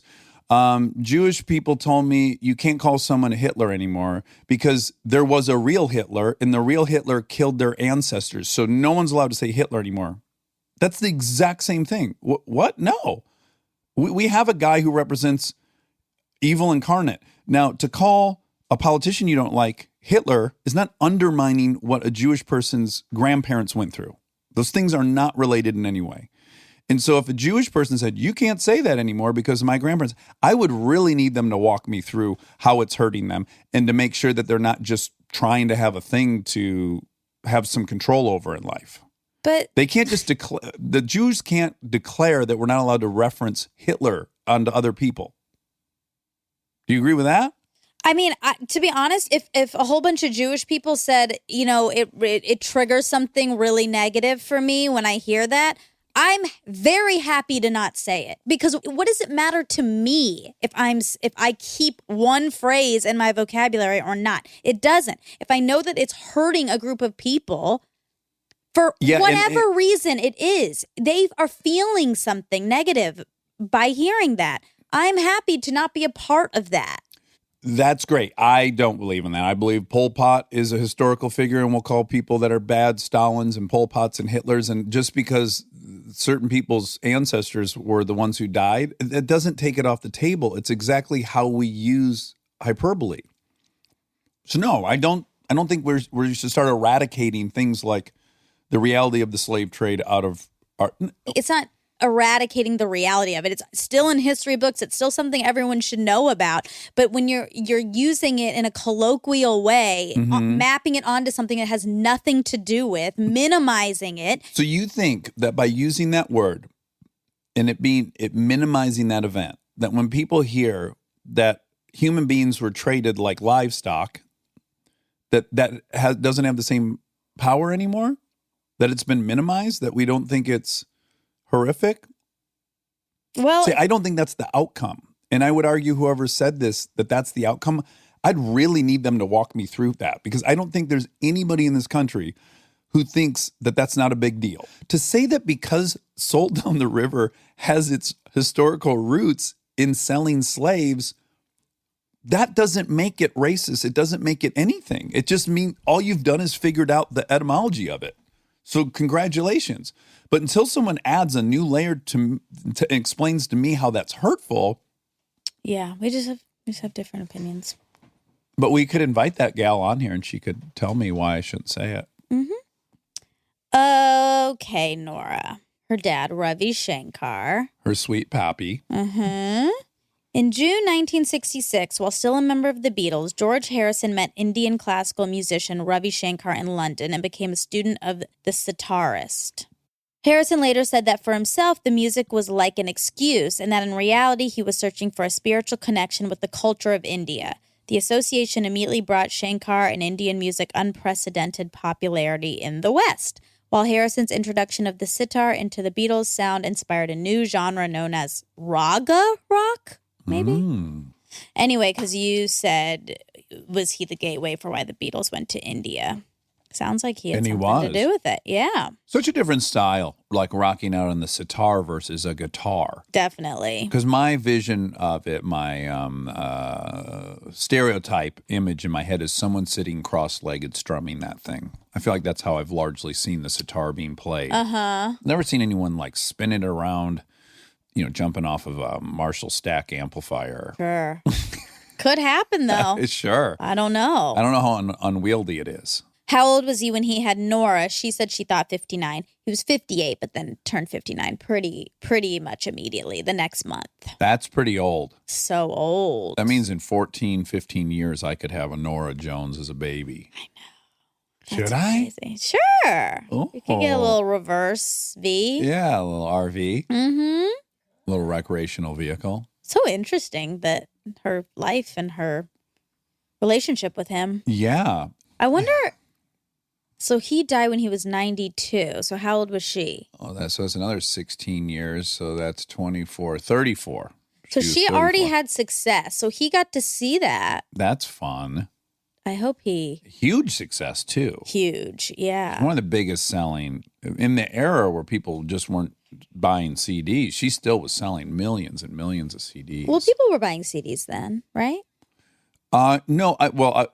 Jewish people told me you can't call someone a Hitler anymore because there was a real Hitler, and the real Hitler killed their ancestors. So no one's allowed to say Hitler anymore. That's the exact same thing. What? No. We have a guy who represents evil incarnate. Now, to call a politician you don't like Hitler is not undermining what a Jewish person's grandparents went through. Those things are not related in any way. And so if a Jewish person said, you can't say that anymore because of my grandparents, I would really need them to walk me through how it's hurting them and to make sure that they're not just trying to have a thing to have some control over in life. But They can't just declare, the Jews can't declare that we're not allowed to reference Hitler onto other people. Do you agree with that? I mean, to be honest, if a whole bunch of Jewish people said, it triggers something really negative for me when I hear that, I'm very happy to not say it, because what does it matter to me if I keep one phrase in my vocabulary or not? It doesn't. If I know that it's hurting a group of people for whatever reason it is, they are feeling something negative by hearing that. I'm happy to not be a part of that. That's great. I don't believe in that. I believe Pol Pot is a historical figure, and we'll call people that are bad Stalins and Pol Pots and Hitlers. And just because certain people's ancestors were the ones who died, it doesn't take it off the table. It's exactly how we use hyperbole. So no, I don't think we should start eradicating things like the reality of the slave trade out of our. It's not eradicating the reality of it. It's still in history books. It's still something everyone should know about. But when you're using it in a colloquial way, mapping it onto something that has nothing to do with, minimizing it. So you think that by using that word and it minimizing that event, that when people hear that human beings were traded like livestock, that doesn't have the same power anymore? That it's been minimized? That we don't think it's horrific? Well, see, I don't think that's the outcome. And I would argue whoever said this, that's the outcome. I'd really need them to walk me through that, because I don't think there's anybody in this country who thinks that that's not a big deal. To say that because Sold Down the River has its historical roots in selling slaves, that doesn't make it racist. It doesn't make it anything. It just means all you've done is figured out the etymology of it. So congratulations. But until someone adds a new layer to explains to me how that's hurtful. Yeah, we just have different opinions. But we could invite that gal on here and she could tell me why I shouldn't say it. Okay, Nora. Her dad, Ravi Shankar. Her sweet pappy. In June 1966, while still a member of the Beatles, George Harrison met Indian classical musician Ravi Shankar in London and became a student of the sitarist. Harrison later said that for himself, the music was like an excuse, and that in reality, he was searching for a spiritual connection with the culture of India. The association immediately brought Shankar and Indian music unprecedented popularity in the West, while Harrison's introduction of the sitar into the Beatles' sound inspired a new genre known as raga rock, maybe? Anyway, because you said, was he the gateway for why the Beatles went to India? Sounds like he had something to do with it. Yeah. Such a different style, like rocking out on the sitar versus a guitar. Definitely. Because my vision of it, my stereotype image in my head is someone sitting cross-legged strumming that thing. I feel like that's how I've largely seen the sitar being played. Never seen anyone like spinning it around, jumping off of a Marshall Stack amplifier. Sure. Could happen, though. Sure. I don't know. I don't know how unwieldy it is. How old was he when he had Nora? She said she thought 59. He was 58, but then turned 59 pretty much immediately the next month. That's pretty old. So old. That means in 14, 15 years, I could have a Norah Jones as a baby. I know. Should That's I? crazy. Sure. Oh. You could get a little reverse V. Yeah, a little RV. Mm-hmm. A little recreational vehicle. So interesting that her life and her relationship with him. Yeah. I wonder... So he died when he was 92. So how old was she? Oh, that's another 16 years. So that's 24, 34. So was she already 34. had success. So he got to see that. That's fun. I hope he... Huge success, too. Huge, yeah. One of the biggest selling, in the era where people just weren't buying CDs, she still was selling millions and millions of CDs. Well, people were buying CDs then, right? No,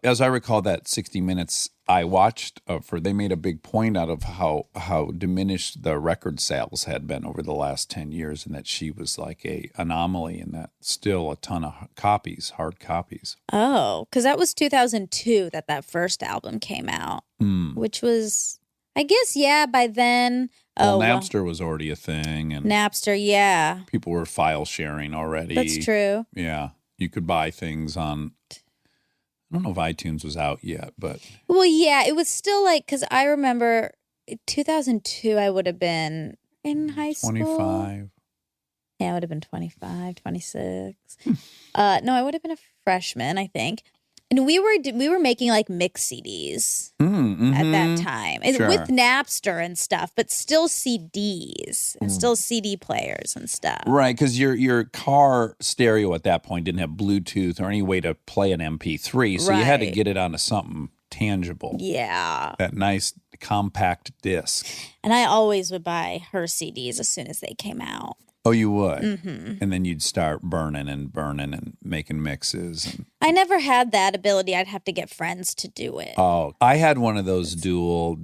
as I recall that 60 Minutes I watched, they made a big point out of how diminished the record sales had been over the last 10 years, and that she was like a anomaly, and that still a ton of copies, hard copies. Oh, because that was 2002 that first album came out, which was, I guess, yeah, by then, Well, Oh, well. Napster was already a thing, and Napster, yeah. people were file sharing already. That's true. Yeah. You could buy things on, I don't know if iTunes was out yet, but Well, yeah, it was still like, because I remember 2002, I would have been in high school. 25. Yeah, I would have been 25, 26. No, I would have been a freshman, I think. And we were making like mix CDs at that time. And Sure. with Napster and stuff, but still CDs and still CD players and stuff. Right, because your car stereo at that point didn't have Bluetooth or any way to play an MP3, so you had to Right. get it onto something tangible. Yeah. That nice compact disc. And I always would buy her CDs as soon as they came out. Oh, you would? Mm-hmm. And then you'd start burning and making mixes. And I never had that ability. I'd have to get friends to do it. oh, I had one of those dual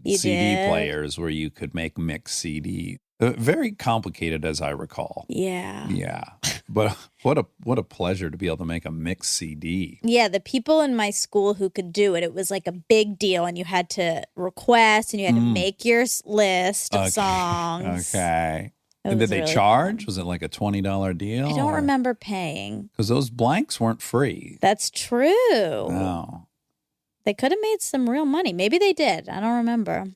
You CD did? players where you could make mix CD. Very complicated, as I recall. Yeah. Yeah, but what a pleasure to be able to make a mix CD. Yeah, the people in my school who could do it, it was like a big deal, and you had to request and you had to make your list of songs. Okay. It And was did they really charge? Was it like a $20 deal? I don't remember paying. Because those blanks weren't free. That's true. No. They could have made some real money. Maybe they did. I don't remember.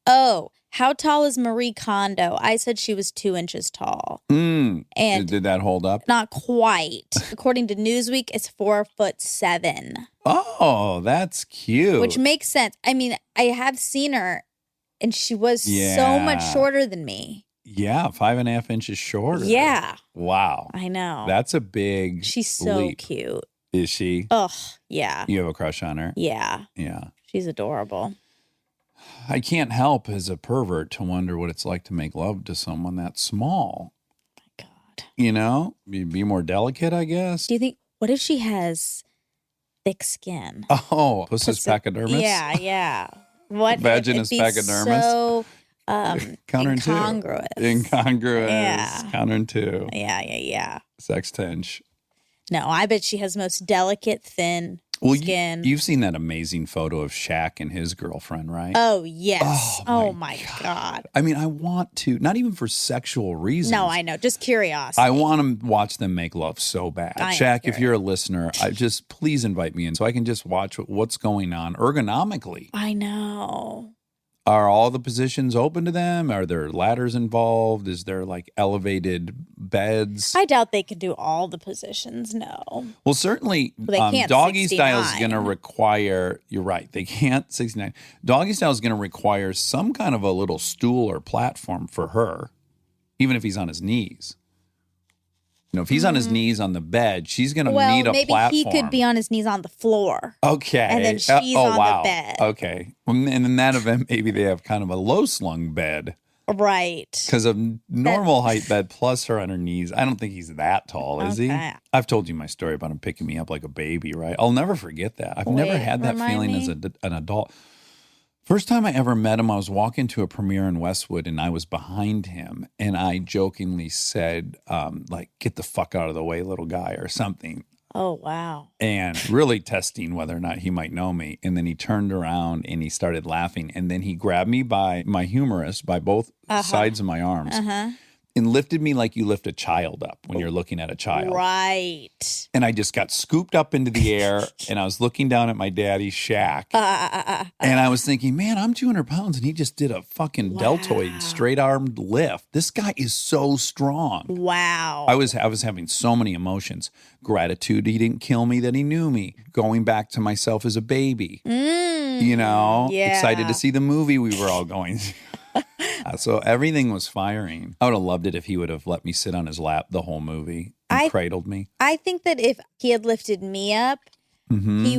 Oh, how tall is Marie Kondo? I said she was 2 inches tall. And And did that hold up? not quite. According to Newsweek, it's 4'7", Oh, that's cute. which makes sense. I mean, I have seen her, and she was so Yeah. much shorter than me. Yeah, 5.5 inches shorter. Yeah, Wow. I know. That's a big She's so leap. cute. Is she? Ugh, yeah. You have a crush on her? Yeah, Yeah. she's adorable. I can't help as a pervert to wonder what it's like to make love to someone that small. God. You know? Be more delicate, I guess. Do you think, what if she has thick skin? Oh, Pussus pachydermis? Yeah, yeah. What if Vaginous it'd be pachydermis? so Counterintuitive. incongruous. Yeah. Counterintuitive. Yeah. Sextinch. No, I bet she has most delicate, thin Well, skin. you've seen that amazing photo of Shaq and his girlfriend, right? Oh, yes. Oh, Oh, my my God. I mean, I want to, not even for sexual reasons. No, I know. Just curiosity. I want to watch them make love so bad. I am Shaq, if curious. you're a listener, please invite me in so I can just watch what's going on ergonomically. I know. Are all the positions open to them? Are there ladders involved? Is there like elevated beds? I doubt they could do all the positions. No. Well, certainly, Well, they can't doggy style is 69. going to require, you're right, they can't 69. Doggy style is going to require some kind of a little stool or platform for her, even if he's on his knees. You know, if he's on his knees on the bed, she's going to Well, need a maybe platform. he could be on his knees on the floor. Okay. And then she's on the wow. bed. Okay. And in that event, maybe they have kind of a low slung bed Right. because of normal height bed plus her on her knees. I don't think he's that tall, is he? Okay. I've told you my story about him picking me up like a baby, right? I'll never forget that. I've never Wait, had that remind feeling me. as an adult. First time I ever met him, I was walking to a premiere in Westwood and I was behind him and I jokingly said, like, get the fuck out of the way, little guy, or something. Oh, wow. And really testing whether or not he might know me. And then he turned around and he started laughing. And then he grabbed me by my humerus, by both sides of my arms, and lifted me like you lift a child up when you're looking at a child. Right. And I just got scooped up into the air and I was looking down at my daddy's shack. And I was thinking, man, I'm 200 pounds and he just did a fucking deltoid straight armed lift. This guy is so strong. Wow. I was having so many emotions. Gratitude he didn't kill me, that he knew me. Going back to myself as a baby. You know? yeah. Excited to see the movie we were all going to. So everything was firing. I would have loved it if he would have let me sit on his lap the whole movie and cradled me. I think that if he had lifted me up, he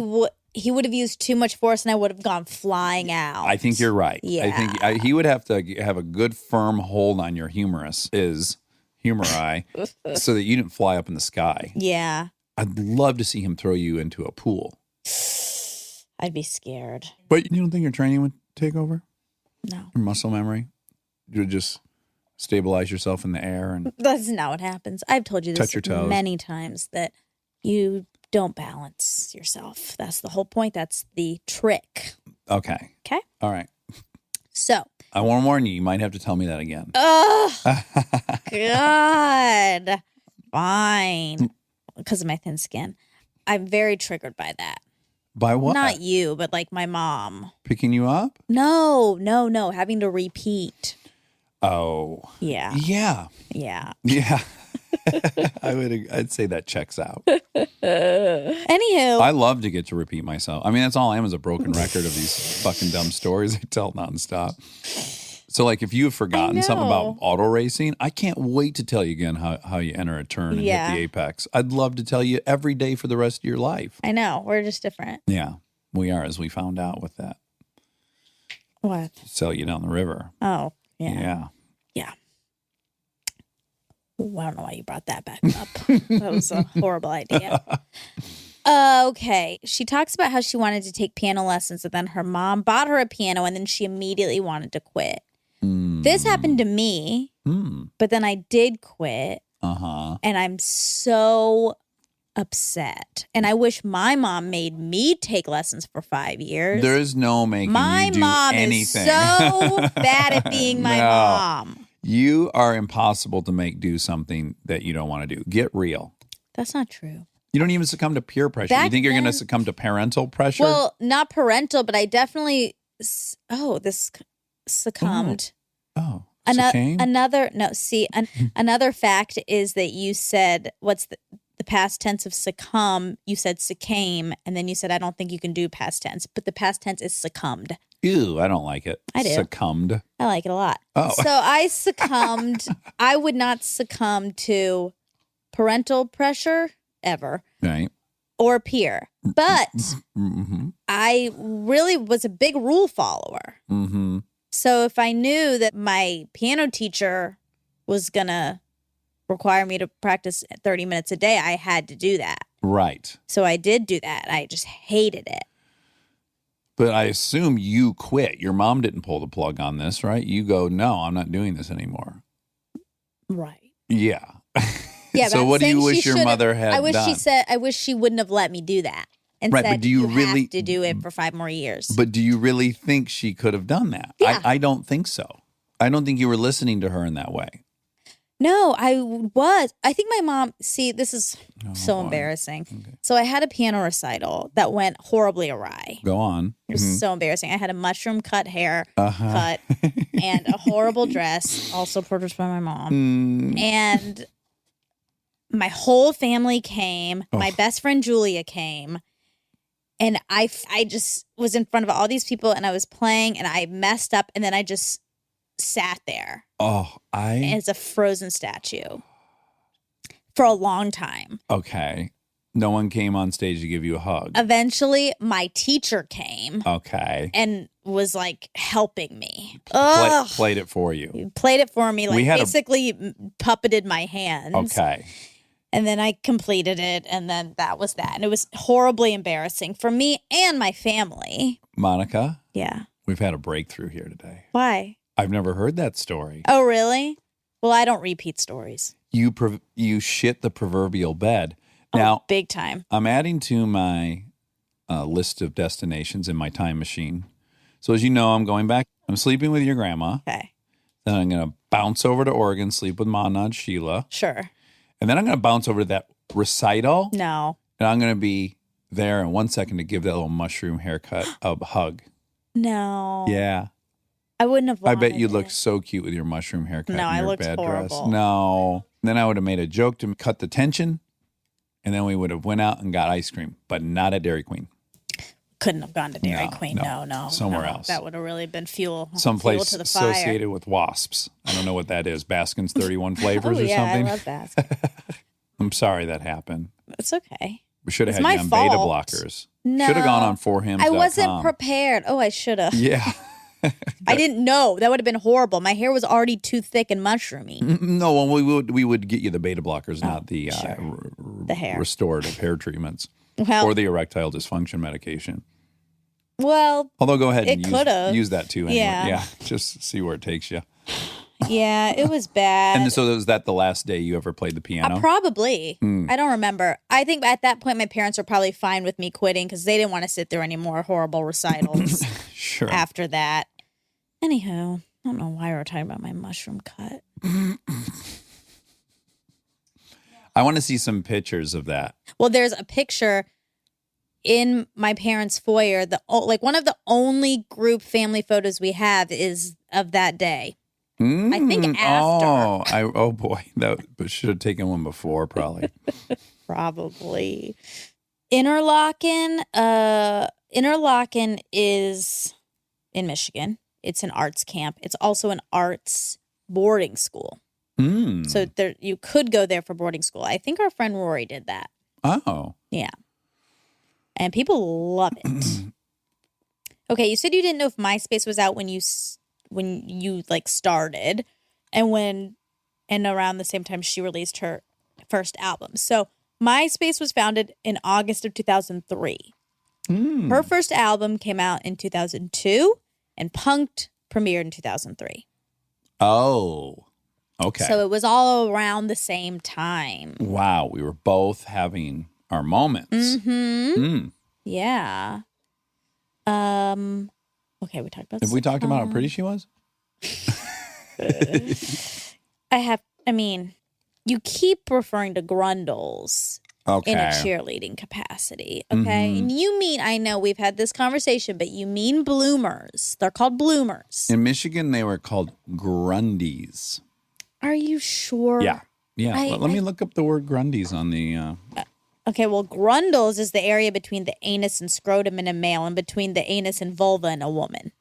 would have used too much force and I would have gone flying out. I think you're right. Yeah. I think he would have to have a good firm hold on your humeri so that you didn't fly up in the sky. Yeah. I'd love to see him throw you into a pool. I'd be scared. But you don't think your training would take over? No. Your muscle memory? You would just stabilize yourself in the air and That's not what happens. I've told you Touch this your toes. many times that you don't balance yourself. That's the whole point. That's the trick. okay. Okay. All right. So, I want to warn you. You might have to tell me that again. oh, God. Fine. Because of my thin skin. I'm very triggered by that. By what? Not you, but like my mom. Picking you up? No. Having to repeat. Oh. Yeah. Yeah. Yeah. Yeah. I'd say that checks out. Anywho. I love to get to repeat myself. I mean, that's all I am is a broken record of these fucking dumb stories I tell nonstop. So, like, if you have forgotten something about auto racing, I can't wait to tell you again how you enter a turn and hit the apex. I'd love to tell you every day for the rest of your life. I know. We're just different. Yeah, we are, as we found out with that. What? Sell you down the river. Oh, yeah. Yeah. Ooh, I don't know why you brought that back up. That was a horrible idea. Okay. She talks about how she wanted to take piano lessons, and then her mom bought her a piano, and then she immediately wanted to quit. This happened to me, but then I did quit, and I'm so upset. And I wish my mom made me take lessons for 5 years. There is no making my you do mom anything. is so bad at being my mom. You are impossible to make do something that you don't want to do. Get real. That's not true. You don't even succumb to peer pressure. You think you're going to succumb to parental pressure? Well, not parental, but I definitely succumbed. Oh. Another fact is that you said, what's the past tense of succumb? You said succumb, and then you said, I don't think you can do past tense, but the past tense is succumbed. Ew, I don't like it. I do. Succumbed. I like it a lot. Oh. So I succumbed. I would not succumb to parental pressure ever. Right. Or peer. But I really was a big rule follower. Mm-hmm. So if I knew that my piano teacher was going to require me to practice 30 minutes a day, I had to do that. Right. So I did do that. I just hated it. But I assume you quit. Your mom didn't pull the plug on this, right? You go, no, I'm not doing this anymore. Right. Yeah. Yeah. So what do you wish your mother had I wish done? she said, I wish she wouldn't have let me do that. And Right, said, but do you really have to do it for 5 more years. But do you really think she could have done that? Yeah. I don't think so. I don't think you were listening to her in that way. No, I was. I think my mom, see, this is so embarrassing. Okay. So I had a piano recital that went horribly awry. Go on. It was so embarrassing. I had a mushroom cut hair cut and a horrible dress, also purchased by my mom. And my whole family came. My best friend Julia came. And I just was in front of all these people and I was playing and I messed up and then I just sat there. As a frozen statue for a long time. Okay. No one came on stage to give you a hug. Eventually, my teacher came. Okay. And was like helping me. Played it for you. He played it for me, like basically puppeted my hands. Okay. And then I completed it, and then that was that. And it was horribly embarrassing for me and my family. Monica? Yeah. We've had a breakthrough here today. Why? I've never heard that story. Oh, really? Well, I don't repeat stories. You shit the proverbial bed. Now, big time. I'm adding to my list of destinations in my time machine. So as you know, I'm going back. I'm sleeping with your grandma. Okay. Then I'm going to bounce over to Oregon, sleep with Ma Nod Sheila. Sure. And then I'm going to bounce over to that recital. No. And I'm going to be there in 1 second to give that little mushroom haircut a hug. No. Yeah. I wouldn't have wanted I bet you it. looked so cute with your mushroom haircut No, and I your looked bad horrible. dress. No. Then I would have made a joke to cut the tension. And then we would have went out and got ice cream, but not at Dairy Queen. Couldn't have gone to Dairy Queen. No. Somewhere else. That would have really been fuel Someplace to the fire. associated with wasps. I don't know what that is. Baskin's 31 flavors or something. I love that. I'm sorry that happened. It's okay. We should have It's had you my on fault. beta blockers. No. Should have gone on forhims.com. I wasn't prepared. Oh, I should have. Yeah. I didn't know. That would have been horrible. My hair was already too thick and mushroomy. No, well, we would get you the beta blockers, not the The hair. restorative hair treatments Well, or the erectile dysfunction medication. well, Although go ahead It and could've. use that too. Anyway. Yeah. Just see where it takes you. yeah, it was bad. And so was that the last day you ever played the piano? Probably. I don't remember. I think at that point my parents were probably fine with me quitting because they didn't want to sit through any more horrible recitals Sure. after that. Anywho, I don't know why we're talking about my mushroom cut. I want to see some pictures of that. Well, there's a picture in my parents' foyer. Like one of the only group family photos we have is of that day. I think after. Oh boy, that should have taken one before, probably. Probably. Interlochen is in Michigan. It's an arts camp. It's also an arts boarding school. So you could go there for boarding school. I think our friend Rory did that. Oh. Yeah. And people love it. Okay, you said you didn't know if MySpace was out when you like started and around the same time she released her first album. So MySpace was founded in August of 2003. Her first album came out in 2002 and Punk'd premiered in 2003. Oh. Okay. So it was all around the same time. Wow, we were both having our moments. Yeah. Okay, we talked about Have we talked about how pretty she was? You keep referring to grundles in a cheerleading capacity, okay? And you mean, I know we've had this conversation, but you mean bloomers. They're called bloomers. In Michigan, they were called grundies. Are you sure? Yeah. Let me look up the word grundies on the... Okay, well, grundles is the area between the anus and scrotum in a male and between the anus and vulva in a woman.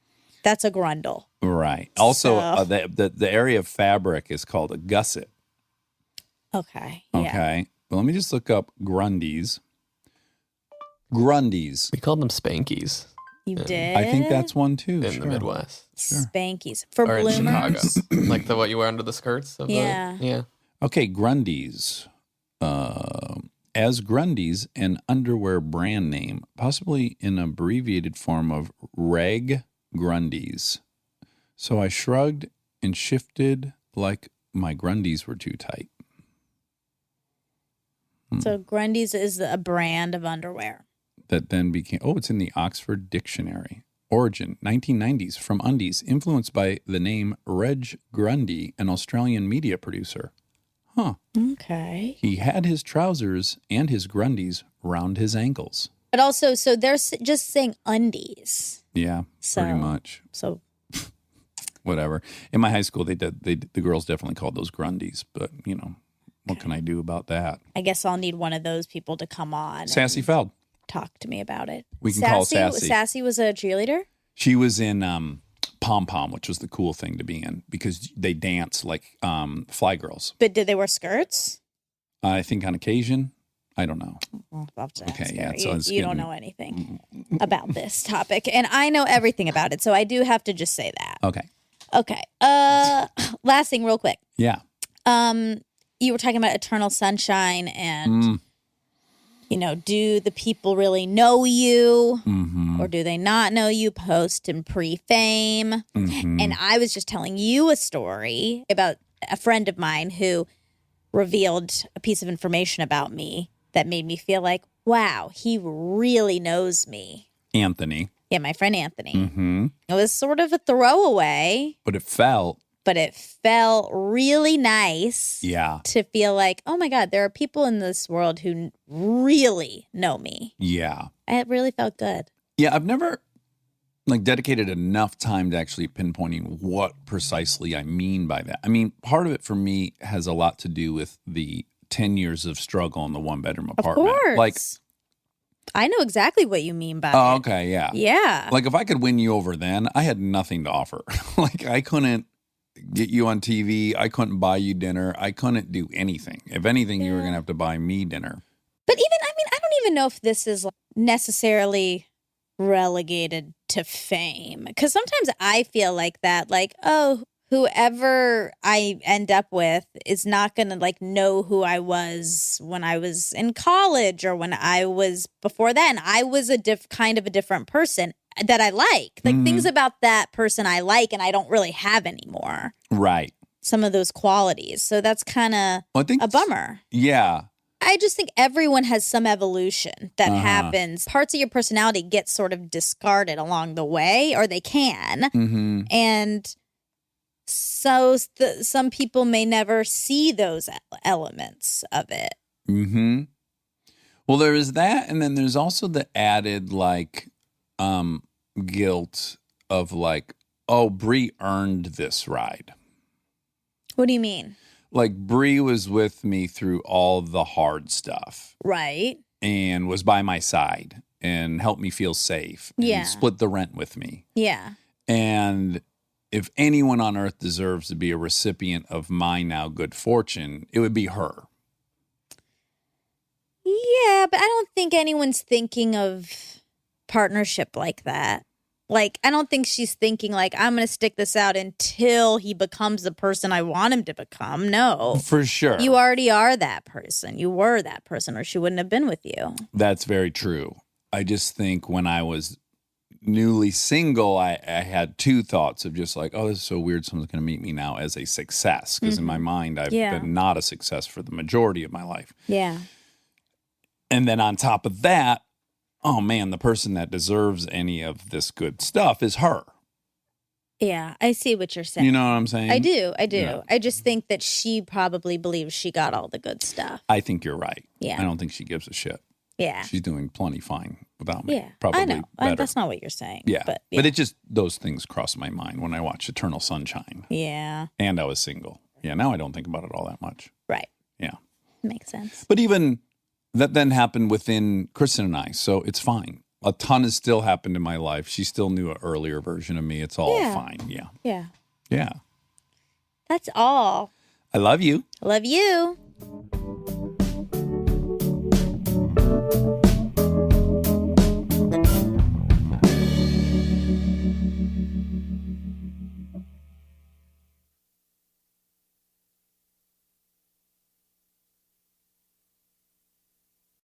That's a grundle. Right. Also, the area of fabric is called a gusset. Okay. Yeah. Okay. Well, let me just look up grundies. Grundies. We called them spankies You did? I think that's one too. in the Midwest. Spankies. For Or in bloomers? Chicago. Like what you wear under the skirts? Of Yeah. Okay, Grundies. As Grundies, an underwear brand name, possibly an abbreviated form of Reg Grundies. So I shrugged and shifted like my Grundies were too tight. So Grundies is a brand of underwear. That then became, it's in the Oxford Dictionary. Origin, 1990s, from undies, influenced by the name Reg Grundy, an Australian media producer. Huh. Okay. He had his trousers and his Grundies round his ankles. But also, so they're just saying undies. Yeah, pretty much. So Whatever. In my high school, the girls definitely called those Grundies, but, what can I do about that? I guess I'll need one of those people to come on. Sassy Feld. Talk to me about it. We can call Sassy. Sassy was a cheerleader? She was in Pom Pom, which was the cool thing to be in because they dance like fly girls. But did they wear skirts? I think on occasion. I don't know. Well, I'll have to ask Okay, her. yeah. So you don't know anything about this topic. And I know everything about it, so I do have to just say that. Okay. Last thing real quick. Yeah. You were talking about eternal sunshine and, do the people really know you or do they not know you post and pre-fame? And I was just telling you a story about a friend of mine who revealed a piece of information about me that made me feel like, wow, he really knows me. Anthony. Yeah, my friend Anthony. It was sort of a throwaway. But it felt really nice. Yeah. To feel like, oh my God, there are people in this world who really know me. Yeah. It really felt good. Yeah, I've never dedicated enough time to actually pinpointing what precisely I mean by that. I mean, part of it for me has a lot to do with the 10 years of struggle in the one-bedroom apartment. Of course. I know exactly what you mean by it. Okay, yeah. Yeah. Like if I could win you over then, I had nothing to offer. I couldn't get you on TV. I couldn't buy you dinner. I couldn't do anything. If anything, you were going to have to buy me dinner. But I don't even know if this is necessarily relegated to fame. Because sometimes I feel like that, whoever I end up with is not going to know who I was when I was in college or when I was before then. I was a different person that I like. Things about that person I like and I don't really have anymore. Right. Some of those qualities. So that's kind of a bummer. Yeah. I just think everyone has some evolution that happens. Parts of your personality get sort of discarded along the way, or they can. Mm-hmm. And so some people may never see those elements of it. Mm-hmm. Well, there is that, and then there's also the added like guilt of like, oh, Bree earned this ride. What do you mean? Like Bree was with me through all the hard stuff Right. and was by my side and helped me feel safe. And Yeah. split the rent with me. Yeah. And if anyone on earth deserves to be a recipient of my now good fortune, it would be her. Yeah, but I don't think anyone's thinking of partnership like that. Like, I don't think she's thinking like, I'm going to stick this out until he becomes the person I want him to become. No. For sure. You already are that person. You were that person, or she wouldn't have been with you. That's very true. I just think when I was newly single, I had two thoughts of just like, oh, this is so weird. Someone's going to meet me now as a success. Because in my mind, I've Yeah. been not a success for the majority of my life. Yeah. And then on top of that, oh man, the person that deserves any of this good stuff is her. Yeah. I see what you're saying. You know what I'm saying? I do. Yeah. I just think that she probably believes she got all the good stuff. I think you're right. Yeah. I don't think she gives a shit. Yeah. She's doing plenty fine without me. Yeah. Probably I know. better. That's not what you're saying. Yeah. But it just, those things cross my mind when I watch Eternal Sunshine. yeah. And I was single. Yeah, now I don't think about it all that much. Right. Yeah. Makes sense. But even that then happened within Kristen and I, so it's fine. A ton has still happened in my life. She still knew an earlier version of me. It's all Yeah. fine. Yeah. Yeah. Yeah. That's all. I love you. Love you.